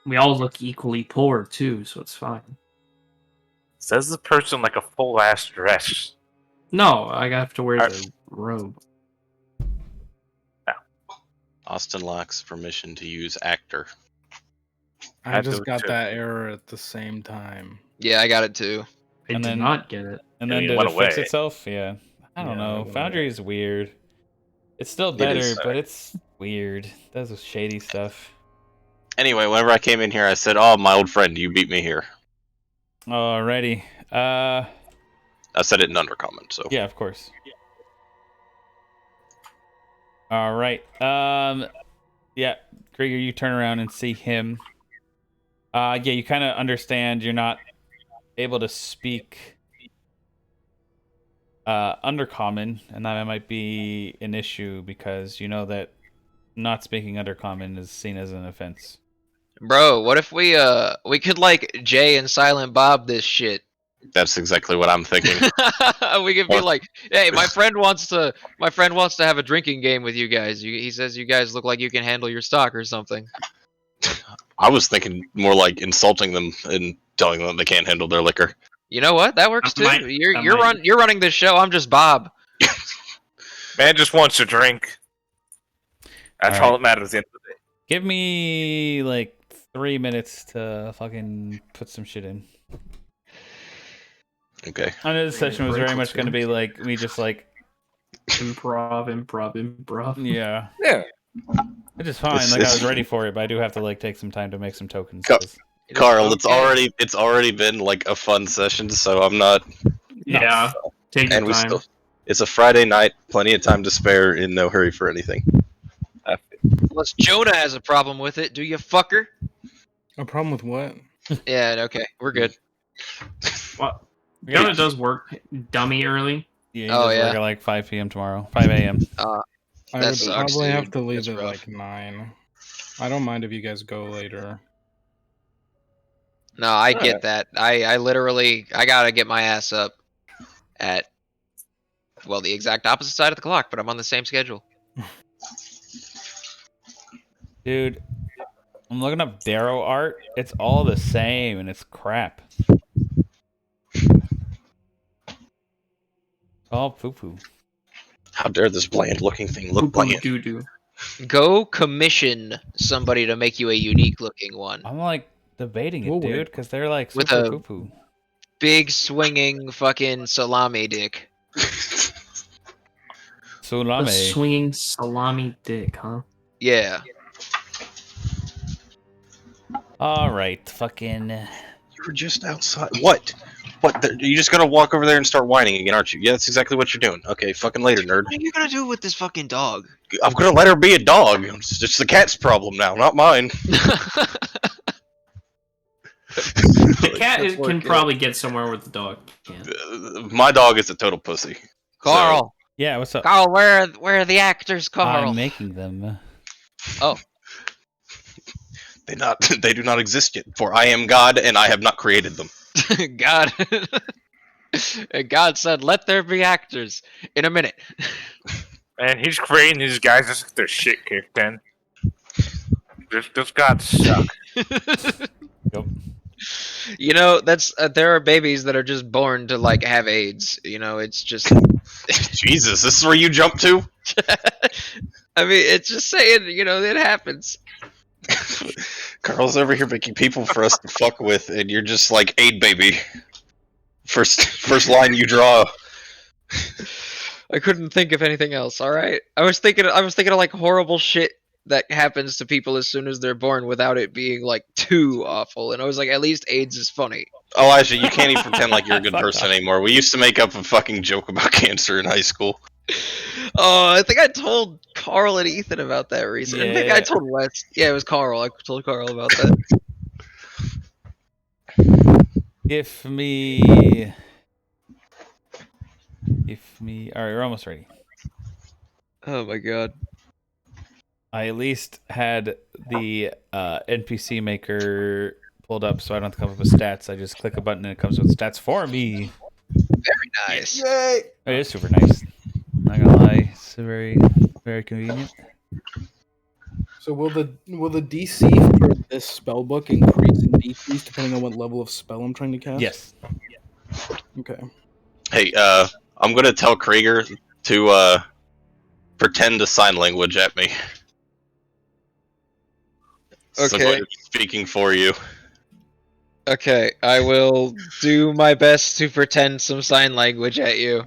S2: We all look equally poor too, so it's fine.
S1: Says the person like a full ass dress.
S2: No, I have to wear
S1: Alright.
S2: the robe.
S6: Austin lacks permission to use actor.
S3: I
S1: Had
S3: just
S1: to
S3: got
S1: too.
S3: that error at the same time.
S5: Yeah, I got it too.
S2: I
S4: And
S2: did
S4: then-
S2: not get it.
S4: And
S1: I
S4: then
S1: mean,
S4: did
S1: it
S4: it
S1: went
S4: fix
S1: away.
S4: itself? Yeah. I don't
S3: Yeah, it
S4: know.
S3: went
S4: Foundry is weird. It's still better,
S6: is.
S4: but it's weird. Does shady stuff.
S6: Anyway, whenever I came in here, I said, "Oh, my old friend, you beat me here."
S4: Alrighty.
S6: I said it in undercommon, so
S4: Yeah, of course. All right. Yeah, Krieger, you turn around and see him. Yeah, you kind of understand you're not able to speak undercommon, and that might be an issue because you know that not speaking undercommon is seen as an offense.
S5: Bro, what if we could like Jay and Silent Bob this shit?
S6: that's exactly what I'm thinking.
S5: We could be
S6: Or-
S5: like, hey, my friend wants to have a drinking game with you guys. He says you guys look like you can handle your stock or something.
S6: I was thinking more like insulting them and telling them they can't handle their liquor.
S5: You know what? That works too.
S2: That might-
S5: You're running this show. I'm just Bob.
S1: Man just wants to drink. That's all that matters at the end of the day.
S4: Give me like 3 minutes to fucking put some shit in.
S6: Okay.
S4: I know this session was very
S2: Break
S4: much
S2: it
S4: going to
S2: soon.
S4: be like me just like,
S2: Improv.
S4: yeah.
S1: Yeah.
S4: Which is fine.
S6: It's-
S4: Like I was
S6: it's-
S4: ready for it, but I do have to like take some time to make some tokens.
S6: Go.
S4: 'cause-
S6: Carl,
S5: Okay.
S6: it's already been like a fun session, so I'm not.
S2: Yeah. Take your
S6: And we
S2: time.
S6: still. It's a Friday night, plenty of time to spare, in no hurry for anything.
S5: Unless Jonah has a problem with it, do you fucker?
S3: A problem with what?
S5: Yeah, okay, we're good.
S2: Well, Jonah does work dummy early.
S4: Yeah, he
S5: Oh,
S4: does
S5: yeah.
S4: work at like 5 p.m. tomorrow. 5 a.m.
S3: I
S5: That
S3: would
S5: sucks,
S3: probably have
S5: dude.
S3: to leave
S5: That's
S3: at
S5: rough.
S3: like 9. I don't mind if you guys go later.
S5: No, I get that. I literally gotta get my ass up at the exact opposite side of the clock, but I'm on the same schedule.
S4: Dude, I'm looking up Darrow art. It's all the same, and it's crap. All poo-poo.
S6: How dare this bland-looking thing look bland?
S2: Doo doo.
S5: Go commission somebody to make you a unique looking one.
S4: I'm like debating it,
S3: We'll wait.
S4: dude, because they're like
S5: With
S4: super
S5: a-
S4: poo-poo.
S5: Big swinging fucking salami dick.
S2: A
S4: Sulame.
S2: swinging salami dick, huh?
S5: Yeah.
S4: All right, fucking.
S6: You were just outside. What? What? You just gotta walk over there and start whining again, aren't you? Yeah, that's exactly what you're doing. Okay, fucking later, nerd.
S5: What are you gonna do with this fucking dog?
S6: I'm gonna let her be a dog. It's the cat's problem now, not mine.
S2: The cat
S5: That's
S2: can
S5: working.
S2: probably get somewhere with the dog can.
S6: My dog is a total pussy.
S5: Carl,
S4: Yeah, what's up?
S5: Carl, where are the actors, Carl?
S4: I'm making them.
S6: They do not exist yet, for I am God and I have not created them.
S5: God, God said, "Let there be actors." In a minute.
S1: Man, he's creating these guys just get their shit kicked in. This gods suck.
S4: Yep.
S5: You know, that's there are babies that are just born to like have AIDS. You know, it's just.
S6: Jesus, this is where you jump to?
S5: I mean, it's just saying. You know, it happens.
S6: Carl's over here making people for us to fuck with, and you're just like, aid baby. First line you draw.
S5: I couldn't think of anything else. All right, I was thinking of like horrible shit that happens to people as soon as they're born without it being like too awful. And I was like, at least AIDS is funny.
S6: Elijah, you can't even pretend like you're a good
S4: Fuck
S6: person
S4: off.
S6: anymore. We used to make up a fucking joke about cancer in high school.
S5: Oh, I think I told Carl and Ethan about that recently. Maybe I
S4: Yeah.
S5: told Wes. Yeah, it was Carl. I told Carl about that.
S4: Give me. All right, we're almost ready.
S5: Oh my god.
S4: I at least had the NPC maker pulled up, so I don't have to come up with stats. I just click a button and it comes with stats for me.
S5: Very nice.
S3: Yay!
S4: It is super nice. Not gonna lie, it's very, very convenient.
S3: So will the DC for this spell book increase and decrease depending on what level of spell I'm trying to cast?
S4: Yes.
S3: Okay.
S6: Hey, I'm gonna tell Krieger to pretend to sign language at me. Since
S5: Okay.
S6: I'm speaking for you.
S5: Okay, I will do my best to pretend some sign language at you.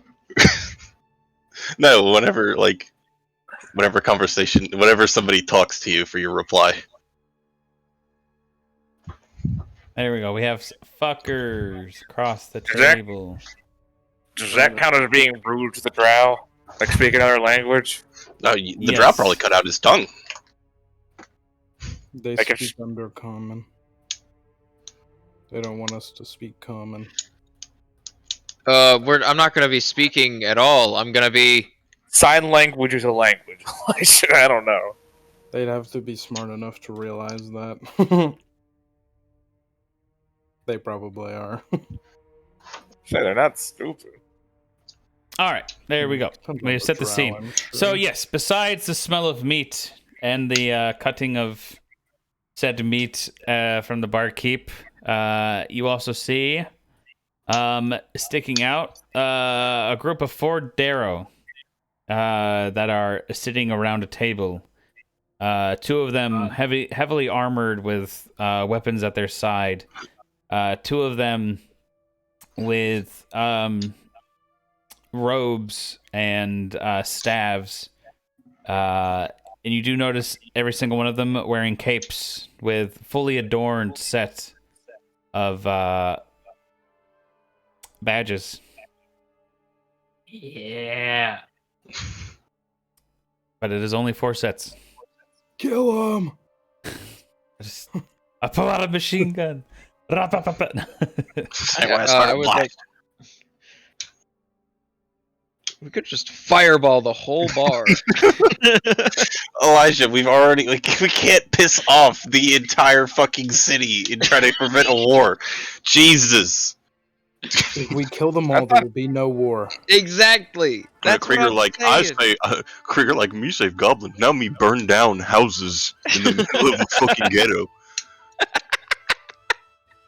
S6: No, whenever conversation, whenever somebody talks to you for your reply.
S4: There we go. We have fuckers across the
S1: that-
S4: table.
S1: Does that count as being rude to the drow? Like speaking another language?
S6: No, the
S4: Yes.
S6: drow probably cut out his tongue.
S3: They
S1: Like if-
S3: speak under common. They don't want us to speak common.
S5: I'm not gonna be speaking at all. I'm gonna be.
S1: Sign language is a language. I don't know.
S3: They'd have to be smart enough to realize that. They probably are.
S1: Say they're not stupid.
S4: All right, there we go.
S3: Depends
S4: We
S3: on
S4: set the
S3: drow,
S4: scene.
S3: I'm sure.
S4: So yes, besides the smell of meat and the cutting of said meat from the barkeep, you also see sticking out a group of 4 Darrow that are sitting around a table. 2 of them heavily armored with weapons at their side. 2 of them with robes and staves. And you do notice every single one of them wearing capes with fully adorned set of badges.
S2: Yeah.
S4: But it is only 4 sets.
S3: Kill him!
S4: I pull out a machine gun.
S6: Same way I
S5: I
S6: started
S5: would
S6: black.
S5: like. We could just fireball the whole bar.
S6: Elijah, we can't piss off the entire fucking city and try to prevent a war. Jesus.
S3: If we kill them all, there will be no war.
S5: Exactly. That's
S6: Krieger
S5: what I'm
S6: like
S5: saying.
S6: I say. Krieger like me save goblin. Now me burn down houses in the middle of a fucking ghetto.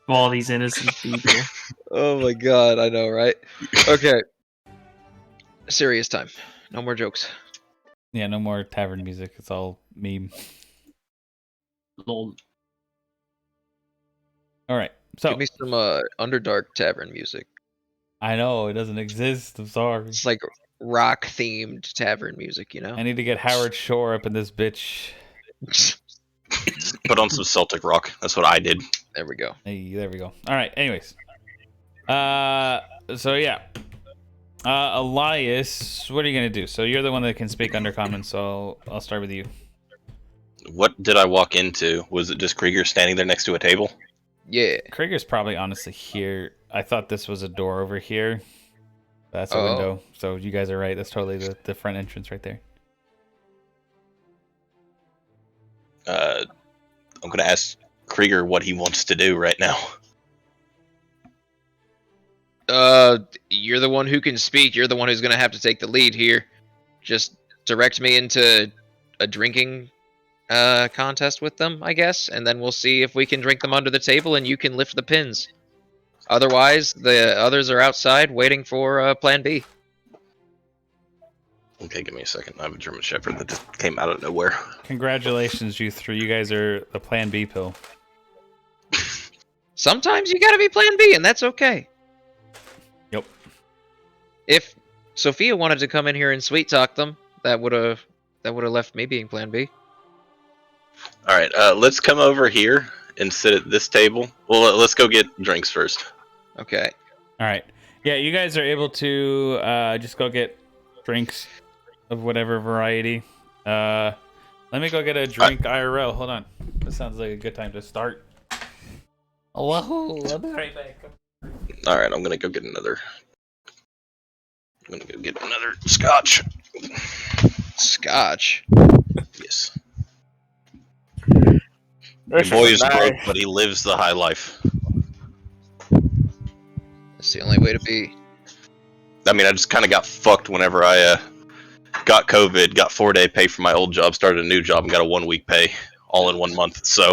S2: All these innocent people.
S5: Oh my god, I know, right? Okay. Serious time. No more jokes.
S4: Yeah, no more tavern music. It's all meme.
S2: Lol.
S4: All right. So
S5: Give me some Underdark tavern music.
S4: I know it doesn't exist. I'm sorry.
S5: It's like rock themed tavern music, you know?
S4: I need to get Howard Shore up in this bitch.
S6: Put on some Celtic rock. That's what I did.
S5: There we go.
S4: Hey, there we go. All right. Anyways, so yeah, Elias, what are you gonna do? So you're the one that can speak Undercommon, so I'll start with you.
S6: What did I walk into? Was it just Krieger standing there next to a table?
S5: Yeah.
S4: Krieger's probably honestly here. I thought this was a door over here. That's a
S5: Oh.
S4: window. So you guys are right. That's totally the front entrance right there.
S6: I'm gonna ask Krieger what he wants to do right now.
S5: You're the one who can speak. You're the one who's gonna have to take the lead here. Just direct me into a drinking
S7: contest with them, I guess, and then we'll see if we can drink them under the table and you can lift the pins. Otherwise, the others are outside waiting for Plan B.
S6: Okay, give me a second. I have a German Shepherd that just came out of nowhere.
S4: Congratulations, you three. You guys are the Plan B pill.
S7: Sometimes you gotta be Plan B, and that's okay.
S4: Yep.
S7: If Sophia wanted to come in here and sweet talk them, that would have left me being Plan B.
S6: All right, let's come over here and sit at this table. Well, let's go get drinks first.
S7: Okay.
S4: All right. Yeah, you guys are able to just go get drinks of whatever variety. Let me go get a drink IRL. Hold on. This sounds like a good time to start. Wahoo! I'll be right back.
S6: All right, I'm gonna go get another. Scotch.
S7: Scotch.
S6: Yes. Your boy is broke, but he lives the high life.
S7: That's the only way to be.
S6: I mean, I just kind of got fucked whenever I got COVID, got 4-day pay for my old job, started a new job, and got a 1-week pay all in 1 month. So,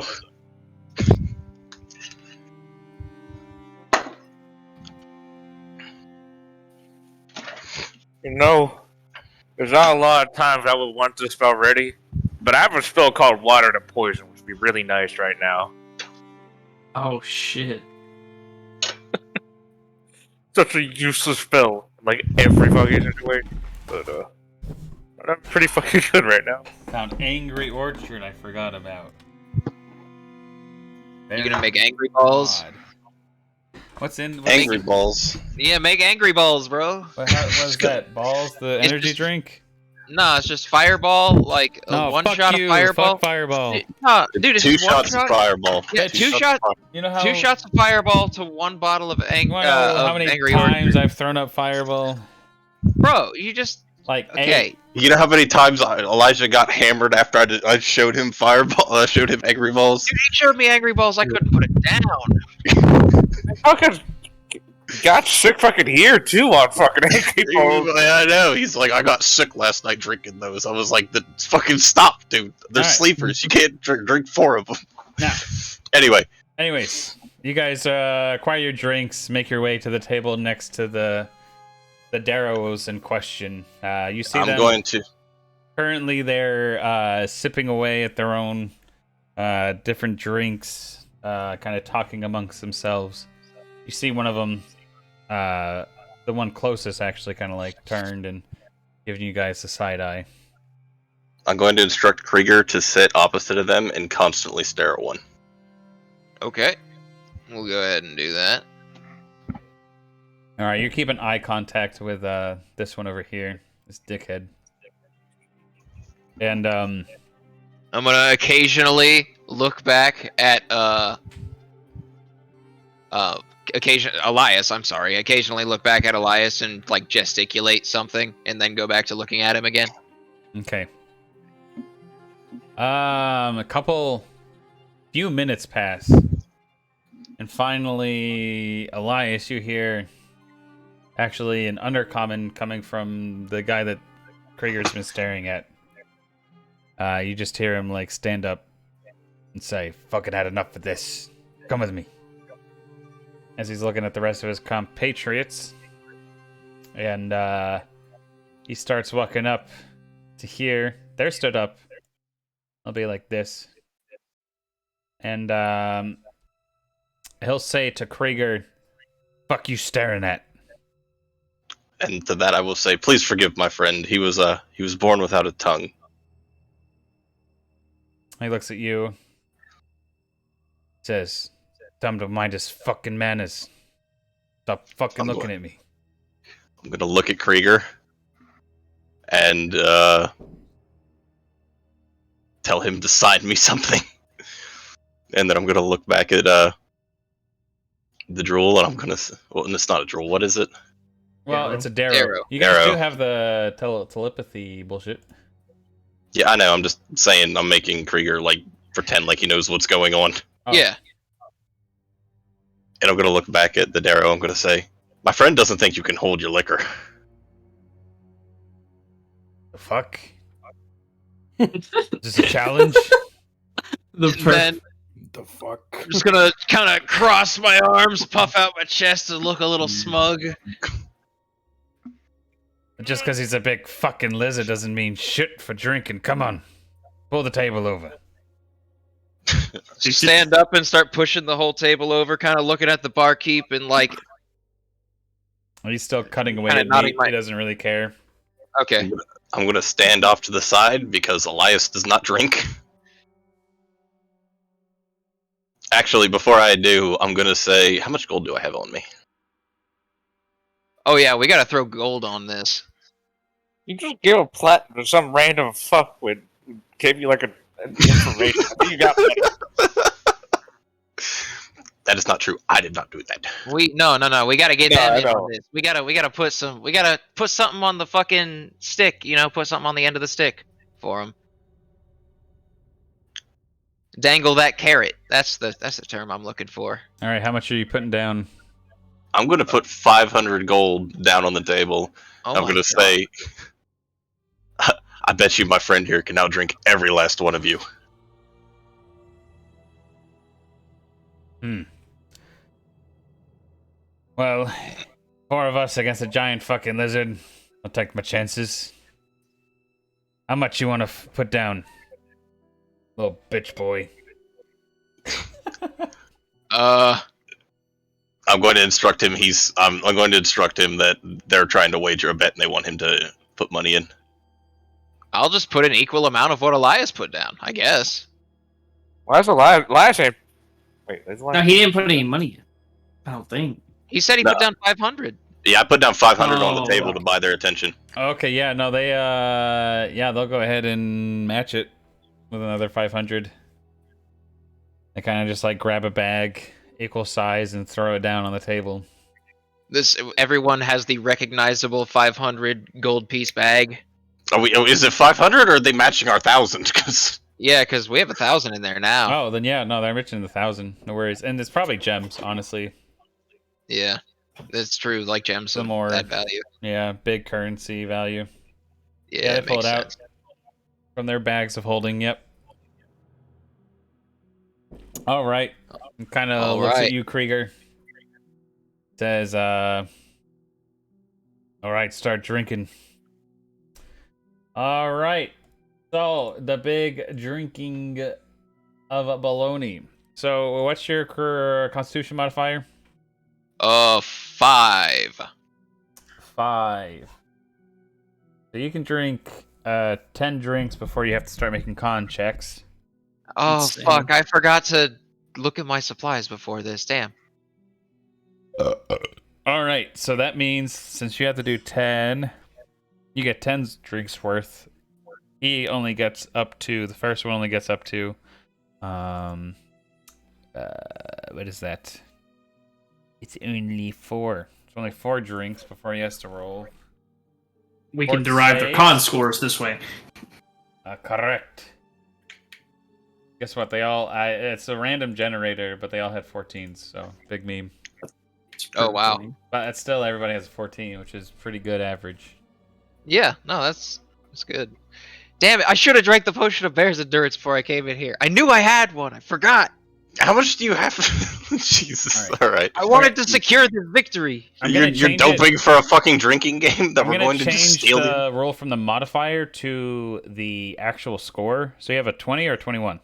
S1: You know, there's not a lot of times I would want this spell ready, but I have a spell called Water to Poison, which would be really nice right now.
S2: Oh shit.
S1: Such a useless spell, in, like every fucking situation. But I'm pretty fucking good right now.
S4: Found Angry Orchard I forgot about.
S7: You gonna make angry balls?
S4: God. What's in
S6: angry balls.
S7: Yeah, make angry balls, bro.
S4: What was that? Balls? The energy drink?
S7: Nah, it's just fireball, like
S4: No,
S7: one
S4: fuck
S7: shot
S4: you.
S7: of fireball.
S4: Fuck fireball.
S7: Nah, dude, it's
S6: Two
S7: just one
S6: shots
S7: shot.
S6: of fireball.
S7: Yeah, two shots.
S4: You know how?
S7: Two shots of fireball to one bottle of
S4: You wanna know how many
S7: angry
S4: times
S7: orchard.
S4: I've thrown up fireball?
S7: Bro, you just
S4: Like
S7: okay.
S6: You know how many times Elijah got hammered after I showed him fireball? I showed him angry balls.
S7: Dude, he showed me angry balls. I couldn't put it down.
S1: Fucking got sick fucking here too on fucking angry balls.
S6: I know. He's like, I got sick last night drinking those. I was like, fucking stop, dude. They're
S4: All right.
S6: sleepers. You can't drink 4 of them.
S4: Now.
S6: Anyway.
S4: Anyways, you guys acquire your drinks, make your way to the table next to the Darrows in question. You see them.
S6: I'm going to.
S4: Currently, they're sipping away at their own different drinks, kind of talking amongst themselves. You see one of them, the one closest, actually kind of like turned and giving you guys the side eye.
S6: I'm going to instruct Krieger to sit opposite of them and constantly stare at one.
S7: Okay, we'll go ahead and do that.
S4: All right, you're keeping eye contact with this one over here, this dickhead. And
S7: I'm gonna occasionally look back at Elias. I'm sorry. Occasionally look back at Elias and like gesticulate something, and then go back to looking at him again.
S4: Okay. Few minutes pass, and finally, Elias, you hear actually an undercommon coming from the guy that Krieger's been staring at. You just hear him like stand up and say, "Fucking had enough of this. Come with me." As he's looking at the rest of his compatriots, and he starts walking up to here. They're stood up. I'll be like this. And he'll say to Krieger, "Fuck you staring at?"
S6: And to that I will say, please forgive my friend. He was born without a tongue.
S4: He looks at you. Says, "Time to mind his fucking manners. Stop fucking looking at me."
S6: I'm gonna look at Krieger and tell him to sign me something. And then I'm gonna look back at the drool, and I'm gonna. Well, and it's not a drool. What is it?
S4: Well, it's a Darrow.
S7: Darrow.
S4: You guys
S6: Darrow.
S4: do have the telepathy bullshit.
S6: Yeah, I know. I'm just saying. I'm making Krieger like pretend like he knows what's going on.
S4: Oh.
S7: Yeah.
S6: And I'm gonna look back at the Darrow. I'm gonna say, my friend doesn't think you can hold your liquor.
S4: The fuck? Is this a challenge?
S2: The
S5: And then
S3: The fuck?
S5: I'm just gonna kind of cross my arms, puff out my chest, and look a little smug.
S4: Just because he's a big fucking lizard doesn't mean shit for drinking. Come on. Pull the table over.
S5: Stand up and start pushing the whole table over, kind of looking at the barkeep and like,
S4: He's still cutting away
S5: Kinda
S4: at
S5: nodding
S4: meat. He doesn't really care.
S5: okay.
S6: I'm gonna stand off to the side because Elias does not drink. Actually, before I do, I'm gonna say, how much gold do I have on me?
S5: Oh yeah, we gotta throw gold on this.
S1: You just give a platinum to some random fuckwit who gave you like an information. I think you got money.
S6: That is not true. I did not do that.
S5: No. We gotta get
S1: No,
S5: them
S1: I
S5: in on
S1: know.
S5: this. We gotta put something on the fucking stick. You know, put something on the end of the stick for them. Dangle that carrot. That's the term I'm looking for.
S4: All right, how much are you putting down?
S6: I'm gonna put 500 gold down on the table.
S5: Oh
S6: I'm
S5: my
S6: gonna
S5: God.
S6: say, I bet you my friend here can now drink every last one of you.
S4: Well, 4 of us against a giant fucking lizard. I'll take my chances. How much you want to put down? Little bitch boy.
S6: I'm going to instruct him. I'm going to instruct him that they're trying to wager a bet and they want him to put money in.
S5: I'll just put an equal amount of what Elias put down, I guess.
S1: Why is Elias ain't... Wait, there's
S2: No, he didn't put any money in. I don't think.
S5: He said he
S6: No.
S5: put down 500.
S6: Yeah, I put down 500 on the
S2: Oh,
S6: table
S2: okay.
S6: to buy their attention.
S4: Okay, yeah, no, they'll go ahead and match it with another 500. They kind of just like grab a bag, equal size, and throw it down on the table.
S5: Everyone has the recognizable 500 gold piece bag.
S6: Is it 500 or are they matching our 1,000? Because
S5: Yeah, because we have 1,000 in there now.
S4: Oh, then yeah, no, they're mentioning the 1,000. No worries, and it's probably gems, honestly.
S5: Yeah, that's true. Like gems
S4: The
S5: of
S4: more-
S5: that value.
S4: Yeah, big currency value.
S5: Yeah,
S4: they
S5: it
S4: pull
S5: makes
S4: it out
S5: sense.
S4: from their bags of holding. Yep. All right. Kind of
S5: All
S4: looks at
S5: right.
S4: you, Krieger. Says, "All right, start drinking." All right. So the big drinking of baloney. So what's your Constitution modifier?
S5: 5.
S4: 5. So you can drink 10 drinks before you have to start making con checks.
S5: Oh
S2: Insane.
S5: fuck! I forgot to look at my supplies before this. Damn.
S4: All right, so that means since you have to do 10, you get 10 drinks worth. He only gets up to, the first one only gets up to, what is that? It's only 4. It's only 4 drinks before he has to roll.
S2: We
S4: Or
S2: can derive their
S4: save.
S2: con scores this way.
S4: Correct. Guess what? They all, it's a random generator, but they all had 14s, so big meme.
S2: It's
S5: Oh,
S2: pretty
S5: wow.
S2: funny.
S4: But it's still, everybody has a 14, which is pretty good average.
S5: Yeah. No, that's good. Damn it! I should have drank the potion of bear's endurance before I came in here. I knew I had one. I forgot.
S6: how much do you have? Jesus. All right.
S5: I wanted to secure this victory.
S4: I'm gonna
S6: You're
S4: change it.
S6: doping for a fucking drinking game that
S4: I'm
S6: we're
S4: gonna
S6: going to just
S4: change
S6: steal.
S4: the roll from the modifier to the actual score. So you have a 20 or 21.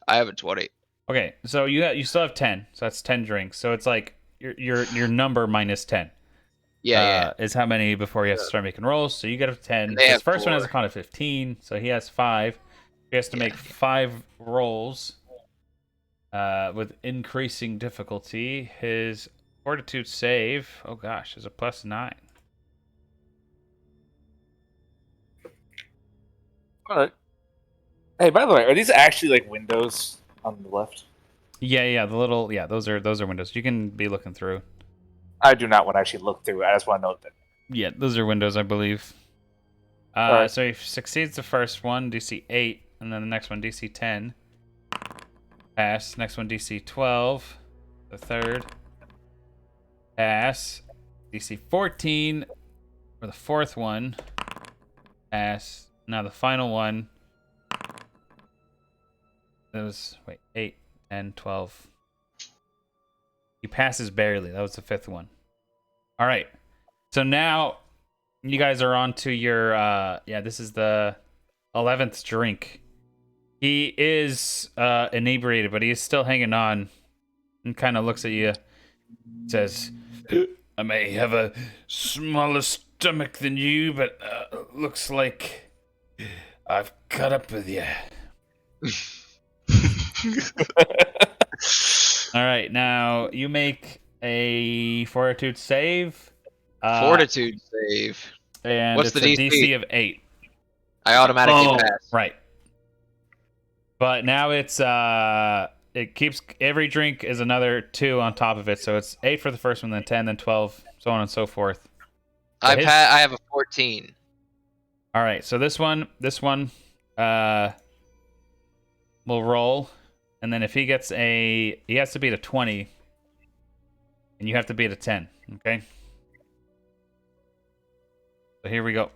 S5: I have a 20.
S4: Okay, so you still have 10. So that's 10 drinks. So it's like your number minus 10.
S5: Yeah,
S4: Is how many before he has to start making rolls. So you get a 10.
S5: And they
S4: His
S5: have
S4: first one has a
S5: 4.
S4: con of 15, so he has 5. He has to make 5 rolls with increasing difficulty. His fortitude save, oh gosh, is a +9.
S1: Alright. Hey, by the way, are these actually like windows on the left?
S4: Yeah, the little, those are windows. You can be looking through.
S1: I do not want to actually look through it. I just want to note that.
S4: Yeah, those are windows, I believe.
S1: Alright.
S4: So he succeeds the first one, DC 8, and then the next one, DC 10. Pass. Next one, DC 12. The third. Pass. DC 14 for the fourth one. Pass. Now the final one. That was, wait, 8, 10, 12. He passes barely. That was the 5th one. All right. So now you guys are on to your, this is the 11th drink. He is inebriated, but he is still hanging on and kind of looks at you. Says, I may have a smaller stomach than you, but looks like I've caught up with you. All right, now you make a fortitude save.
S7: Fortitude save.
S4: And
S7: What's
S4: it's
S7: the
S4: a
S7: DC?
S4: DC of 8.
S7: I automatically pass.
S4: Right. But now it's it keeps every drink is another 2 on top of it, so it's 8 for the first one, then 10, then 12, so on and so forth. So
S7: I have a 14.
S4: All right, so this one will roll, and then if he gets he has to beat a 20, and you have to beat a 10. Okay. So here we go.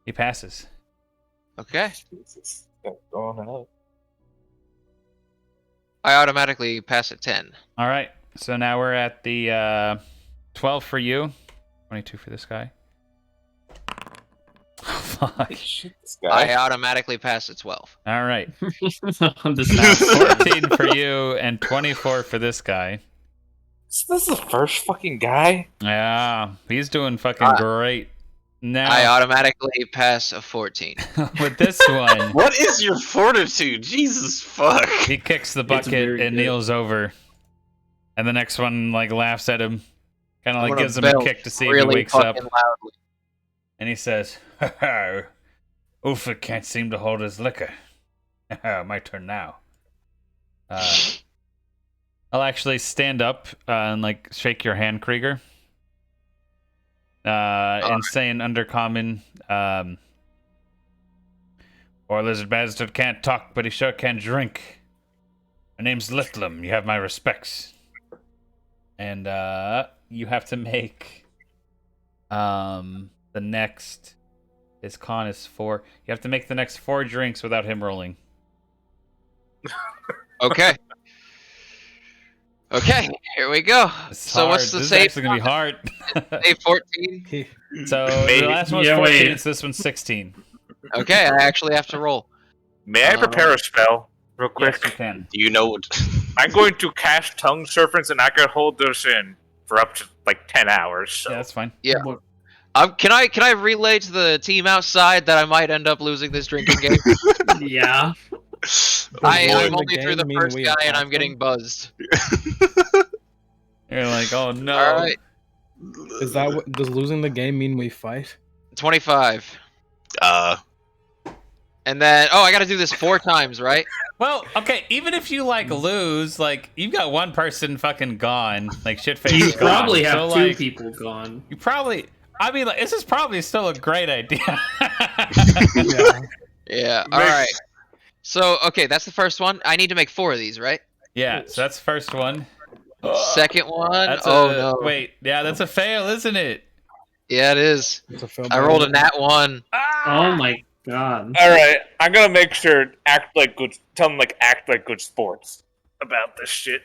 S4: He passes.
S7: Okay.
S1: Jesus. Going out.
S7: I automatically pass at 10.
S4: All right, so now we're at the 12 for you, 22 for this guy. Fuck.
S1: Shit, this
S7: I
S1: guy.
S7: automatically pass at 12.
S4: All right,
S2: I'm just
S4: now 14 for you and 24 for this guy.
S1: Is this the first fucking guy?
S4: Yeah, he's doing fucking great.
S7: I
S4: Now
S7: automatically pass a 14.
S4: with this one,
S6: What is your fortitude? Jesus fuck.
S4: he kicks the
S2: It's
S4: bucket
S2: very
S4: and
S2: good.
S4: kneels over, and the next one like laughs at him, kind of
S7: I'm
S4: like
S7: gonna
S4: gives him a
S7: belch
S4: kick to see if
S7: really
S4: he wakes up,
S7: fucking loudly.
S4: and he says, "Ha ha, Ufa can't seem to hold his liquor. My turn now." I'll actually stand up and like shake your hand, Krieger. And say in Undercommon, or Lizard Bastard can't talk, but he sure can drink. My name's Littlum. You have my respects. And you have to make the next. His con is 4. You have to make the next 4 drinks without him rolling.
S7: Okay. Okay, here we go.
S4: It's
S7: So
S4: hard.
S7: what's the
S4: This is
S7: save?
S4: actually gonna be hard.
S7: Save 14?
S4: So
S1: Maybe.
S4: the last one was
S2: Yeah,
S4: 14,
S2: wait.
S4: so this one's 16.
S7: Okay, I actually have to roll.
S1: May I prepare a spell real quick?
S4: Yes, you can.
S6: Do you know what?
S1: I'm going to cast Tongue Serpents, and I can hold this in for up to like 10 hours. So.
S4: Yeah, that's fine.
S7: Yeah.
S2: What-
S7: Can I relay to the team outside that I might end up losing this drinking game?
S2: Yeah.
S7: I'm only through the first guy and I'm getting buzzed.
S4: You're like, oh no.
S7: All right,
S3: Is that what does losing the game mean we fight?
S7: 25. And then, I got to do this 4 times, right?
S4: Well, okay, even if you like lose, like you've got one person fucking gone, like shitface.
S2: You
S4: is gone.
S2: probably have
S4: So,
S2: 2
S4: like,
S2: people gone.
S4: You probably. I mean, like, this is probably still a great idea.
S3: Yeah.
S7: Yeah. All right. So, okay, that's the first one. I need to make 4 of these, right?
S4: Yeah. So that's the first one.
S7: Second one.
S4: That's
S7: No.
S4: Wait. Yeah, that's a fail, isn't it?
S7: Yeah, it is.
S3: It's a fail
S7: I rolled a nat 1.
S2: Oh my god.
S1: All right, I'm gonna make sure act like good. Tell them like act like good sports about this shit,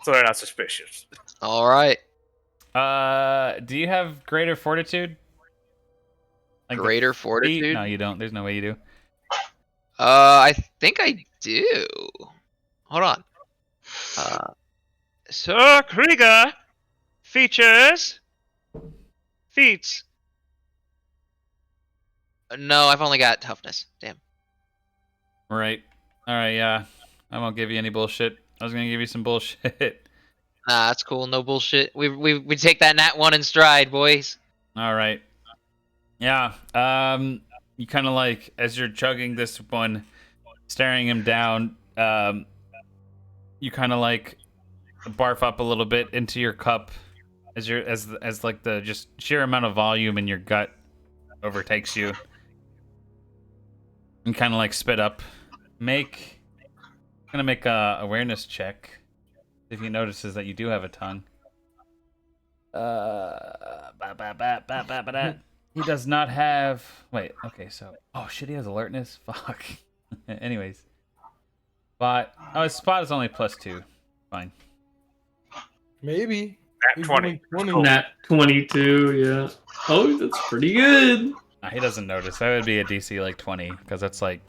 S1: so they're not suspicious.
S7: All right.
S4: Do you have greater fortitude? Like the
S7: Greater
S4: feat?
S7: fortitude?
S4: No, you don't. There's no way you do.
S7: I think I do. Hold on. So Krieger features feats. No, I've only got toughness. Damn.
S4: Right. All right. Yeah. I won't give you any bullshit. I was gonna give you some bullshit.
S7: Nah, that's cool. No bullshit. We take that nat 1 in stride, boys.
S4: All right. Yeah. You kind of like as you're chugging this one, staring him down. You kind of like barf up a little bit into your cup as like the just sheer amount of volume in your gut overtakes you. And kind of like spit up. I'm gonna make a awareness check. If he notices that you do have a tongue. He does not have. Wait. Okay. So. Oh shit. He has alertness. Fuck. Anyways. But his spot is only +2. Fine.
S3: Maybe.
S1: At 20.
S2: Nat 22, yeah. Oh, that's pretty good.
S4: He doesn't notice. That would be a DC like 20 because that's like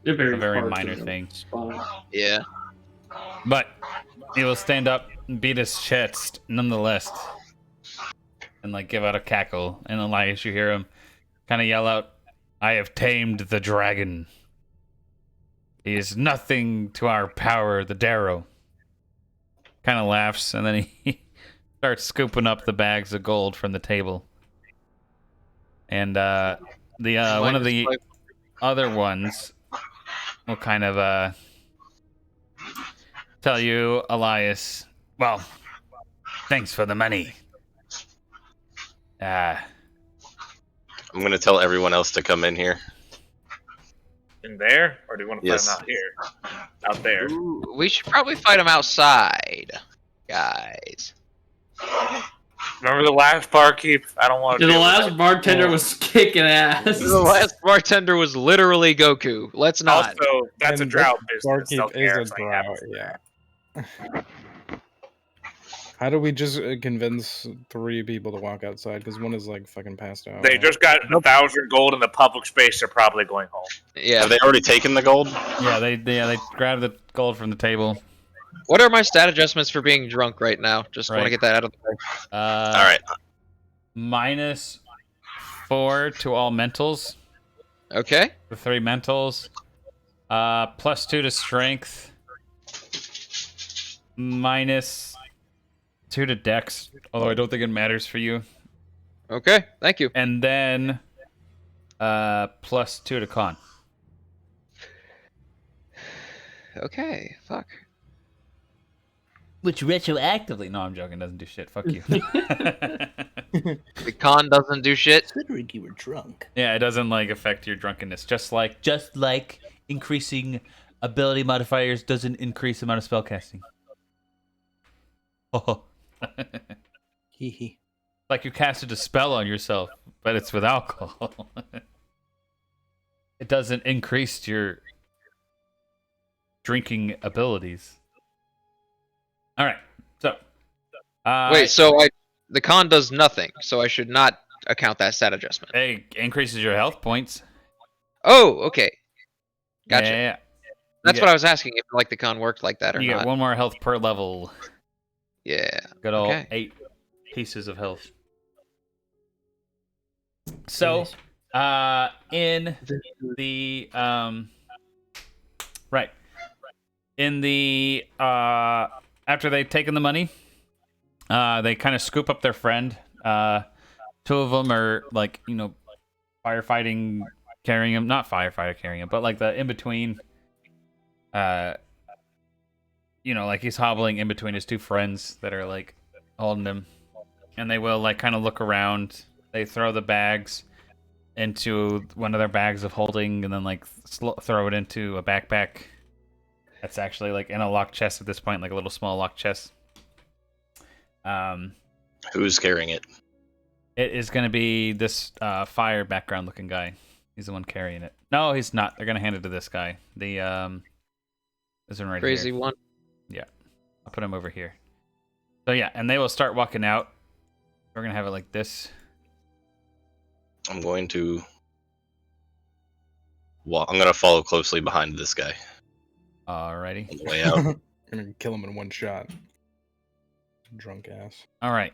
S2: A very,
S4: a very
S2: hard
S4: minor
S2: to
S4: thing.
S2: spot.
S7: Yeah.
S4: But he will stand up and beat his chest nonetheless, and like give out a cackle. And Elias, you hear him kind of yell out, "I have tamed the dragon. He is nothing to our power, the Darrow." Kind of laughs, and then he starts scooping up the bags of gold from the table. And one of the other ones will kind of tell you, Elias, well, thanks for the money.
S6: I'm gonna tell everyone else to come in here.
S1: In there? Or do you want to
S6: Yes.
S1: fight him out here? Out there.
S7: Ooh, we should probably fight him outside, guys.
S1: Remember the last barkeep? I don't want to.
S2: The last bartender was kicking ass.
S7: The last bartender was literally Goku. Let's not.
S1: Also, that's a
S3: And
S1: drought
S3: this
S1: business. They'll
S3: barkeep is
S1: care
S3: a
S1: if something
S3: drought,
S1: happens.
S3: yeah. How do we just convince 3 people to walk outside? Because one is like fucking passed out.
S1: They just got 1,000 gold in the public space. They're probably going home.
S7: Yeah.
S6: Have they already taken the gold?
S4: Yeah, they grab the gold from the table.
S7: What are my stat adjustments for being drunk right now? Just want to
S4: Right.
S7: get that out of the way.
S6: All right.
S4: -4 to all mentals.
S7: Okay.
S4: The 3 mentals. +2 to strength. -2 to dex. Although I don't think it matters for you.
S7: Okay. Thank you.
S4: And then +2 to con.
S7: Okay. Fuck.
S4: Which retroactively, no, I'm joking, doesn't do shit. Fuck you.
S7: The con doesn't do shit.
S8: Considering you were drunk.
S4: Yeah, it doesn't like affect your drunkenness. Just like increasing ability modifiers doesn't increase the amount of spell casting. Oh.
S8: Hee hee.
S4: Like you casted a spell on yourself, but it's with alcohol. It doesn't increase your drinking abilities. All right, so
S7: Wait. So the con does nothing. So I should not account that stat adjustment.
S4: it increases your health points.
S7: Oh. Okay. Gotcha.
S4: Yeah.
S7: That's
S4: You
S7: what
S4: get-
S7: I was asking, if like the con worked like that or
S4: You
S7: not.
S4: get 1 more health per level.
S7: Yeah.
S4: Got all
S7: Okay.
S4: 8 pieces of health. So, in the right, in the after they've taken the money, they kind of scoop up their friend. 2 of them are like firefighting, carrying him, not firefighter carrying him, but like the in between. Like he's hobbling in between his 2 friends that are like holding him, and they will like kind of look around. They throw the bags into one of their bags of holding, and then like throw it into a backpack that's actually like in a locked chest at this point, like a little small locked chest.
S6: Who's carrying it?
S4: It is going to be this fire background looking guy. He's the one carrying it. No, he's not. They're going to hand it to this guy. This one right
S7: Crazy
S4: here.
S7: one.
S4: I'll put him over here. So yeah, and they will start walking out. We're gonna have it like this.
S6: I'm going to. Well, I'm gonna follow closely behind this guy
S4: Alrighty.
S6: on the way out.
S3: Gonna kill him in one shot. Drunk ass.
S4: All right.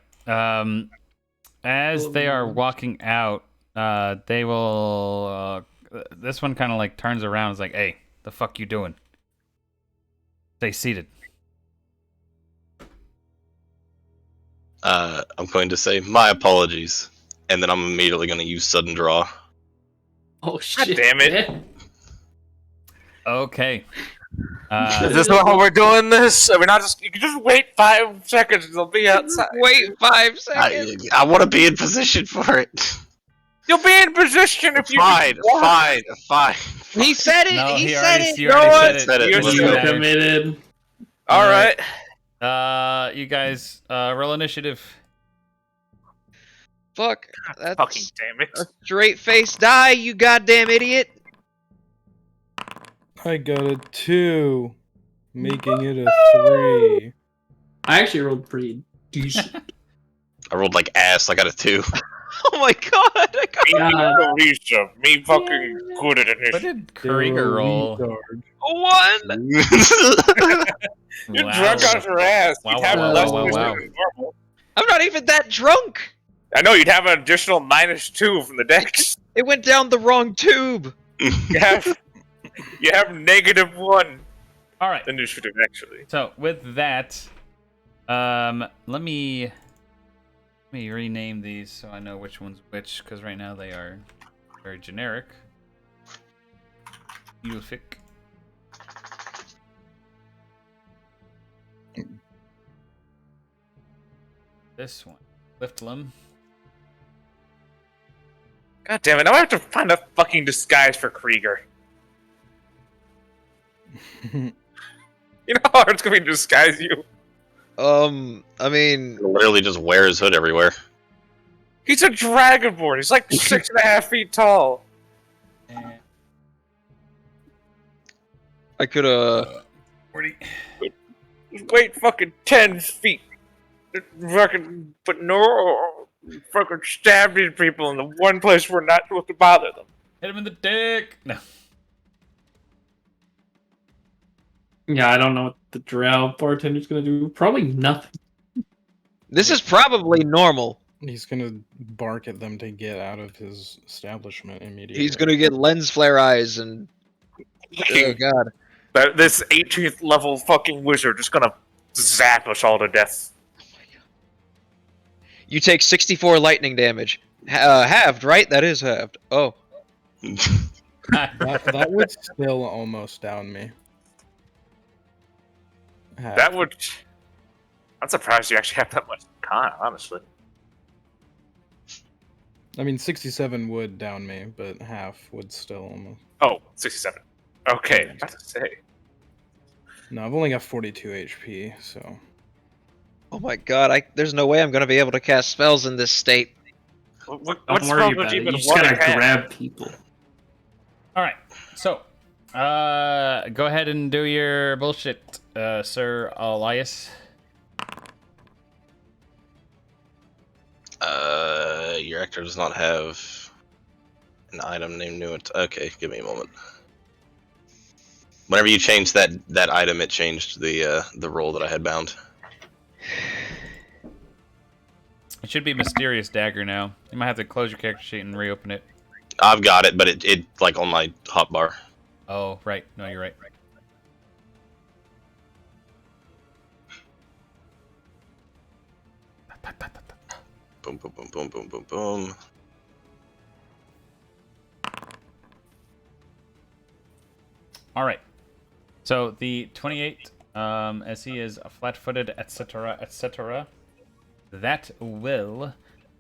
S4: As they are walking out, they will. This one kind of like turns around. And is like, "Hey, the fuck you doing? Stay seated."
S6: I'm going to say my apologies, and then I'm immediately going to use sudden draw.
S2: Oh shit!
S1: damn it.
S4: Okay.
S1: Is this how we're doing this? Are we not just? You can just wait 5 seconds. They'll be outside.
S7: Wait 5 seconds.
S6: I want to be in position for it.
S1: You'll be in position if you.
S6: Fine.
S7: He said it.
S4: No,
S7: he
S4: he
S7: said
S4: already,
S7: it.
S4: you already
S6: Said it.
S1: You're
S6: Let's
S1: so
S6: go.
S4: matter.
S2: Committed.
S1: All right.
S4: You guys roll initiative.
S7: fuck? That's
S1: Fucking damn it.
S7: a straight face die, you goddamn idiot!
S3: I got a 2, making it a 3.
S2: I actually rolled pretty decent.
S6: I rolled like ass. I got a 2.
S7: Oh my god! I got
S2: God.
S1: Alicia, me fucking good at
S4: What
S1: initiative.
S4: did Krieger roll?
S3: Retard.
S7: a 1!
S1: You're
S4: Wow.
S1: drunk out your ass.
S4: Wow,
S1: You'd
S4: wow,
S1: have
S2: wow,
S1: less
S2: wow,
S1: wisdom
S4: wow.
S1: than normal.
S7: I'm not even that drunk!
S1: I know you'd have an additional -2 from the dex.
S7: It went down the wrong tube!
S1: You have -1
S4: All right.
S1: initiative actually.
S4: So with that, let me rename these so I know which one's which, because right now they are very generic. Ulfic. This one, Liftlum.
S1: God damn it! Now I have to find a fucking disguise for Krieger. You know how hard it's gonna be to disguise you.
S7: I mean,
S6: Literally just wear his hood everywhere.
S1: He's a dragonborn. He's like 6.5 feet tall.
S7: I could've...
S4: 40.
S1: Just wait fucking 10 feet. Fucking, but no, fucking stab these people in the one place we're not supposed to bother them.
S4: Hit him in the dick. No.
S2: Yeah, I don't know what the drow bartender's gonna do. Probably nothing.
S7: This is probably normal.
S3: He's gonna bark at them to get out of his establishment immediately.
S7: He's gonna get lens flare eyes and... Oh god.
S1: This 18th level fucking wizard is gonna zap us all to death.
S7: You take 64 lightning damage. Halved, right? That is halved. Oh.
S3: That would still almost down me.
S1: That would. I'm surprised you actually have that much con, honestly.
S3: I mean, 67 would down me, but half would still almost.
S1: Oh, 67. Okay, I was about to say.
S3: No, I've only got 42 HP, so.
S7: Oh my god, there's no way I'm gonna be able to cast spells in this state.
S2: Don't
S1: What's
S2: worry
S1: wrong
S2: about
S1: with
S2: it.
S1: even
S2: You just
S1: one
S2: gotta
S1: hand?
S2: grab people.
S4: All right. So, go ahead and do your bullshit, Sir Elias.
S6: Your actor does not have an item named new. Okay, give me a moment. Whenever you changed that item, it changed the roll that I had bound.
S4: It should be Mysterious Dagger now. You might have to close your character sheet and reopen it.
S6: I've got it, but it like on my hotbar.
S4: Oh, right. No, you're right.
S6: Boom, boom, boom, boom, boom, boom, boom.
S4: All right. So the 28, as he is flat-footed, etc., etc. That will,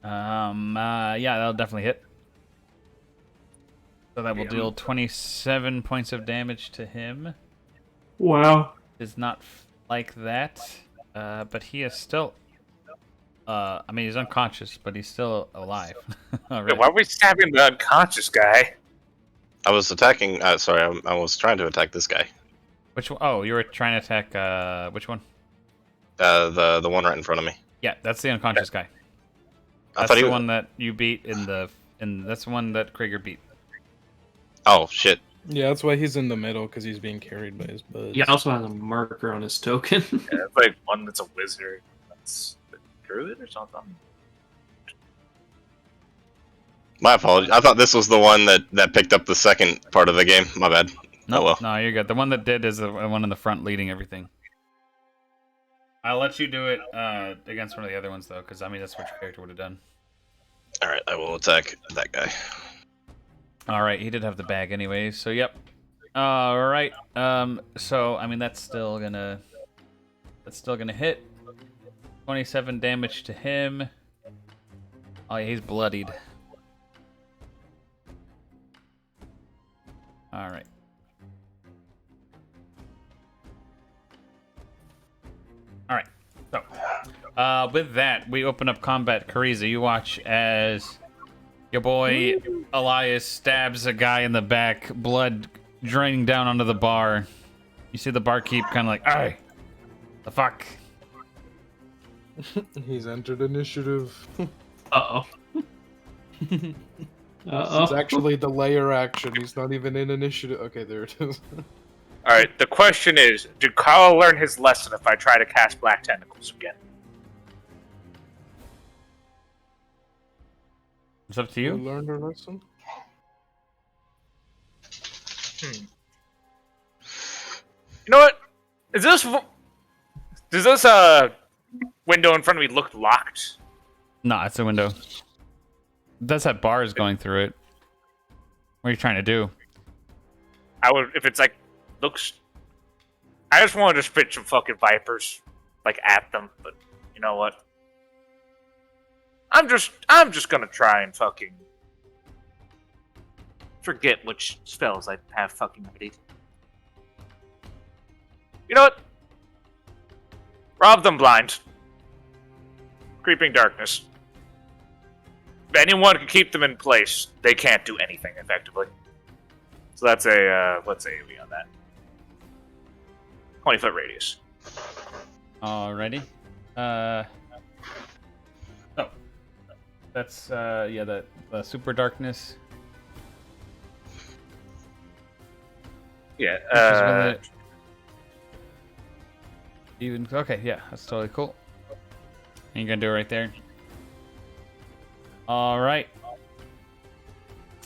S4: yeah, that'll definitely hit. So that will deal 27 points of damage to him.
S2: Wow.
S4: Is not like that, but he is still. I mean, he's unconscious, but he's still alive. All right.
S1: Why are we stabbing the unconscious guy?
S6: I was attacking. Sorry, I was trying to attack this guy.
S4: Which one? Oh, you were trying to attack. Which one?
S6: The one right in front of me.
S4: Yeah, that's the unconscious guy.
S6: I
S4: That's
S6: thought he
S4: the
S6: was.
S4: one that you beat that's the one that Krieger beat.
S6: Oh shit!
S3: Yeah, that's why he's in the middle, because he's being carried by his buds.
S2: He also has a marker on his token.
S1: Yeah, it's like one that's a wizard. That's a druid or something.
S6: My apologies. I thought this was the one that picked up the second part of the game. My bad.
S4: No,
S6: Oh, well.
S4: no, you're good. The one that did is the one in the front leading everything. I'll let you do it against one of the other ones though, because I mean that's what your character would have done.
S6: All right, I will attack that guy.
S4: All right, he did have the bag anyway, so yep. All right. So I mean that's still gonna hit. 27 damage to him. Oh, yeah, he's bloodied. All right. All right. So With that, we open up combat. Kariza, you watch as your boy Elias stabs a guy in the back, blood draining down onto the bar. You see the barkeep kind of like, "Hey, the fuck."
S3: He's entered initiative.
S2: Uh-oh.
S3: It's actually the layer action. He's not even in initiative. Okay, there it is.
S1: All right. The question is, did Carl learn his lesson if I try to cast Black Tentacles again?
S4: It's up to
S3: You
S4: you.
S3: learned a lesson?
S1: You know what? Does this window in front of me look locked?
S4: Nah, it's a window. That's that bars going through it. What are you trying to do?
S1: I would, if it's like, looks. I just wanted to spit some fucking vipers, like at them, but you know what? I'm just gonna try and fucking forget which spells I have fucking ready. You know what? Rob them blind. Creeping darkness. If anyone can keep them in place, they can't do anything effectively. So that's a, what's AoE on that? 20-foot radius.
S4: Alrighty. Oh. That's, yeah, the super darkness.
S1: Yeah,
S4: Even, okay, yeah, that's totally cool. And you're gonna do it right there. Alright.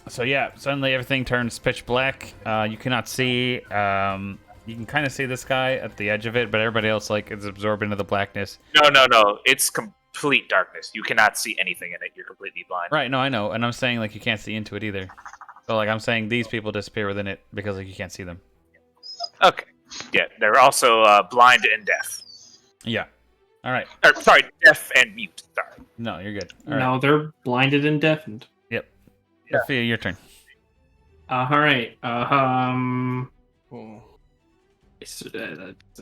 S4: So yeah, suddenly everything turns pitch black. You cannot see, you can kind of see this guy at the edge of it, but everybody else, like, is absorbed into the blackness.
S1: No. It's complete darkness. You cannot see anything in it. You're completely blind.
S4: Right, no, I know. And I'm saying, like, you can't see into it either. So, like, I'm saying these people disappear within it because, like, you can't see them.
S1: Okay. Yeah, they're also blind and deaf.
S4: Yeah. All right.
S1: Or, sorry, deaf and mute. Sorry.
S4: No, you're good. All right.
S2: No, they're blinded and deafened.
S4: Yep.
S1: Yeah.
S4: Sophia, your turn.
S2: All right.
S3: Oh.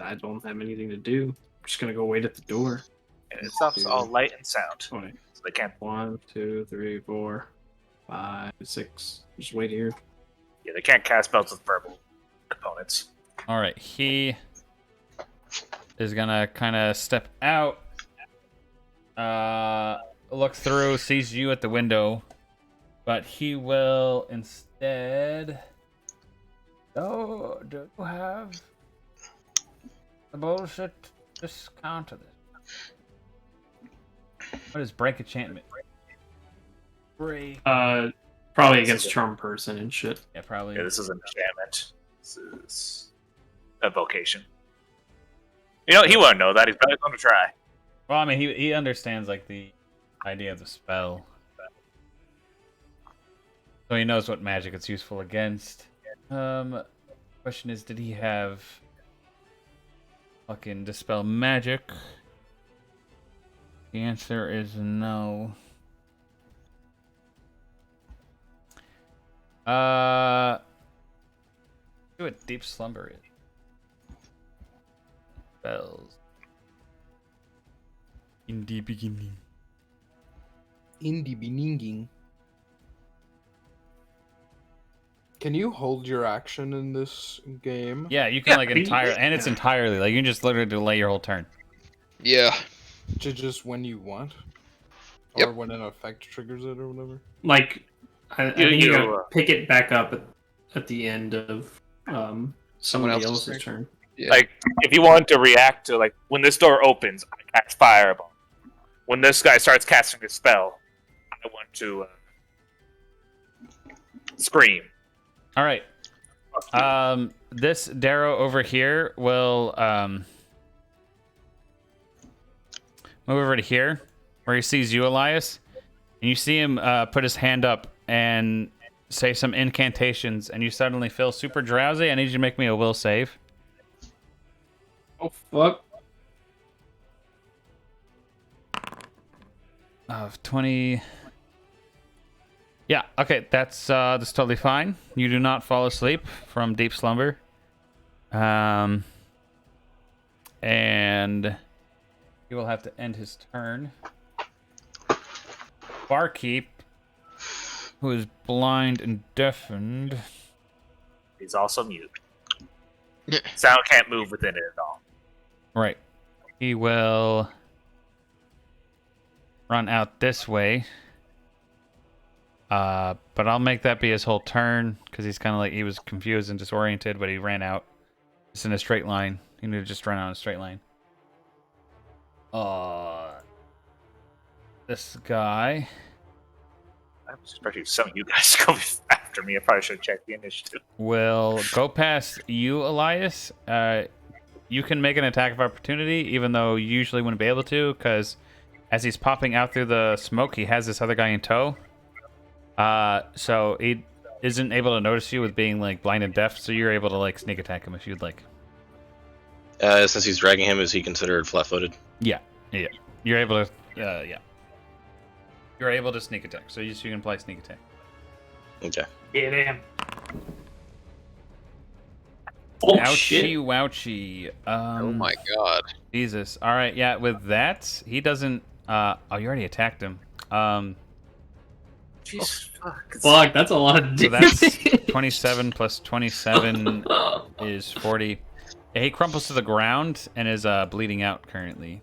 S2: I don't have anything to do. I'm just gonna go wait at the door.
S1: And it stops all light and sound.
S2: All right.
S1: So they can't.
S2: 1, 2, 3, 4, 5, 6. Just wait here.
S1: Yeah, they can't cast spells with verbal components.
S4: All right. He is gonna kind of step out, look through, sees you at the window, but he will instead. Oh, do you have the bullshit discount of this? What is break enchantment? Break.
S2: Probably against charm person and shit.
S4: Yeah, probably.
S1: Yeah, this is an enchantment. This is a vocation. You know, he won't know that. He's probably going to try.
S4: Well, I mean, he understands, like, the idea of the spell. So he knows what magic it's useful against. Question is, did he have fucking dispel magic? The answer is no. See what deep slumber is. Spells. In the beginning.
S3: In the beginning. Can you hold your action in this game?
S4: Yeah, you can like
S2: Yeah.
S4: and it's entirely like you can just literally delay your whole turn.
S5: Yeah.
S3: Just when you want?
S5: Yep.
S3: Or when an effect triggers it or whatever?
S2: Like, I think you
S1: you,
S2: gotta pick it back up at the end of
S5: Someone
S2: somebody
S5: else's
S2: else's turn.
S5: Yeah.
S1: Like, if you want to react to, like, when this door opens, I cast Fireball. When this guy starts casting a spell, I want to scream.
S4: All right. This Darrow over here will move over to here, where he sees you, Elias, and you see him put his hand up and say some incantations, and you suddenly feel super drowsy. I need you to make me a will save.
S2: Oh fuck!
S4: Of 20. Yeah, okay, that's totally fine. You do not fall asleep from deep slumber. And He will have to end his turn. Barkeep, who is blind and deafened.
S1: He's also mute. Sound can't move within it at all.
S4: Right. He will run out this way. But I'll make that be his whole turn, because he's kind of like, he was confused and disoriented, but he ran out. It's in a straight line. He need to just run out in a straight line. This guy.
S1: I'm expecting some of you guys to go after me. I probably should have checked the initiative.
S4: Will go past you, Elias. You can make an attack of opportunity, even though you usually wouldn't be able to, because as he's popping out through the smoke, he has this other guy in tow. So he isn't able to notice you with being like blind and deaf, so you're able to like sneak attack him if you'd like.
S6: Since he's dragging him, is he considered flat-footed?
S4: Yeah. You're able to. Yeah. You're able to sneak attack, so you can play sneak attack.
S6: Okay.
S2: Get him. Oh,
S4: Ouchie,
S2: shit.
S4: wouchie.
S7: Oh my god.
S4: Jesus. All right. Yeah. With that, he doesn't. Oh, you already attacked him.
S1: Jeez, fuck.
S2: Fuck, that's a lot of
S4: So
S2: damage.
S4: that's 27 plus 27 is 40. Yeah, he crumples to the ground and is bleeding out currently.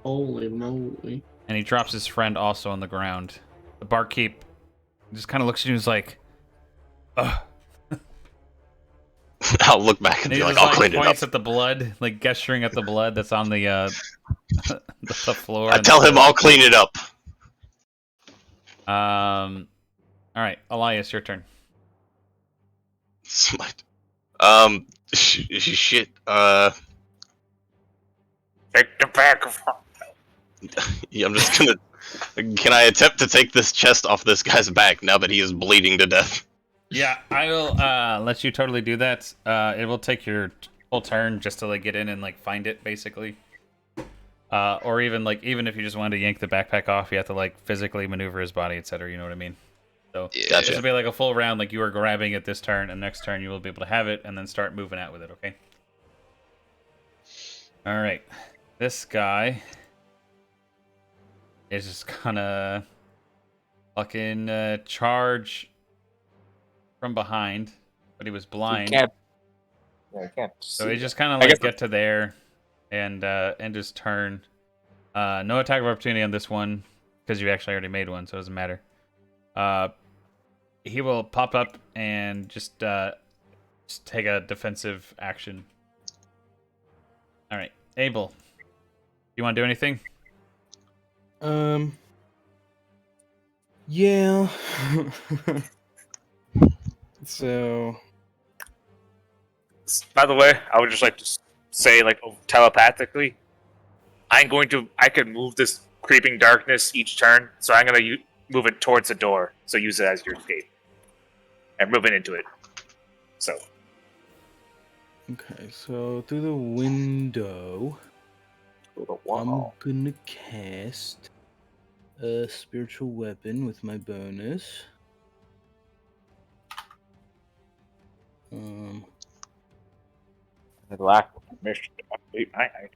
S2: Holy moly.
S4: And he drops his friend also on the ground. The barkeep just kind of looks at you and is like, ugh.
S6: I'll look back and
S4: And
S6: be
S4: he
S6: like,
S4: just
S6: I'll clean it up.
S4: points at the blood, like gesturing at the blood that's on the the floor.
S6: I tell him I'll clean it up.
S4: All right, Elias, your turn.
S6: Smite. Shit.
S1: Take the back of
S6: Yeah, I'm just gonna. Can I attempt to take this chest off this guy's back now that he is bleeding to death?
S4: Yeah, I will let you totally do that. It will take your whole turn just to like get in and like find it, basically. Or even if you just wanted to yank the backpack off, you have to like physically maneuver his body, etc. You know what I mean? So
S6: Gotcha.
S4: this will be like a full round, like you are grabbing it this turn, and next turn you will be able to have it and then start moving out with it. Okay. All right, this guy is just gonna fucking charge from behind, but he was blind.
S1: I can't.
S4: So he just kind of like get to there and end his turn. No attack of opportunity on this one because you actually already made one, so it doesn't matter. He will pop up and just take a defensive action. All right, Abel, you want to do anything?
S3: Yeah. So,
S1: By the way, I would just like to say, like, telepathically, I can move this creeping darkness each turn, so I'm gonna move it towards the door, so use it as your escape. And moving into it. So.
S3: okay, so through the window,
S1: Through the
S3: I'm
S1: wall.
S3: gonna cast a spiritual weapon with my bonus.
S1: The lack of permission to update my ID.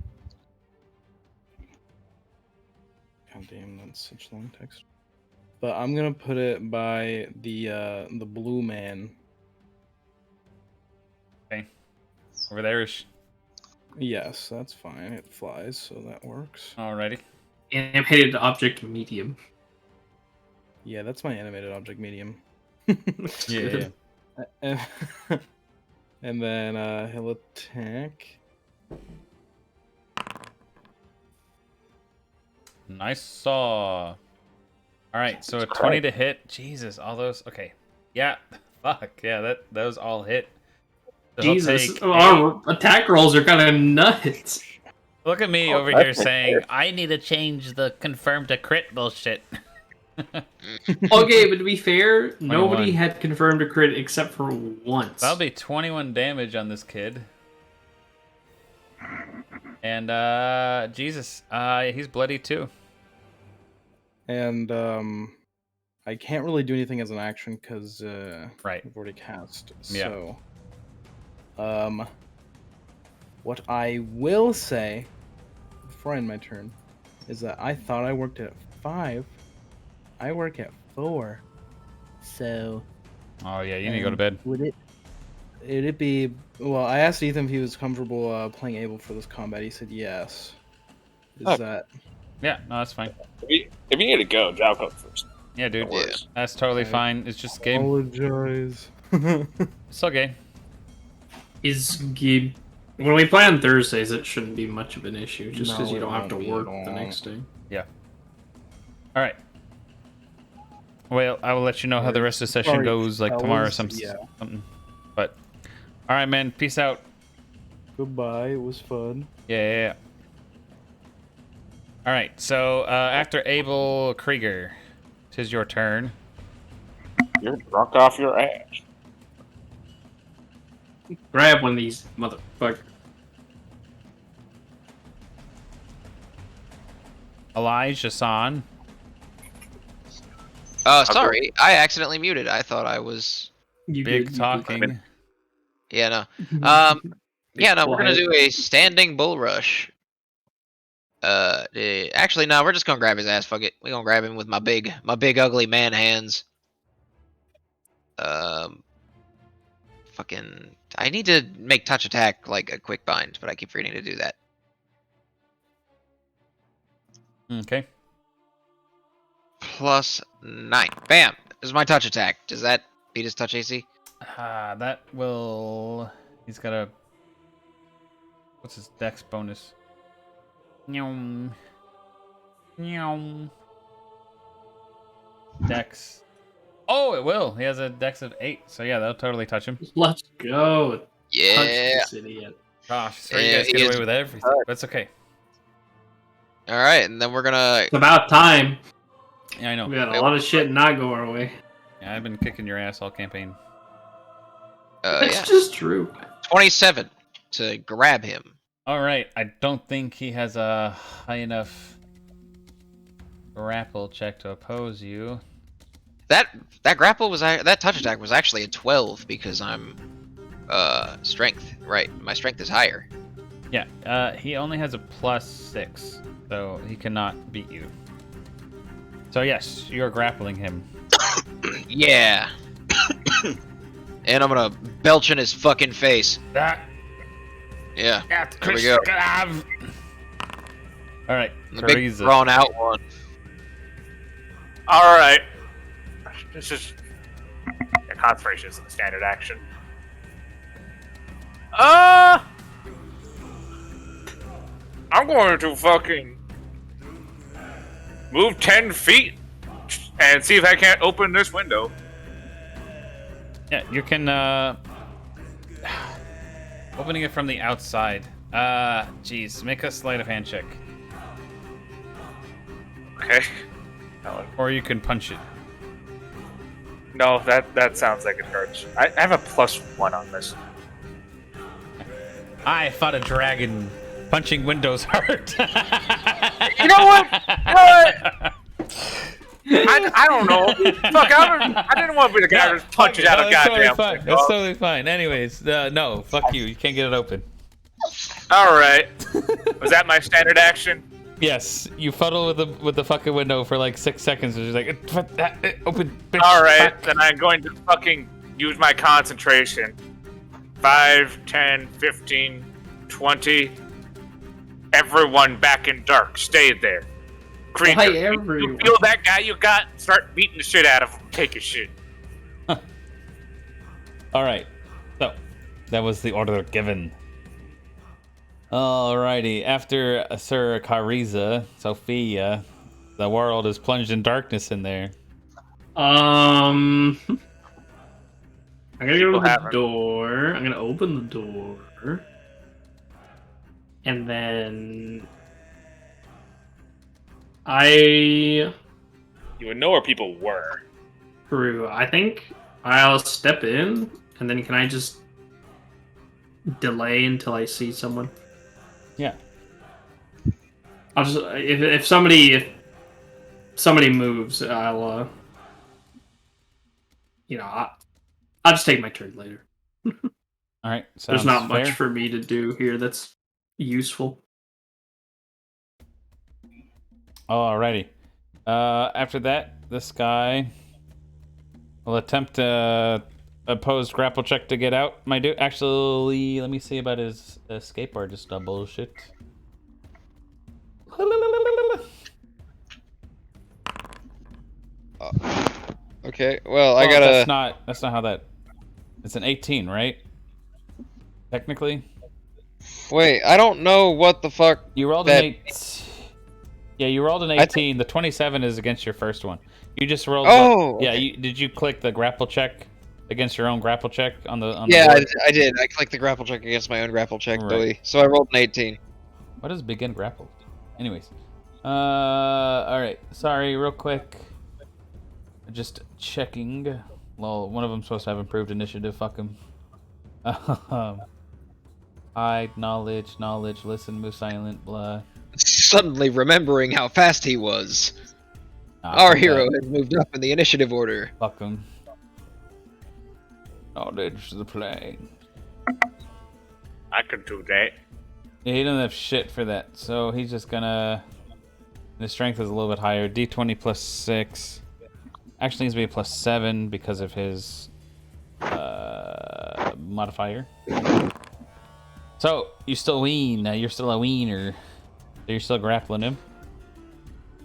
S3: God damn, that's such long text. But I'm gonna put it by the blue man.
S4: Okay, over there is.
S3: Yes, that's fine. It flies, so that works.
S4: Alrighty.
S2: Animated object medium.
S3: Yeah, that's my animated object medium.
S4: Yeah.
S3: And, and then he'll attack.
S4: Nice saw. All right, so a 20 to hit. Jesus, all those. Okay, yeah. Fuck yeah, those all hit. So he'll
S2: Jesus,
S4: take
S2: our attack rolls are kind of nuts.
S4: Look at me
S1: Oh,
S4: over
S1: that's
S4: here saying, I need to change the confirm to crit bullshit.
S2: Okay, but to be fair,
S4: 21.
S2: nobody had confirmed a crit except for once.
S4: That'll be 21 damage on this kid. And, Jesus, he's bloody too.
S3: And I can't really do anything as an action because
S4: Right.
S3: we've already cast.
S4: Yeah.
S3: So, what I will say before I end my turn, is that I thought I worked at 5. I work at 4. So
S4: Oh yeah, you need to go to bed.
S3: would it be well, I asked Ethan if he was comfortable playing Abel for this combat. He said yes. Is
S1: Okay.
S3: that
S4: Yeah, no, that's fine.
S1: If you need to go, I'll go first.
S4: Yeah, dude.
S1: No worries.
S4: That's totally
S3: I
S4: fine. It's just a game.
S3: apologize?
S4: It's okay.
S2: When we play on Thursdays, it shouldn't be much of an issue, just because
S3: No,
S2: you don't
S3: it
S2: have to
S3: won't be
S2: work
S3: at all.
S2: the next day.
S4: All right. Well, I will let you know how the rest of the session
S3: Sorry,
S4: goes, like tomorrow or
S3: fellas.
S4: something. But, all right, man. Peace out.
S3: Goodbye. It was fun.
S4: Yeah. All right. So after Abel Krieger, 'tis your turn.
S1: You're drunk off your ass.
S2: Grab one of these motherfuckers.
S4: Elijah San.
S7: Sorry, I accidentally muted. I thought I was.
S2: You
S4: Big
S2: good,
S4: talking.
S7: Yeah, no.
S2: Big
S7: Yeah, no. We're gonna
S2: quiet.
S7: do a standing bull rush. Actually, no. We're just gonna grab his ass. Fuck it. We're gonna grab him with my big ugly man hands. Fucking. I need to make touch attack like a quick bind, but I keep forgetting to do that.
S4: Okay.
S7: +9. Bam! This is my touch attack. Does that beat his touch AC?
S4: That will. He's got a. What's his dex bonus? Nyom. Dex. Oh, it will. He has a dex of 8. So yeah, that'll totally touch him.
S2: Let's go. Touch
S7: Yeah.
S2: this idiot.
S4: Gosh, sorry
S7: Yeah,
S4: you guys
S7: he
S4: get
S7: is-
S4: away with everything. But it's okay.
S7: All right, and then we're gonna.
S2: It's about time.
S4: Yeah, I know.
S2: We got a lot of shit not go our way.
S4: Yeah, I've been kicking your ass all campaign.
S2: It's
S7: Yeah.
S2: just true.
S7: 27 to grab him.
S4: All right. I don't think he has a high enough grapple check to oppose you.
S7: That grapple was that touch attack was actually a 12 because I'm strength. Right, my strength is higher.
S4: Yeah. He only has a +6, so he cannot beat you. So yes, you're grappling him.
S7: Yeah. And I'm gonna belch in his fucking face.
S4: That.
S7: Yeah.
S4: That's
S7: There we go.
S4: All right.
S7: The big
S4: Teresa.
S7: drawn out one.
S1: All right. This is concentration is the standard action. I'm going to fucking move 10 feet and see if I can't open this window.
S4: Yeah, you can opening it from the outside. Jeez, make a sleight of hand check.
S1: Okay.
S4: Or you can punch it.
S1: No, that sounds like it hurts. I have a +1 on this.
S4: I fought a dragon. Punching windows hurt.
S1: You know what? What? I don't know. Fuck, I didn't want to be the guy who just punches out a
S4: that's
S1: goddamn
S4: totally fine.
S1: window.
S4: That's totally fine. Anyways, no, fuck you. You can't get it open.
S1: All right. Was that my standard action?
S4: Yes, you fuddle with the fucking window for like 6 seconds. And you're like, open. Bitch,
S1: All right,
S4: fuck."
S1: then I'm going to fucking use my concentration. 5, 10, 15, 20. Everyone back in dark. Stay there. Creature,
S2: Why
S1: you
S2: everyone?
S1: feel that guy you got? Start beating the shit out of him. Take his shit.
S4: All right. So that was the order given. Alrighty. After Sir Cariza, Sophia, the world is plunged in darkness in there.
S2: I'm gonna go to the
S1: haven't.
S2: door. I'm gonna open the door. And then
S1: You would know where people were.
S2: I think I'll step in, and then can I just delay until I see someone?
S4: Yeah.
S2: I'll just if somebody moves, I'll I'll just take my turn later.
S4: All right.
S2: There's
S4: Sounds
S2: not much
S4: fair.
S2: for me to do here that's useful.
S4: Alrighty. After that, this guy will attempt a opposed grapple check to get out. My dude, actually, let me see about his escape bar. Just bullshit.
S7: Okay, well, I
S4: Well,
S7: gotta.
S4: That's not how that. It's an 18, right? Technically.
S7: Wait, I don't know what the fuck.
S4: You rolled
S7: that...
S4: an 8. Yeah, you rolled an 18. The 27 is against your first one. You just rolled.
S7: Oh,
S4: Yeah.
S7: okay.
S4: Did you click the grapple check against your own grapple check on the?
S7: Yeah,
S4: the board?
S7: I did. I clicked the grapple check against my own grapple check,
S4: Right.
S7: so I rolled an 18.
S4: What does begin grapple? Anyways. All right. Sorry, real quick. Just checking. Well, one of them's supposed to have improved initiative. Fuck him. Hide, knowledge, listen, move silent, blah.
S7: Suddenly remembering how fast he was.
S4: Nah,
S7: Our
S4: fuck
S7: hero
S4: that.
S7: had moved up in the initiative order.
S4: Fuck him. Knowledge the plane.
S1: I could do that.
S4: Yeah, he doesn't have shit for that, so he's just gonna. His strength is a little bit higher. D20 plus 6. Actually needs to be a plus 7 because of his modifier. So you still ween. You're still a wiener. So you're still grappling him.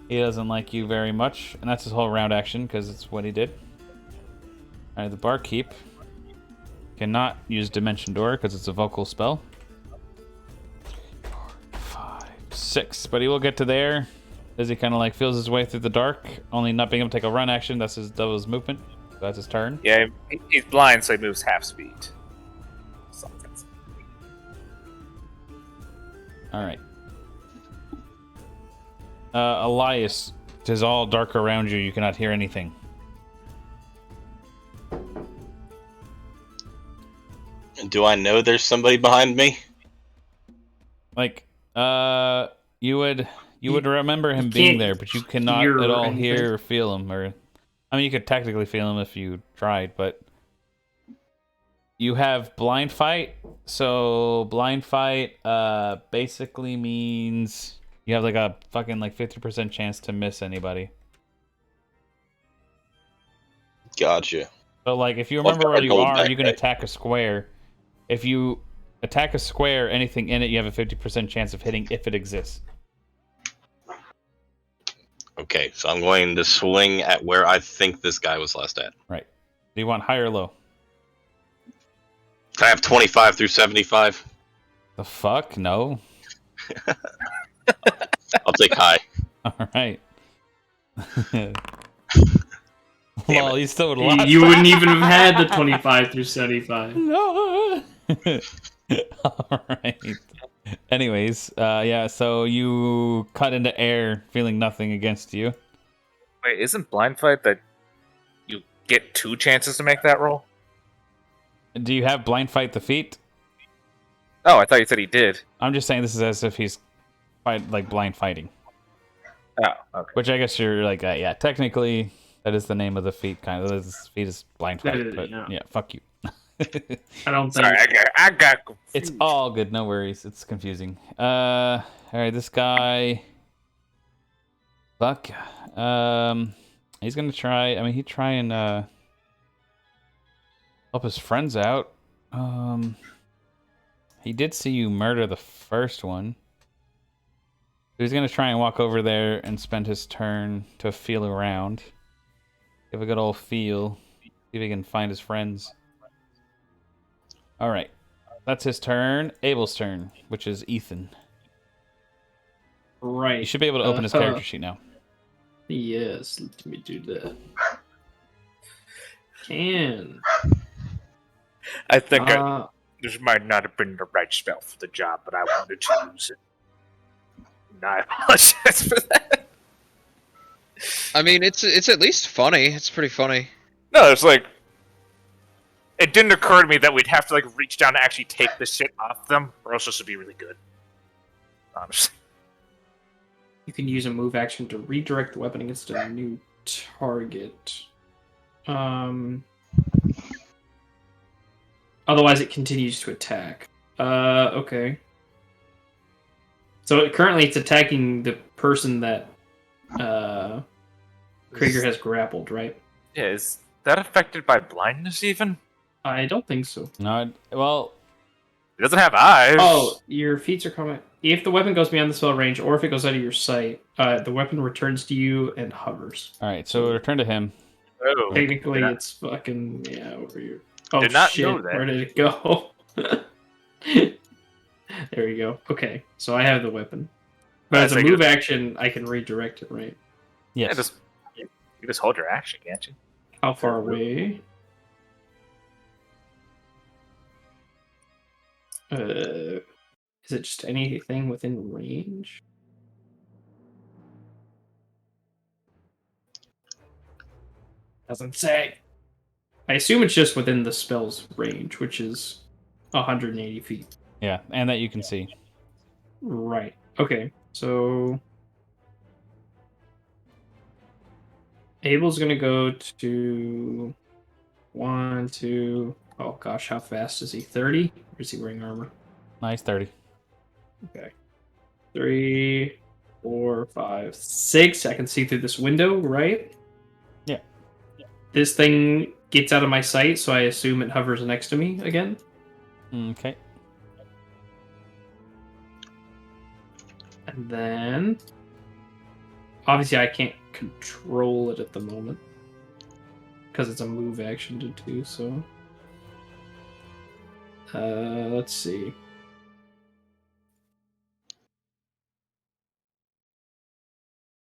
S4: He doesn't like you very much, and that's his whole round action because it's what he did. All right, the barkeep cannot use Dimension Door because it's a vocal spell. 5, 6, but he will get to there as he kind of like feels his way through the dark, only not being able to take a run action. That's his devil's movement. So that's his turn.
S1: Yeah, he's blind, so he moves half speed. Something.
S4: All right. Elias, it is all dark around you. You cannot hear anything.
S6: Do I know there's somebody behind me?
S4: Like, you would remember him being
S2: can't
S4: there, but you cannot
S2: hear
S4: at all
S2: anything.
S4: hear or feel him. Or, I mean, you could technically feel him if you tried, but you have blind fight. So blind fight, basically means you have like a fucking like 50% chance to miss anybody.
S6: Gotcha.
S4: So like, if you
S6: Well,
S4: remember where you
S6: gold
S4: are,
S6: back
S4: you can
S6: there.
S4: attack a square. If you attack a square, anything in it, you have a 50% chance of hitting if it exists.
S6: Okay, so I'm going to swing at where I think this guy was last at.
S4: Right. Do you want high or low?
S6: Can I have 25 through 75?
S4: The fuck? No.
S6: I'll take high.
S4: All right.
S6: Damn
S4: Well,
S6: it.
S4: you still would have lost.
S2: You wouldn't even have had the 25 through 75.
S4: No. All right. Anyways, yeah. So you cut into air, feeling nothing against you.
S1: Wait, isn't blind fight that you get 2 chances to make that roll?
S4: Do you have blind fight the feat?
S1: Oh, I thought you said he did.
S4: I'm just saying this is as if he's blind fighting.
S1: Oh, okay.
S4: Which I guess you're like, yeah. Technically, that is the name of the feat. Kind of, this feat is blind fight. But
S2: Yeah.
S4: yeah, fuck you.
S2: I don't think.
S1: Sorry, I got confused.
S4: It's all good, no worries. It's confusing. All right, this guy. Fuck. He's gonna try. I mean, he'd try and help his friends out. He did see you murder the first one. So he's gonna try and walk over there and spend his turn to feel around. Give a good old feel. See if he can find his friends. All right. That's his turn. Abel's turn, which is Ethan.
S2: Right.
S4: You should be able to open his character sheet now.
S2: Yes, let me do that. Can.
S1: I think this might not have been the right spell for the job, but I wanted to use it. And I apologize for that.
S7: I mean, it's at least funny. It's pretty funny.
S1: No, it's like it didn't occur to me that we'd have to like reach down and actually take this shit off them, or else this would be really good. Honestly.
S2: You can use a move action to redirect the weapon against a new target. Otherwise, it continues to attack. Okay. So currently, it's attacking the person that Krieger has grappled, right?
S1: Yeah, is that affected by blindness even?
S2: I don't think so.
S4: No, well,
S1: It doesn't have eyes.
S2: Oh, your feats are coming. If the weapon goes beyond the spell range, or if it goes out of your sight, the weapon returns to you and hovers.
S4: all right. So return to him.
S1: Oh,
S2: Technically,
S1: yeah.
S2: it's fucking over here. Oh
S1: Did not
S2: shit!
S1: know that.
S2: Where did it go? There you go. Okay, so I have the weapon, but as a move action, I can redirect it. Right?
S4: Yes.
S1: Yeah, you just hold your action, can't you?
S2: How far away? Is it just anything within range? Doesn't say. I assume it's just within the spell's range, which is 180 feet.
S4: Yeah, and that you can see.
S2: Right. Okay. So Abel's gonna go to 1, 2. Oh gosh, how fast is he? 30? Or is he wearing armor?
S4: Nice 30.
S2: Okay. 3, 4, 5, 6. I can see through this window, right?
S4: Yeah.
S2: This thing gets out of my sight, so I assume it hovers next to me again.
S4: Okay.
S2: And then obviously I can't control it at the moment because it's a move action to do so. Let's see.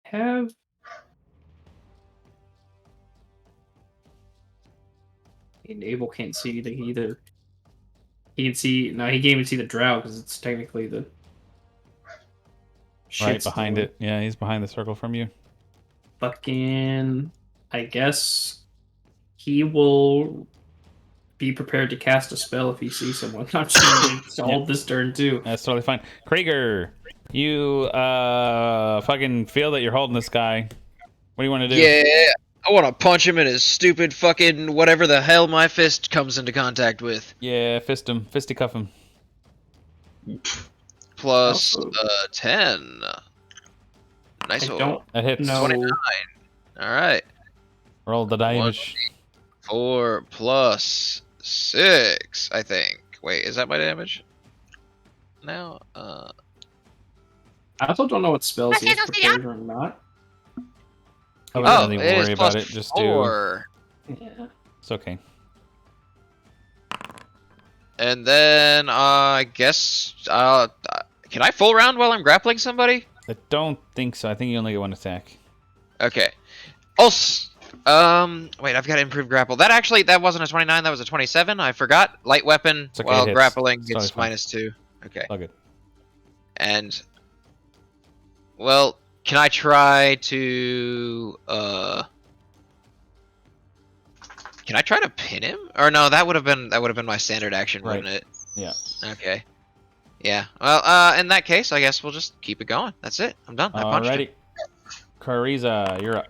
S2: Have Abel can't see anything either. He can see no, he can't even see the drow because it's technically the
S4: Right behind it. Yeah, he's behind the circle from you.
S2: Fucking, I guess he will be prepared to cast a spell if he sees someone. I'm just gonna hold this turn too.
S4: That's totally fine. Krieger, you fucking feel that you're holding this guy. What do you want to do?
S7: Yeah, I want to punch him in his stupid fucking whatever the hell my fist comes into contact with.
S4: Yeah, fist him. Fisticuff him.
S7: Plus 10. Nice
S2: I
S7: roll.
S2: don't
S4: That hits.
S2: know.
S7: 29. All right.
S4: Roll the damage.
S7: 4 plus 6, I think. Wait, is that my damage? Now,
S2: I also don't know what spells he has prepared or not.
S4: I wouldn't
S7: oh,
S4: really
S7: it is
S4: worry
S7: plus
S4: about it. Just
S7: 4.
S2: Yeah.
S4: It's okay.
S7: And then, I guess, can I full round while I'm grappling somebody?
S4: I don't think so. I think you only get one attack.
S7: Okay. Also, wait, I've got improved grapple. That wasn't a 29, that was a 27. I forgot. Light weapon
S4: It's okay,
S7: while
S4: it hits.
S7: grappling
S4: It's totally
S7: gets
S4: fine.
S7: -2. Okay.
S4: All good.
S7: And, well, can I try to, can I try to pin him? Or no, that would have been my standard action,
S4: Right.
S7: wouldn't it?
S4: Yeah.
S7: Okay. Yeah. Well, in that case, I guess we'll just keep it going. That's it. I'm done. I punched him.
S4: Alrighty. Kariza, you're up.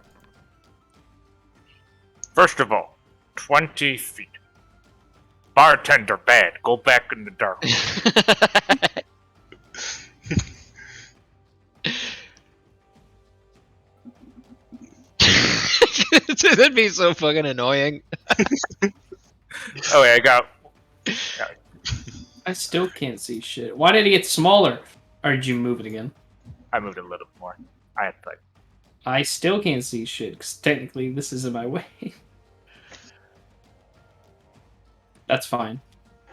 S1: First of all, 20 feet. Bartender bad. Go back in the dark.
S7: That'd be so fucking annoying.
S1: Oh, yeah, I got.
S2: I still can't see shit. Why did it get smaller? Or did you move it again?
S1: I moved it a little more. I had like.
S2: I still can't see shit because technically this is in my way. That's fine.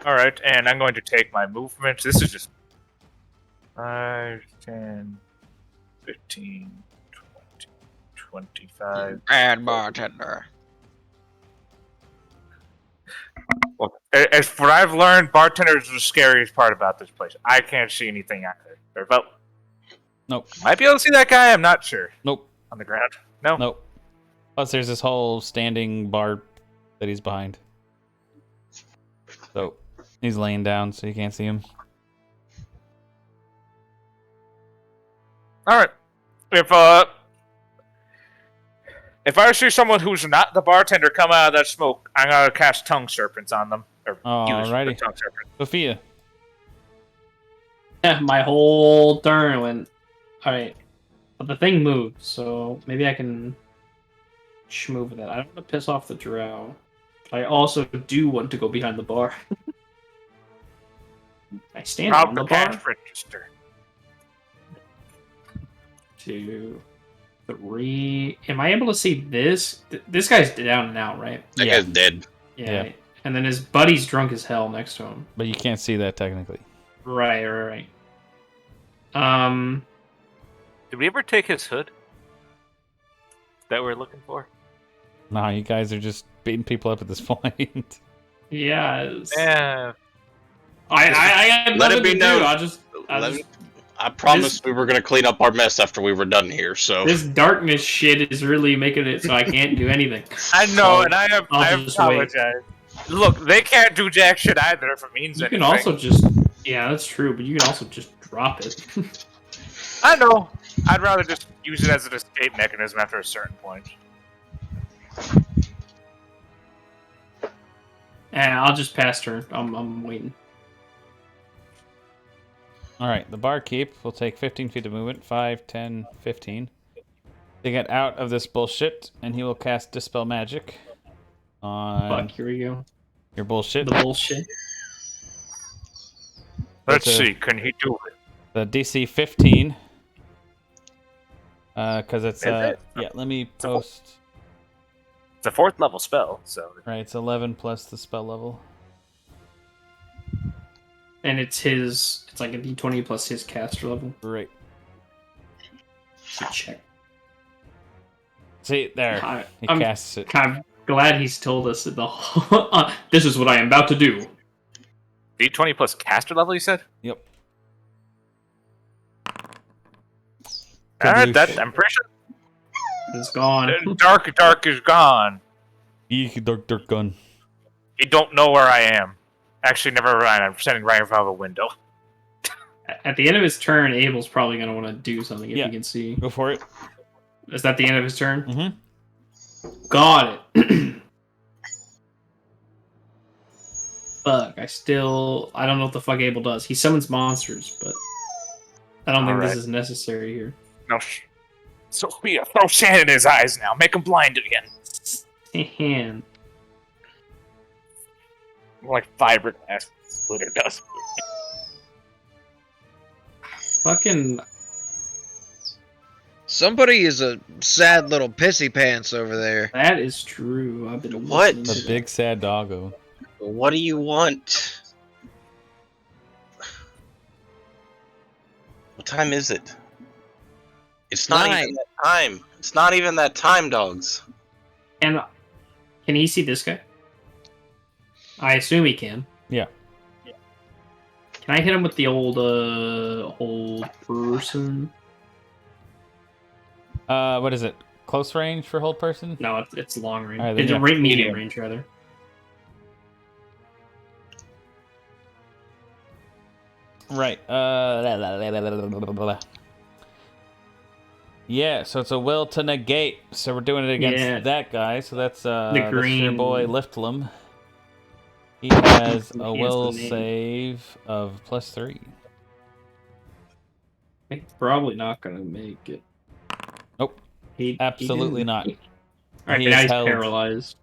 S1: Alright, and I'm going to take my movement. This is just 5, 10, 15, 20, 25.
S7: Bad bartender.
S1: Well, as what I've learned, bartenders are the scariest part about this place. I can't see anything out there. They're about.
S4: Nope.
S1: Might be able to see that guy. I'm not sure.
S4: Nope.
S1: On the ground. No.
S4: Nope. Plus, there's this whole standing bar that he's behind. So he's laying down, so you can't see him.
S1: All right. If I see someone who's not the bartender come out of that smoke, I'm gonna cast tongue serpents on them. Or use the
S4: Alrighty.
S1: tongue serpent.
S4: Sophia.
S2: My whole turn went. Alright. But the thing moves, so maybe I can schmove with that. I don't want to piss off the drow. But I also do want to go behind the bar. I stand
S1: Rob
S2: on
S1: the
S2: the bar.
S1: cash register.
S2: 2, 3. Am I able to see this? This guy's down and out, right?
S6: That guy's dead.
S2: Yeah. And then his buddy's drunk as hell next to him.
S4: But you can't see that technically.
S2: Right.
S1: Did we ever take his hood? That we're looking for?
S4: Nah, you guys are just beating people up at this point.
S2: Yeah. It's-
S1: Yeah.
S2: I had
S6: Let it
S2: nothing
S6: be
S2: to do.
S6: known. I promised we were going to clean up our mess after we were done here, so...
S2: This darkness shit is really making it so I can't do anything.
S1: I know, and I
S2: I'll just wait.
S1: apologize. Look, they can't do jack shit either if it means
S2: You
S1: anything.
S2: can also just... Yeah, that's true, but you can also just drop it.
S1: I know. I'd rather just use it as an escape mechanism after a certain point.
S2: I'll just pass turn. I'm waiting.
S4: Alright, the barkeep will take 15 feet of movement. 5, 10, 15. To get out of this bullshit, and he will cast Dispel Magic on
S2: Fuck, here we go.
S4: your bullshit.
S2: The bullshit.
S1: Let's
S4: That's
S1: see, can he do it?
S4: The DC 15. Because it's,
S1: Is it?
S4: yeah, let me post.
S1: It's a 4th level spell, so...
S4: Right, it's 11 plus the spell level.
S2: And it's his... It's like a d20 plus his caster level.
S4: Right.
S2: Should check.
S4: See, there. He
S2: I'm
S4: casts it.
S2: kind of glad he's told us that the this is what I am about to do.
S1: D20 plus caster level, you said?
S4: Yep.
S1: Alright, I'm pretty sure
S2: It's gone.
S1: Dark is gone.
S4: Eek, dark gun.
S1: You don't know where I am. Actually, never mind. I'm standing right in front of a window.
S2: At the end of his turn, Abel's probably going to want to do something if
S4: Yeah.
S2: he can see.
S4: Go for it.
S2: Is that the end of his turn?
S4: Mm-hmm.
S2: Got it. Fuck, I don't know what the fuck Abel does. He summons monsters, but I don't think
S1: Alright.
S2: this is necessary here.
S1: No, Sophia, throw sand in his eyes now. Make him blind again.
S2: Hand.
S1: More like fiberglass splitter does.
S2: Fucking...
S7: Somebody is a sad little pissy pants over there.
S2: That is true. I've been
S6: What?
S2: listening
S4: The
S2: to
S4: big sad doggo.
S6: What do you want? What time is it? It's not
S7: 9.
S6: even that time. It's not even that time, dogs.
S2: that. And can he see this guy? I assume he can.
S4: Yeah.
S2: Can I hit him with the old person?
S4: What is it? Close range for hold person?
S2: No, it's long range.
S4: Alright, then
S2: It's
S4: yeah.
S2: medium range, rather.
S4: Right. Yeah, so it's a will to negate. So we're doing it against
S2: Yeah.
S4: that guy. So that's that's your
S2: green-
S4: boy Liftlam. He has
S2: He
S4: a
S2: has
S4: will
S2: the name.
S4: save of +3.
S2: He's probably not gonna make it.
S4: Nope.
S2: He
S4: Absolutely
S2: didn't.
S4: not.
S2: Alright,
S4: He
S2: now
S4: is
S2: he's
S4: held.
S2: paralyzed.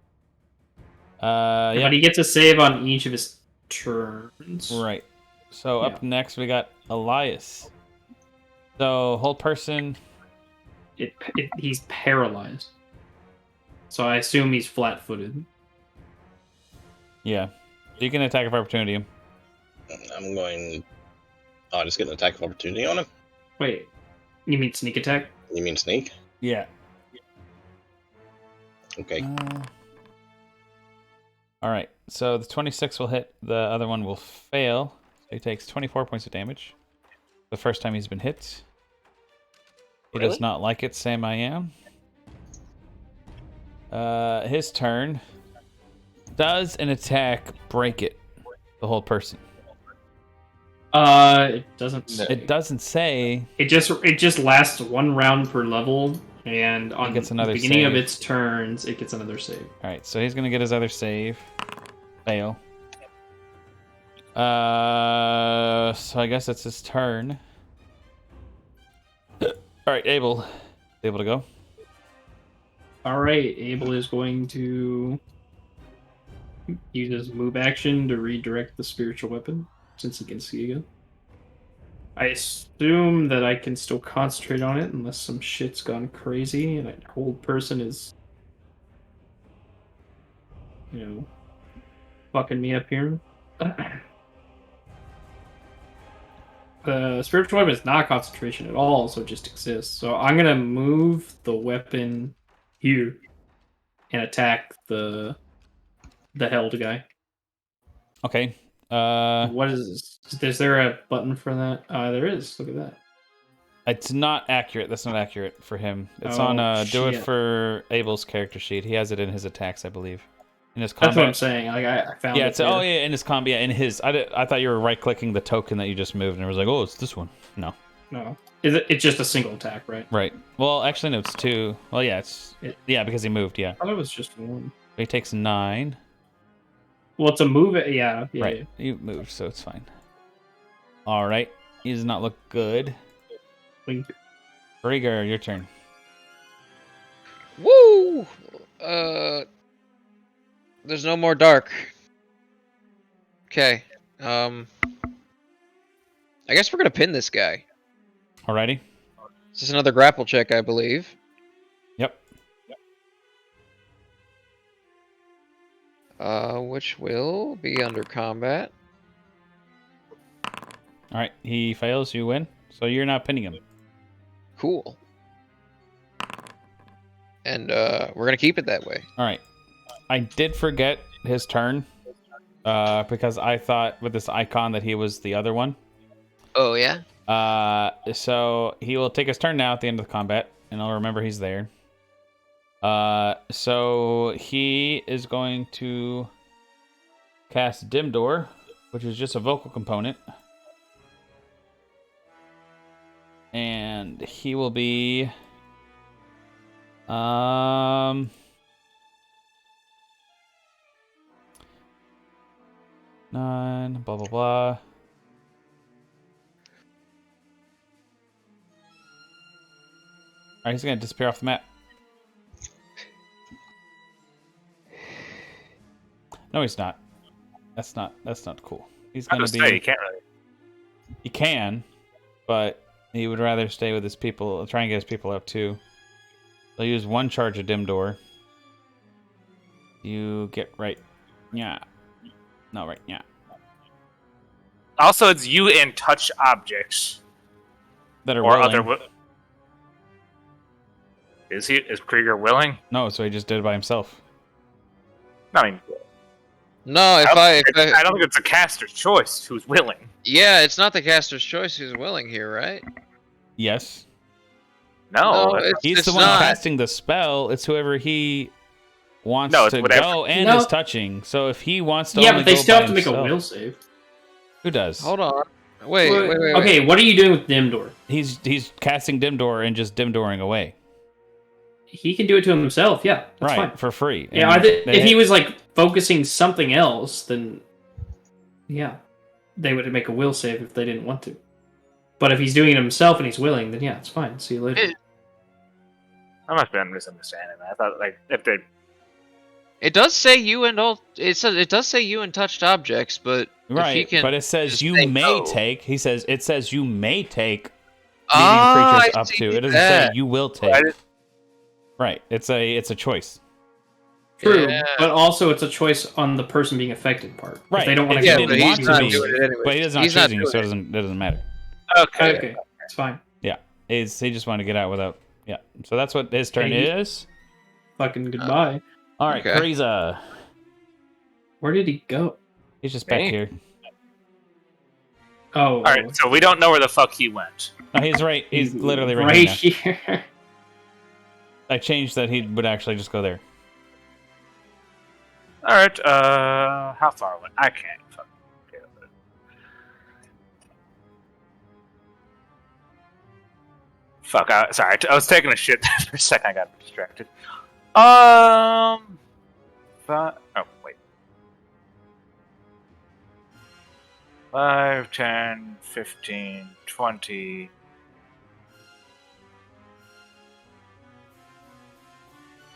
S4: Yeah.
S2: But he gets a save on each of his turns.
S4: Right. So
S2: Yeah.
S4: up next we got Elias. So hold person.
S2: He's paralyzed. So I assume he's flat-footed.
S4: Yeah. You can attack of opportunity him.
S6: I'm going... Oh, just get an attack of opportunity on him?
S2: Wait, you mean sneak attack?
S6: You mean sneak?
S4: Yeah.
S6: Okay.
S4: All right. So the 26 will hit. The other one will fail. So he takes 24 points of damage. The first time he's been hit. He does
S6: Really?
S4: not like it, Sam I am. His turn. Does an attack break it? The whole person.
S2: It doesn't. Say.
S4: It doesn't say.
S2: It just lasts one round per level, and on
S4: gets
S2: the
S4: another
S2: beginning of
S4: save.
S2: its turns, it gets another save.
S4: All right. So he's gonna get his other save. Fail. So I guess it's his turn. All right, able to go.
S2: All right, Abel is going to use his move action to redirect the spiritual weapon since he can see again. I assume that I can still concentrate on it unless some shit's gone crazy and a hold person is, fucking me up here. The spiritual weapon is not concentration at all, so it just exists. So I'm gonna move the weapon here and attack the held guy.
S4: Okay.
S2: What is this? Is there a button for that? There is. Look at that.
S4: It's not accurate. That's not accurate for him. It's
S2: Oh,
S4: on do it
S2: shit.
S4: for Abel's character sheet. He has it in his attacks, I believe. In his
S2: That's what
S4: combat.
S2: I'm saying. Like I found
S4: Yeah,
S2: it.
S4: it's in his combat. In his, I thought you were right clicking the token that you just moved, and it was like, oh, it's this one. No.
S2: No, it's just a single attack, right?
S4: Right. Well, actually, no, it's 2. Well, yeah, because he moved. Yeah,
S2: I thought it was just 1.
S4: he takes 9.
S2: Well, it's a move. Yeah.
S4: Right. You moved, so it's fine. All right. He does not look good.
S2: Yeah.
S4: Rieger, your turn.
S7: Woo! There's no more dark. Okay. I guess we're gonna pin this guy.
S4: Alrighty.
S7: This is another grapple check, I believe.
S4: Yep.
S7: Which will be under combat.
S4: All right. He fails. You win. So you're not pinning him.
S7: Cool. And we're gonna keep it that way.
S4: All right. I did forget his turn because I thought with this icon that he was the other one.
S7: Oh yeah.
S4: So he will take his turn now at the end of the combat, and I'll remember he's there. So he is going to cast Dim Door, which is just a vocal component. And he will be 9, blah blah blah. All right, he's gonna disappear off the map. No, he's not. That's not cool. He's
S1: I
S4: gonna
S1: was
S4: be.
S1: say, you can't really.
S4: He can, but he would rather stay with his people. Try and get his people up too. They'll use 1 charge of Dim Door. You get right. Yeah. No, right. Yeah.
S1: Also, it's you and touch objects
S4: That are
S1: or
S4: willing.
S1: other. Is Krieger willing?
S4: No, so he just did it by himself.
S1: No, I mean,
S7: No,
S1: I don't think it's a caster's choice who's willing.
S7: yeah, it's not the caster's choice who's willing here, right?
S4: Yes.
S1: No,
S4: He's
S7: it's
S4: the one
S7: not.
S4: casting the spell. It's whoever he wants
S1: No, it's
S4: to
S1: whatever.
S4: go and
S2: No.
S4: is touching. So if he wants to
S2: Yeah,
S4: only
S2: but they
S4: go
S2: still
S4: by
S2: have to make a
S4: himself-
S2: will save.
S4: Who does?
S7: Hold on. Wait.
S2: Okay, what are you doing with Dim Door?
S4: He's casting Dim Door and just Dim Dooring away.
S2: He can do it to himself. Yeah, that's
S4: Right,
S2: fine.
S4: for free.
S2: Yeah,
S4: And
S2: if he was like focusing something else, then yeah, they would make a will save if they didn't want to. But if he's doing it himself and he's willing, then yeah, it's fine. See you later.
S1: I must be misunderstanding that. I thought like if they.
S7: It does say you and all. It does say you and touched objects, but if he
S4: Right,
S7: can
S4: but it says
S7: just
S4: you
S7: say
S4: may
S7: no.
S4: take. It says you may take
S7: Ah,
S4: medium creatures
S7: I
S4: up
S7: see
S4: to. It doesn't
S7: that.
S4: say you will take. Right. It's a choice.
S2: True,
S7: Yeah.
S2: but also it's a choice on the person being affected part. If
S4: Right.
S2: they don't want
S4: If
S2: to
S4: he
S2: go.
S4: didn't
S7: but
S4: want
S7: he's
S4: to
S7: not
S4: be,
S7: doing it anyway.
S4: but he's not
S7: He's not
S4: choosing,
S7: doing
S4: so
S7: it.
S4: it doesn't matter.
S1: Okay.
S2: Okay, that's fine.
S4: Yeah. He just wanted to get out without. Yeah. So that's what his turn
S2: Hey.
S4: is.
S2: Fucking goodbye.
S4: All right,
S7: Okay.
S4: Kriza.
S2: Where did he go?
S4: He's just back
S1: Me?
S4: here.
S2: Oh,
S1: All right, so we don't know where the fuck he went.
S4: No, he's right. He's literally right,
S2: right
S4: here.
S2: here.
S4: I changed that he would actually just go there.
S1: All right, how far away? I can't fucking get it. Fuck, sorry, I was taking a shit for a second. I got distracted. Oh wait. 5, 10, 15, 20.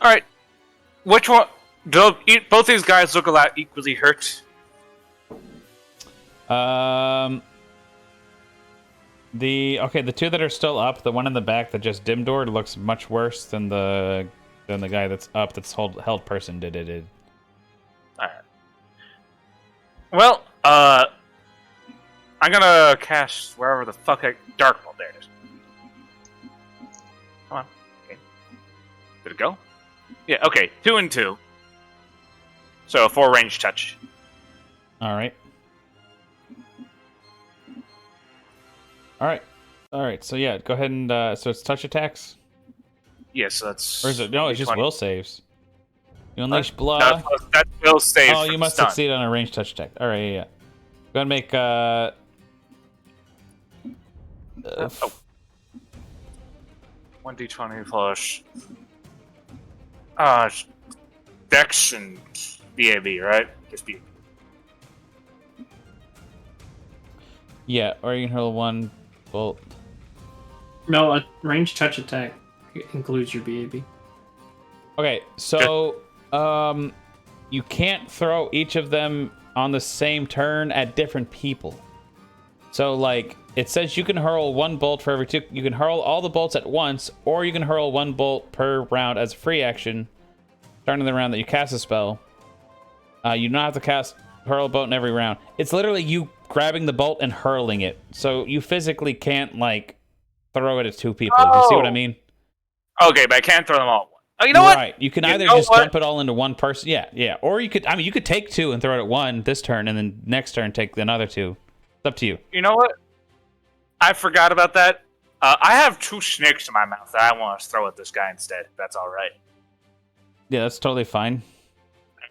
S1: All right. Which one? Both these guys look a lot equally hurt.
S4: The two that are still up, the one in the back that just dim doored looks much worse than the guy that's up that's held person did.
S1: All right. Well, I'm gonna cast wherever the fuck Dark Bolt. There it is. Come on. Okay. Did it go? Yeah. Okay. 2 and 2. So 4 range touch.
S4: All right. So yeah, go ahead and so it's touch attacks.
S1: Yes, so that's.
S4: Or is it? No, it's just will saves. You unleash blah.
S1: That's will save.
S4: Oh, you must
S1: stun.
S4: succeed on a ranged touch attack. All right, yeah. Go ahead and make
S1: 1d20 plus. Dex and BAB, right? Just BAB.
S4: Yeah, or you can hurl 1 bolt.
S2: No, a ranged touch attack includes your BAB.
S4: Okay, so you can't throw each of them on the same turn at different people. So like it says you can hurl 1 bolt for every 2. You can hurl all the bolts at once, or you can hurl 1 bolt per round as a free action, starting the round that you cast a spell. You don't have to hurl a bolt in every round. It's literally you grabbing the bolt and hurling it. So you physically can't like throw it at 2 people. Do you see what I mean?
S1: Okay, but I can't throw them all at once. Oh, you know what?
S4: Right. You can either just dump it all into one person. Yeah. Or you could take 2 and throw it at 1 this turn, and then next turn take another 2. It's up to you.
S1: You know what? I forgot about that. I have 2 snakes in my mouth that I want to throw at this guy instead. If that's all right.
S4: Yeah, that's totally fine.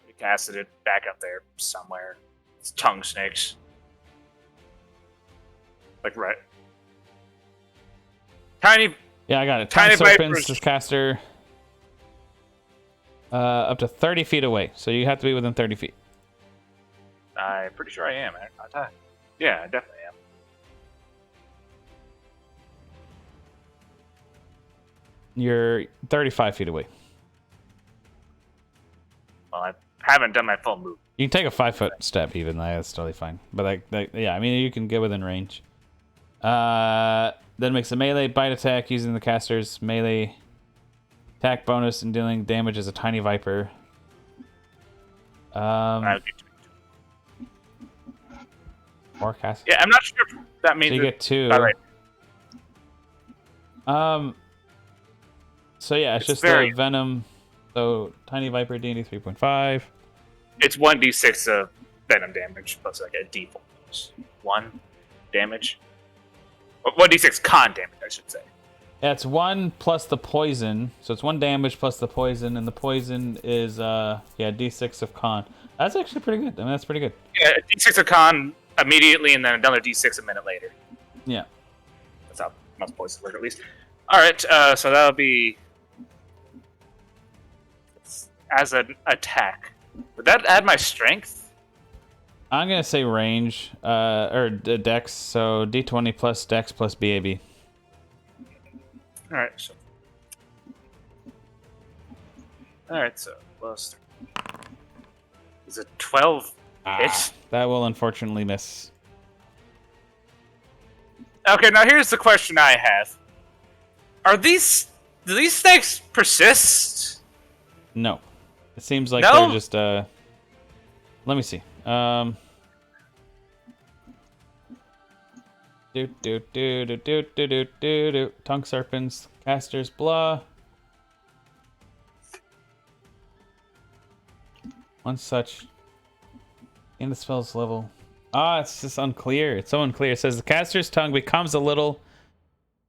S1: We casted it back up there somewhere. It's tongue snakes. Like right. Tiny.
S4: Yeah, I got it.
S1: Tiny
S4: Tiny serpents,
S1: vipers.
S4: this caster. Up to 30 feet away, so you have to be within 30 feet.
S1: I'm pretty sure I am. Yeah, I definitely am.
S4: You're 35 feet away.
S1: Well, I haven't done my full move.
S4: You can take a 5-foot step even. That's totally fine. But yeah, I mean you can get within range. Then makes a melee bite attack using the caster's melee attack bonus and dealing damage as a tiny viper.
S1: I'll get to it.
S4: Or cast.
S1: Yeah, I'm not sure if that means
S4: So you get 2.
S1: all right.
S4: So yeah, it's just
S1: very-
S4: the venom. So tiny viper D&D 3.5.
S1: It's 1d6 of venom damage plus like a d4 plus 1 damage. 1d6 con damage, I should say.
S4: Yeah, it's 1 plus the poison. So it's 1 damage plus the poison, and the poison is d6 of con. That's actually pretty good. I mean, that's pretty good.
S1: Yeah, d6 of con immediately, and then another d6 a minute later.
S4: Yeah.
S1: That's how most poisons work, at least. All right, so that'll be as an attack. Would that add my strength?
S4: I'm gonna say range, or dex. So d20 plus dex plus BAB.
S1: All right, so plus 3. Is it 12 hit?
S4: That will unfortunately miss.
S1: Okay, now here's the question I have: do these snakes persist?
S4: No, it seems like
S1: No?
S4: they're just. Let me see. Tongue serpents, casters, blah. One such. In the spell's level. It's just unclear. It's so unclear. It says the caster's tongue becomes a little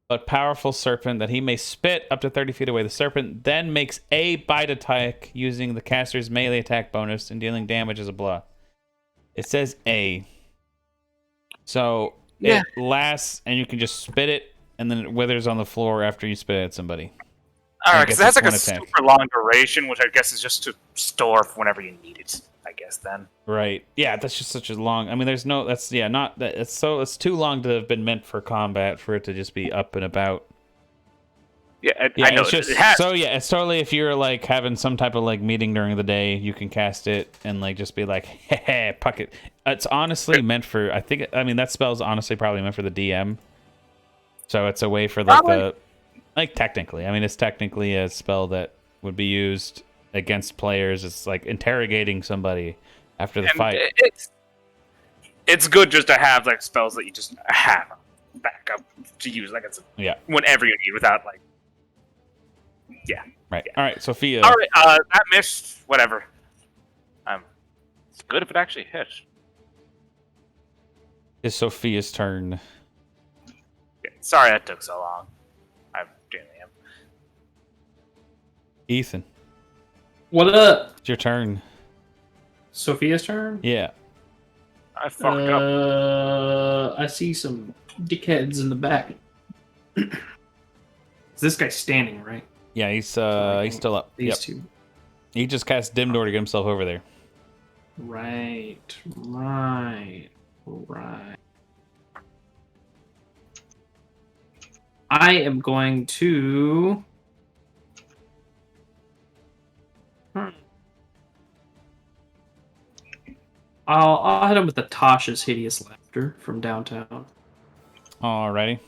S4: but powerful serpent that he may spit up to 30 feet away. The serpent then makes a bite attack using the caster's melee attack bonus and dealing damage as a blah. It says A. So it lasts and you can just spit it and then it withers on the floor after you spit it at somebody.
S1: All right,
S4: I
S1: because
S4: guess
S1: that's like
S4: it's
S1: a
S4: one attack.
S1: super long duration, which I guess is just to store for whenever you need it. I guess then.
S4: Right. Yeah, that's just such a long. I mean, there's no. That's not that. It's too long to have been meant for combat for it to just be up and about.
S1: Yeah,
S4: Yeah,
S1: I know.
S4: it's just
S1: it has.
S4: so yeah. It's totally if you're like having some type of like meeting during the day, you can cast it and like just be like, hey, puck it. It's honestly meant for. I mean, that spell's honestly probably meant for the DM. So it's a way for like technically. I mean, it's technically a spell that would be used against players. It's like interrogating somebody after the fight.
S1: It's good just to have like spells that you just have back up to use like it's whenever you need without like. Yeah.
S4: Right.
S1: Yeah.
S4: All right, Sophia.
S1: All right. That missed. Whatever. It's good if it actually hits.
S4: It's Sophia's turn.
S1: Yeah, sorry that took so long. I genuinely am.
S4: Ethan,
S2: What up?
S4: it's your turn.
S2: Sophia's turn?
S4: Yeah.
S1: I fucked up.
S2: I see some dickheads in the back. This guy's standing, right?
S4: Yeah, he's still up.
S2: These two.
S4: He just cast Dim Door to get himself over there.
S2: Right. I am going to. I'll hit him with the Tasha's Hideous Laughter from downtown.
S4: Alrighty.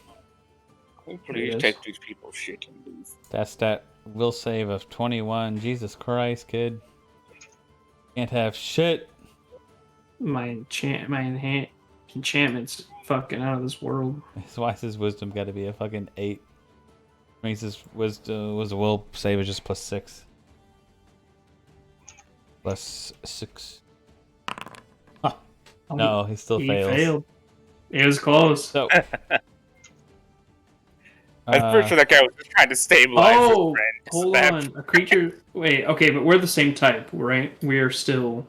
S1: Please take these people's shit and move.
S4: That's that will save of 21. Jesus Christ, kid. Can't have shit.
S2: My enchantment's fucking out of this world.
S4: Why is his wisdom got to be a fucking 8? Means his wisdom was a will save is just +6. +6. Huh. No, he still fails.
S2: Failed. It was close.
S4: So,
S1: I'm pretty sure that guy was just trying to stabilize his friend.
S2: Hold on. A creature. Wait, okay, but we're the same type, right? We're still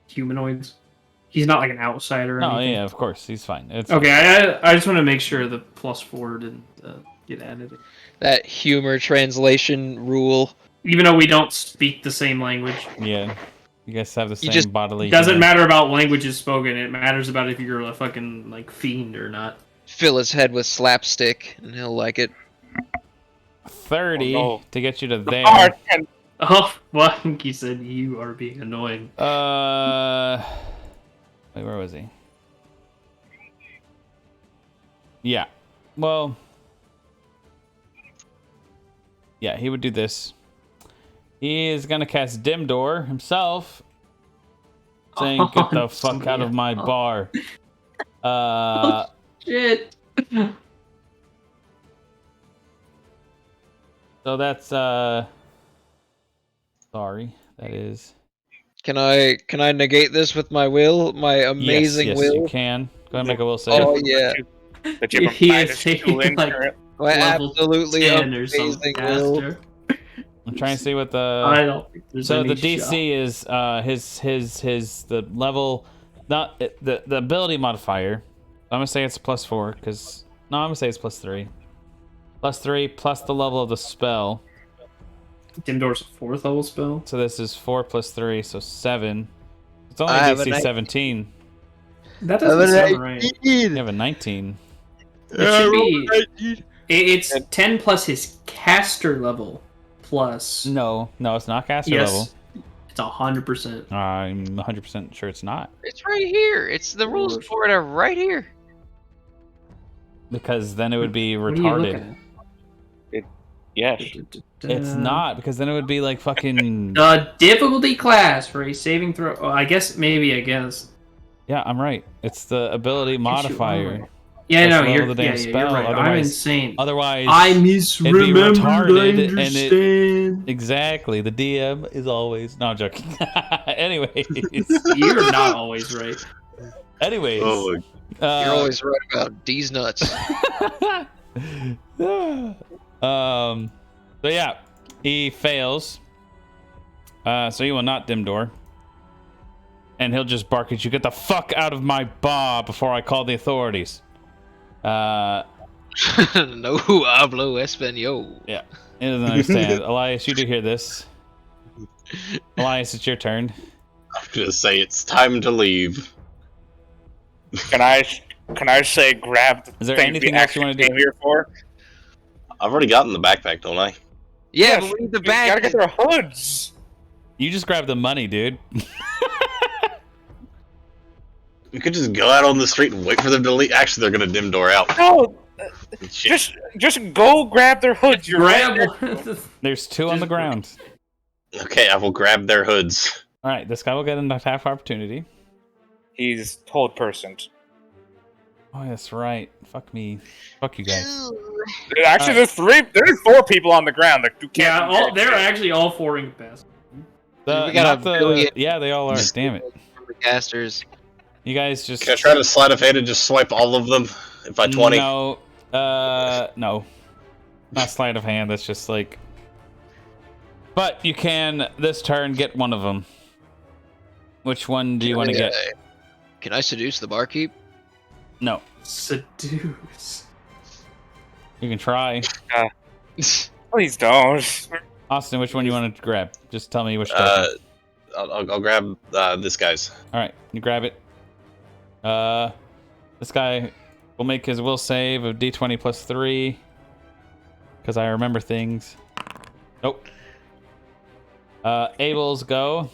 S2: humanoids. He's not like an outsider or
S4: no,
S2: anything.
S4: yeah, of course. He's fine. It's
S2: Okay, I just want to make sure the +4 didn't get added.
S7: That humor translation rule.
S2: Even though we don't speak the same language.
S4: Yeah. You guys have the same
S7: just-
S4: bodily.
S2: It doesn't
S4: humor.
S2: matter about languages spoken. It matters about if you're a fucking like fiend or not.
S7: Fill his head with slapstick, and he'll like it.
S4: 30
S1: Oh, no.
S4: to get you to there.
S2: Oh, well, I think he said you are being annoying.
S4: Wait, where was he? Yeah. Well. Yeah, he would do this. He is gonna cast Dim Door himself, saying, "Get the fuck out of my bar."
S2: Shit.
S4: So that's sorry. That is.
S7: Can I negate this with my will? My amazing
S4: yes,
S7: will?
S4: you can. Go ahead and make a will save.
S7: Oh yeah.
S1: That you
S2: He
S1: have
S2: is
S1: a
S2: taking,
S1: -2 in
S2: like,
S1: current-
S7: My
S2: Level
S7: absolutely
S2: 10 or something
S7: amazing will.
S2: faster.
S4: I'm trying to see what the.
S2: I don't think there's
S4: So
S2: any
S4: the DC is the level, not the ability modifier. I'm gonna say it's +4 because no, I'm gonna say it's +3. +3 plus the level of the spell.
S2: Dim Door's a 4th level spell.
S4: So this is 4 + 3, so 7. It's only
S7: I have
S4: DC
S7: a
S4: 17.
S2: That doesn't sound right.
S4: You have a 19.
S2: It should be. It's 10 plus his caster level plus.
S4: No, it's not caster
S2: Yes,
S4: level.
S2: it's 100%.
S4: I'm 100% sure it's not
S7: It's right here. It's the rules for it are right here.
S4: because then it would be
S2: What are you
S4: retarded.
S2: looking
S1: Yes.
S2: at?
S4: It's not because then it would be like fucking.
S2: Difficulty class for a saving throw. Oh, I guess.
S4: Yeah, I'm right. It's the ability modifier.
S2: Yeah,
S4: That's
S2: no,
S4: the
S2: you're,
S4: level of the
S2: yeah,
S4: damn
S2: yeah,
S4: spell,
S2: you're right. I'm
S4: otherwise-
S2: insane.
S4: Otherwise,
S2: I misremembered.
S4: retarded,
S2: I
S4: and it-
S2: understand.
S4: exactly. The DM is always. No, I'm joking. Anyways,
S2: You're not always right.
S4: anyways.
S6: Oh,
S7: You're always right about D's nuts.
S4: So yeah, he fails. So he will not Dim Door. And he'll just bark at you, "Get the fuck out of my bar before I call the authorities."
S5: No hablo español.
S4: Yeah, he doesn't understand. Elias, you do hear this. Elias, it's your turn.
S6: I'm gonna say it's time to leave.
S1: Can I say grab the
S4: Is there
S1: thing
S4: anything
S1: we
S4: else you
S1: actually
S4: wanna do?
S1: came here for?
S6: I've already gotten the backpack, don't I?
S7: Yeah,
S1: Yes,
S7: but we need the
S1: you gotta
S7: bag.
S1: get their hoods.
S4: You just grab the money, dude.
S6: We could just go out on the street and wait for them to leave. Actually, they're gonna dim door out.
S1: No,
S6: Shit.
S1: just go grab their hoods. You're
S2: Grab
S1: right there.
S2: one.
S4: There's two on the ground.
S6: Okay, I will grab their hoods.
S4: All right, this guy will get an attack opportunity.
S1: He's hold personed.
S4: Oh, that's right. Fuck me. Fuck you guys.
S1: Actually, there's 4 people on the ground that you can't.
S2: Yeah, they're actually all 4 incapacitated.
S7: We got
S4: Not
S7: a billion-
S4: yeah, they all are. Damn it.
S7: The casters.
S4: You guys just.
S6: Can I try to sleight of hand and just swipe all of them if I 20?
S4: No. No. Not sleight of hand. That's just like. But you can this turn get one of them. Which one do you want to get?
S7: Can I seduce the barkeep?
S4: No.
S2: Seduce.
S4: You can try.
S1: Please don't.
S4: Austin, which one do you want to grab? Just tell me which. Token.
S6: I'll grab this guy's.
S4: All right, you grab it. This guy will make his will save of D20 plus 3 because I remember things. Nope. Abel's go.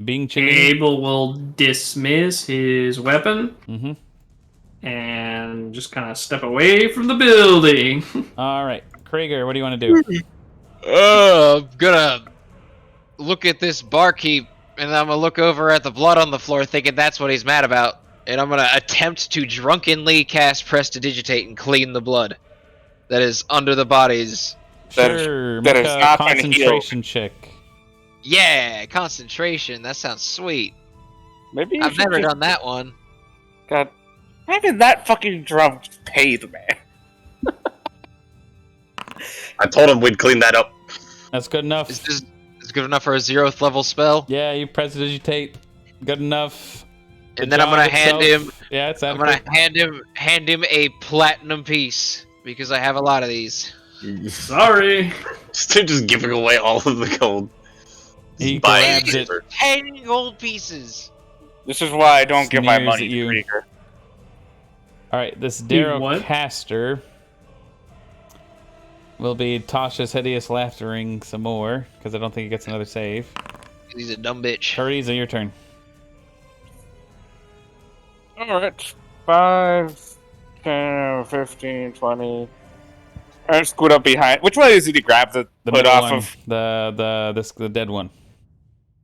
S4: Being chilly.
S2: Abel will dismiss his weapon
S4: Mm-hmm.
S2: and just kind of step away from the building.
S4: All right, Krieger, what do you want to do?
S7: I'm gonna look at this barkeep, and I'm gonna look over at the blood on the floor, thinking that's what he's mad about. And I'm gonna attempt to drunkenly cast Prestidigitate and clean the blood that is under the bodies.
S4: Sure,
S1: that
S4: make
S1: is
S4: a
S1: not gonna heal.
S4: concentration check.
S7: Yeah, concentration. That sounds sweet.
S1: Maybe you
S7: I've
S1: should
S7: never
S1: just-
S7: done that one.
S1: God, having that fucking drunk pay the man.
S6: I told him we'd clean that up.
S4: That's good enough.
S7: Is this good enough for a 0th level spell?
S4: Yeah, you prestidigitate. Good enough. The
S7: And then I'm gonna
S4: job
S7: hand
S4: itself-
S7: him.
S4: Yeah, it's
S7: I'm
S4: adequate.
S7: gonna hand him a platinum piece because I have a lot of these.
S2: Sorry.
S6: Just giving away all of the gold.
S4: He
S6: Just buying
S4: grabs it.
S6: paper.
S7: 10 gold pieces.
S1: This is why I don't give my
S4: Sneers
S1: money
S4: at
S1: to
S4: you.
S1: Krieger.
S4: All right, this
S2: Dude, what?
S4: Darrow caster will be Tasha's hideous laughtering some more because I don't think he gets another save.
S7: He's a dumb bitch.
S4: Teresa, your turn.
S1: Alright. 5, 10, 15, 20. I scoot up behind. Which one is it to grab the
S4: The
S1: hood
S4: middle
S1: off
S4: one,
S1: of?
S4: the dead one.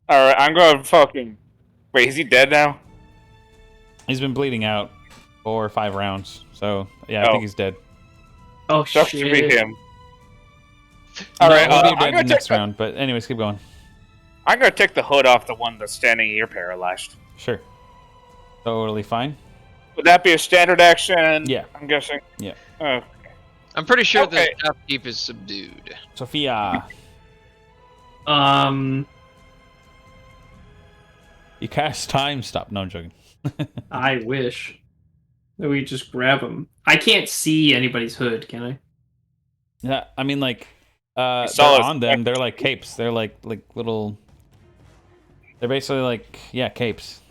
S1: Alright, I'm going fucking. Wait, is he dead now?
S4: He's been bleeding out 4 or 5 rounds, so yeah, I
S1: Oh.
S4: think he's dead.
S2: Oh,
S1: Sucks to be
S2: shit.
S1: him.
S4: No,
S1: Alright,
S4: he'll be
S1: I'm
S4: dead
S1: gonna
S4: next
S1: take
S4: round. But anyways, keep going.
S1: I'm gonna take the hood off the one that's standing here paralyzed.
S4: Sure. Totally fine.
S1: Would that be a standard action?
S4: Yeah.
S1: I'm guessing.
S4: Yeah.
S1: Oh.
S7: I'm pretty sure
S1: Okay.
S7: the shopkeep is subdued.
S4: Sophia, you cast time stop. No, I'm joking.
S2: I wish that we just grab them. I can't see anybody's hood, can I?
S4: Yeah, I mean, like,
S1: saw
S4: they're
S1: his-
S4: on them. They're like capes. They're like little. They're basically like capes.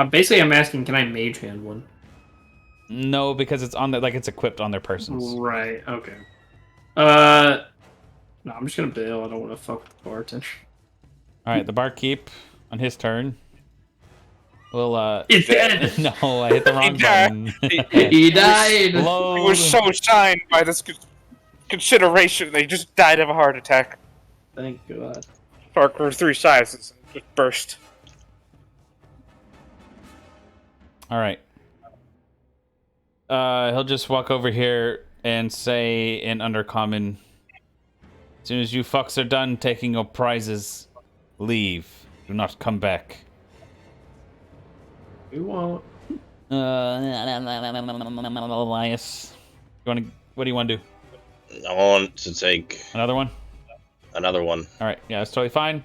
S2: Basically, I'm asking, can I mage hand one?
S4: No, because it's on the it's equipped on their persons.
S2: Right. Okay. No, I'm just gonna bail. I don't want to fuck with the bartender.
S4: All right, the barkeep on his turn. Will
S2: He's dead.
S4: No, I hit the wrong
S1: died.
S4: button.
S2: He died.
S4: Load.
S1: He was so shined by this consideration. They just died of a heart attack.
S2: Thank God.
S1: Parker 3 sizes and just burst.
S4: All right. He'll just walk over here and say in Undercommon, as soon as you fucks are done taking your prizes, leave. Do not come back.
S2: We won't.
S4: Elias. What do you want to do?
S6: I want to take
S4: Another one?
S6: another one.
S4: All right. Yeah, that's totally fine.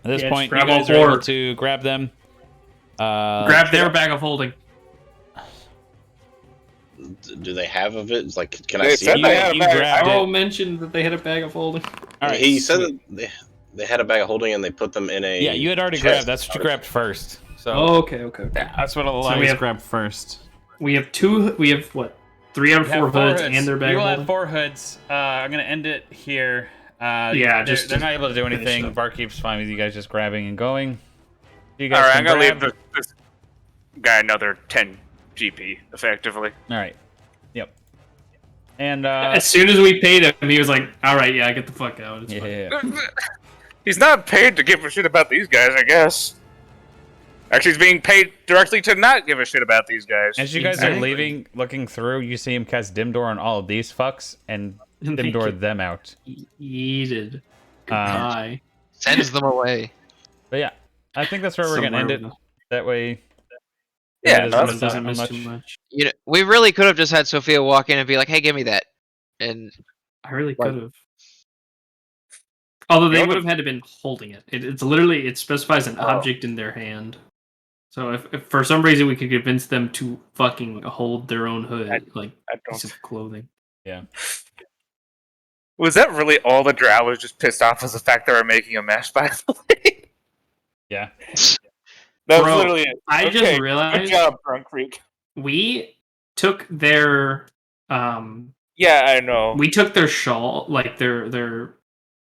S4: At this
S2: Yeah,
S4: point,
S2: just
S4: you
S2: grab all
S4: guys are able
S2: 4.
S4: to grab them.
S2: Grab their bag of holding.
S6: Do they have of it? It's like, can I
S1: They
S6: see
S1: said
S6: it?
S1: they had a
S4: You
S1: bag.
S4: grabbed
S2: Carl
S4: it.
S2: mentioned that they had a bag of holding.
S4: All right.
S6: He said
S4: sweet.
S6: that they had a bag of holding and they put them in a.
S4: Yeah, you had already
S6: chest.
S4: grabbed. That's what you grabbed first. So
S2: Okay.
S4: yeah, that's what I'll
S2: So
S4: allow
S2: we
S4: you to
S2: have-
S4: grab first.
S2: We have two. We have what? 3 out of
S4: We have
S2: 4 hoods, and their bag
S4: You
S2: of
S4: will have
S2: holding?
S4: 4 hoods. I'm gonna end it here.
S2: Yeah,
S4: they're not able to do
S2: finish
S4: anything.
S2: up.
S4: Barkeep's fine with you guys just grabbing and going. You
S1: All
S4: guys
S1: right,
S4: can
S1: I'm gonna leave
S4: grab.
S1: this guy another 10 GP effectively.
S4: All right. Yep. And
S2: As soon as we paid him, he was like, "All right, yeah, get the fuck out." It's fine."
S4: yeah.
S1: He's not paid to give a shit about these guys, I guess. Actually, he's being paid directly to not give a shit about these guys.
S4: As you guys
S2: Exactly.
S4: are leaving, looking through, you see him cast Dim Door on all of these fucks and
S2: And
S4: Dim
S2: they
S4: Door
S2: get
S4: them out.
S2: Yeeted. Goodbye.
S7: Sends them away.
S4: But yeah, I think that's where we're gonna end it. That way.
S1: Yeah,
S4: it
S1: no,
S2: Someone doesn't miss
S4: much.
S2: too much.
S7: You know, we really could have just had Sophia walk in and be like, "Hey, give me that," and
S2: I really
S7: Like-
S2: could have. Although they
S1: You know
S2: would have had to been holding it. It's literally, it specifies an
S1: Oh.
S2: object in their hand. So if for some reason we could convince them to fucking hold their own hood, like
S1: I
S2: piece
S1: don't.
S2: of clothing.
S4: Yeah.
S1: Was that really all the drow was just pissed off was the fact they were making a mess, by the way?
S4: Yeah.
S1: That was
S2: Bro,
S1: literally it.
S2: I
S1: Okay,
S2: just
S1: good
S2: realized
S1: job, Drunk Creek.
S2: we took their
S1: Yeah, I know.
S2: we took their shawl, like their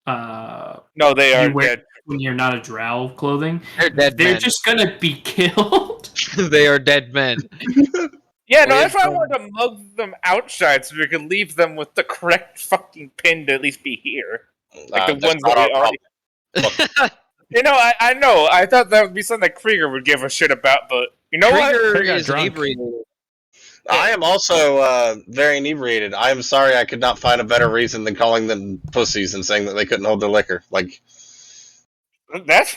S1: No, they are
S2: you wear
S1: dead.
S2: when you're not a drow clothing.
S7: they're dead
S2: They're
S7: men.
S2: just gonna be killed.
S7: They are dead men.
S1: Yeah, no,
S7: We
S1: that's why I
S7: have
S1: wanted to mug them outside so we could leave them with the correct fucking pin to at least be here. Like the
S6: That's
S1: ones
S6: not
S1: that
S6: our
S1: we already. You know, I know. I thought that would be something that Krieger would give a shit about, but you know what?
S7: Krieger
S4: got
S7: is
S4: drunk.
S7: inebriated.
S6: I am also very inebriated. I am sorry I could not find a better reason than calling them pussies and saying that they couldn't hold their liquor. Like,
S1: That's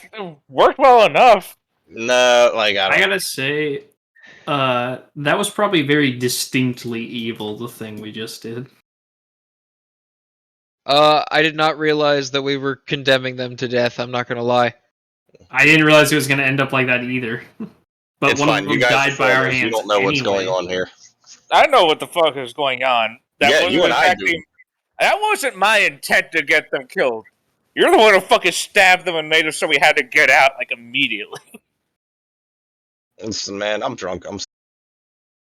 S1: worked well enough.
S6: no, like,
S2: I gotta say, that was probably very distinctly evil, the thing we just did.
S7: I did not realize that we were condemning them to death. I'm not gonna lie.
S2: I didn't realize it was gonna end up like that either. But
S6: it's
S2: one
S6: fine.
S2: of them
S6: You guys
S2: died
S6: are
S2: by our
S6: foreigners.
S2: hands.
S6: You don't know what's
S2: anyway.
S6: going on here.
S1: I know what the fuck is going on. That
S6: Yeah,
S1: wasn't
S6: you and I
S1: exactly-
S6: do.
S1: That wasn't my intent to get them killed. You're the one who fucking stabbed them and made it so we had to get out like immediately.
S6: Listen, man, I'm drunk. I'm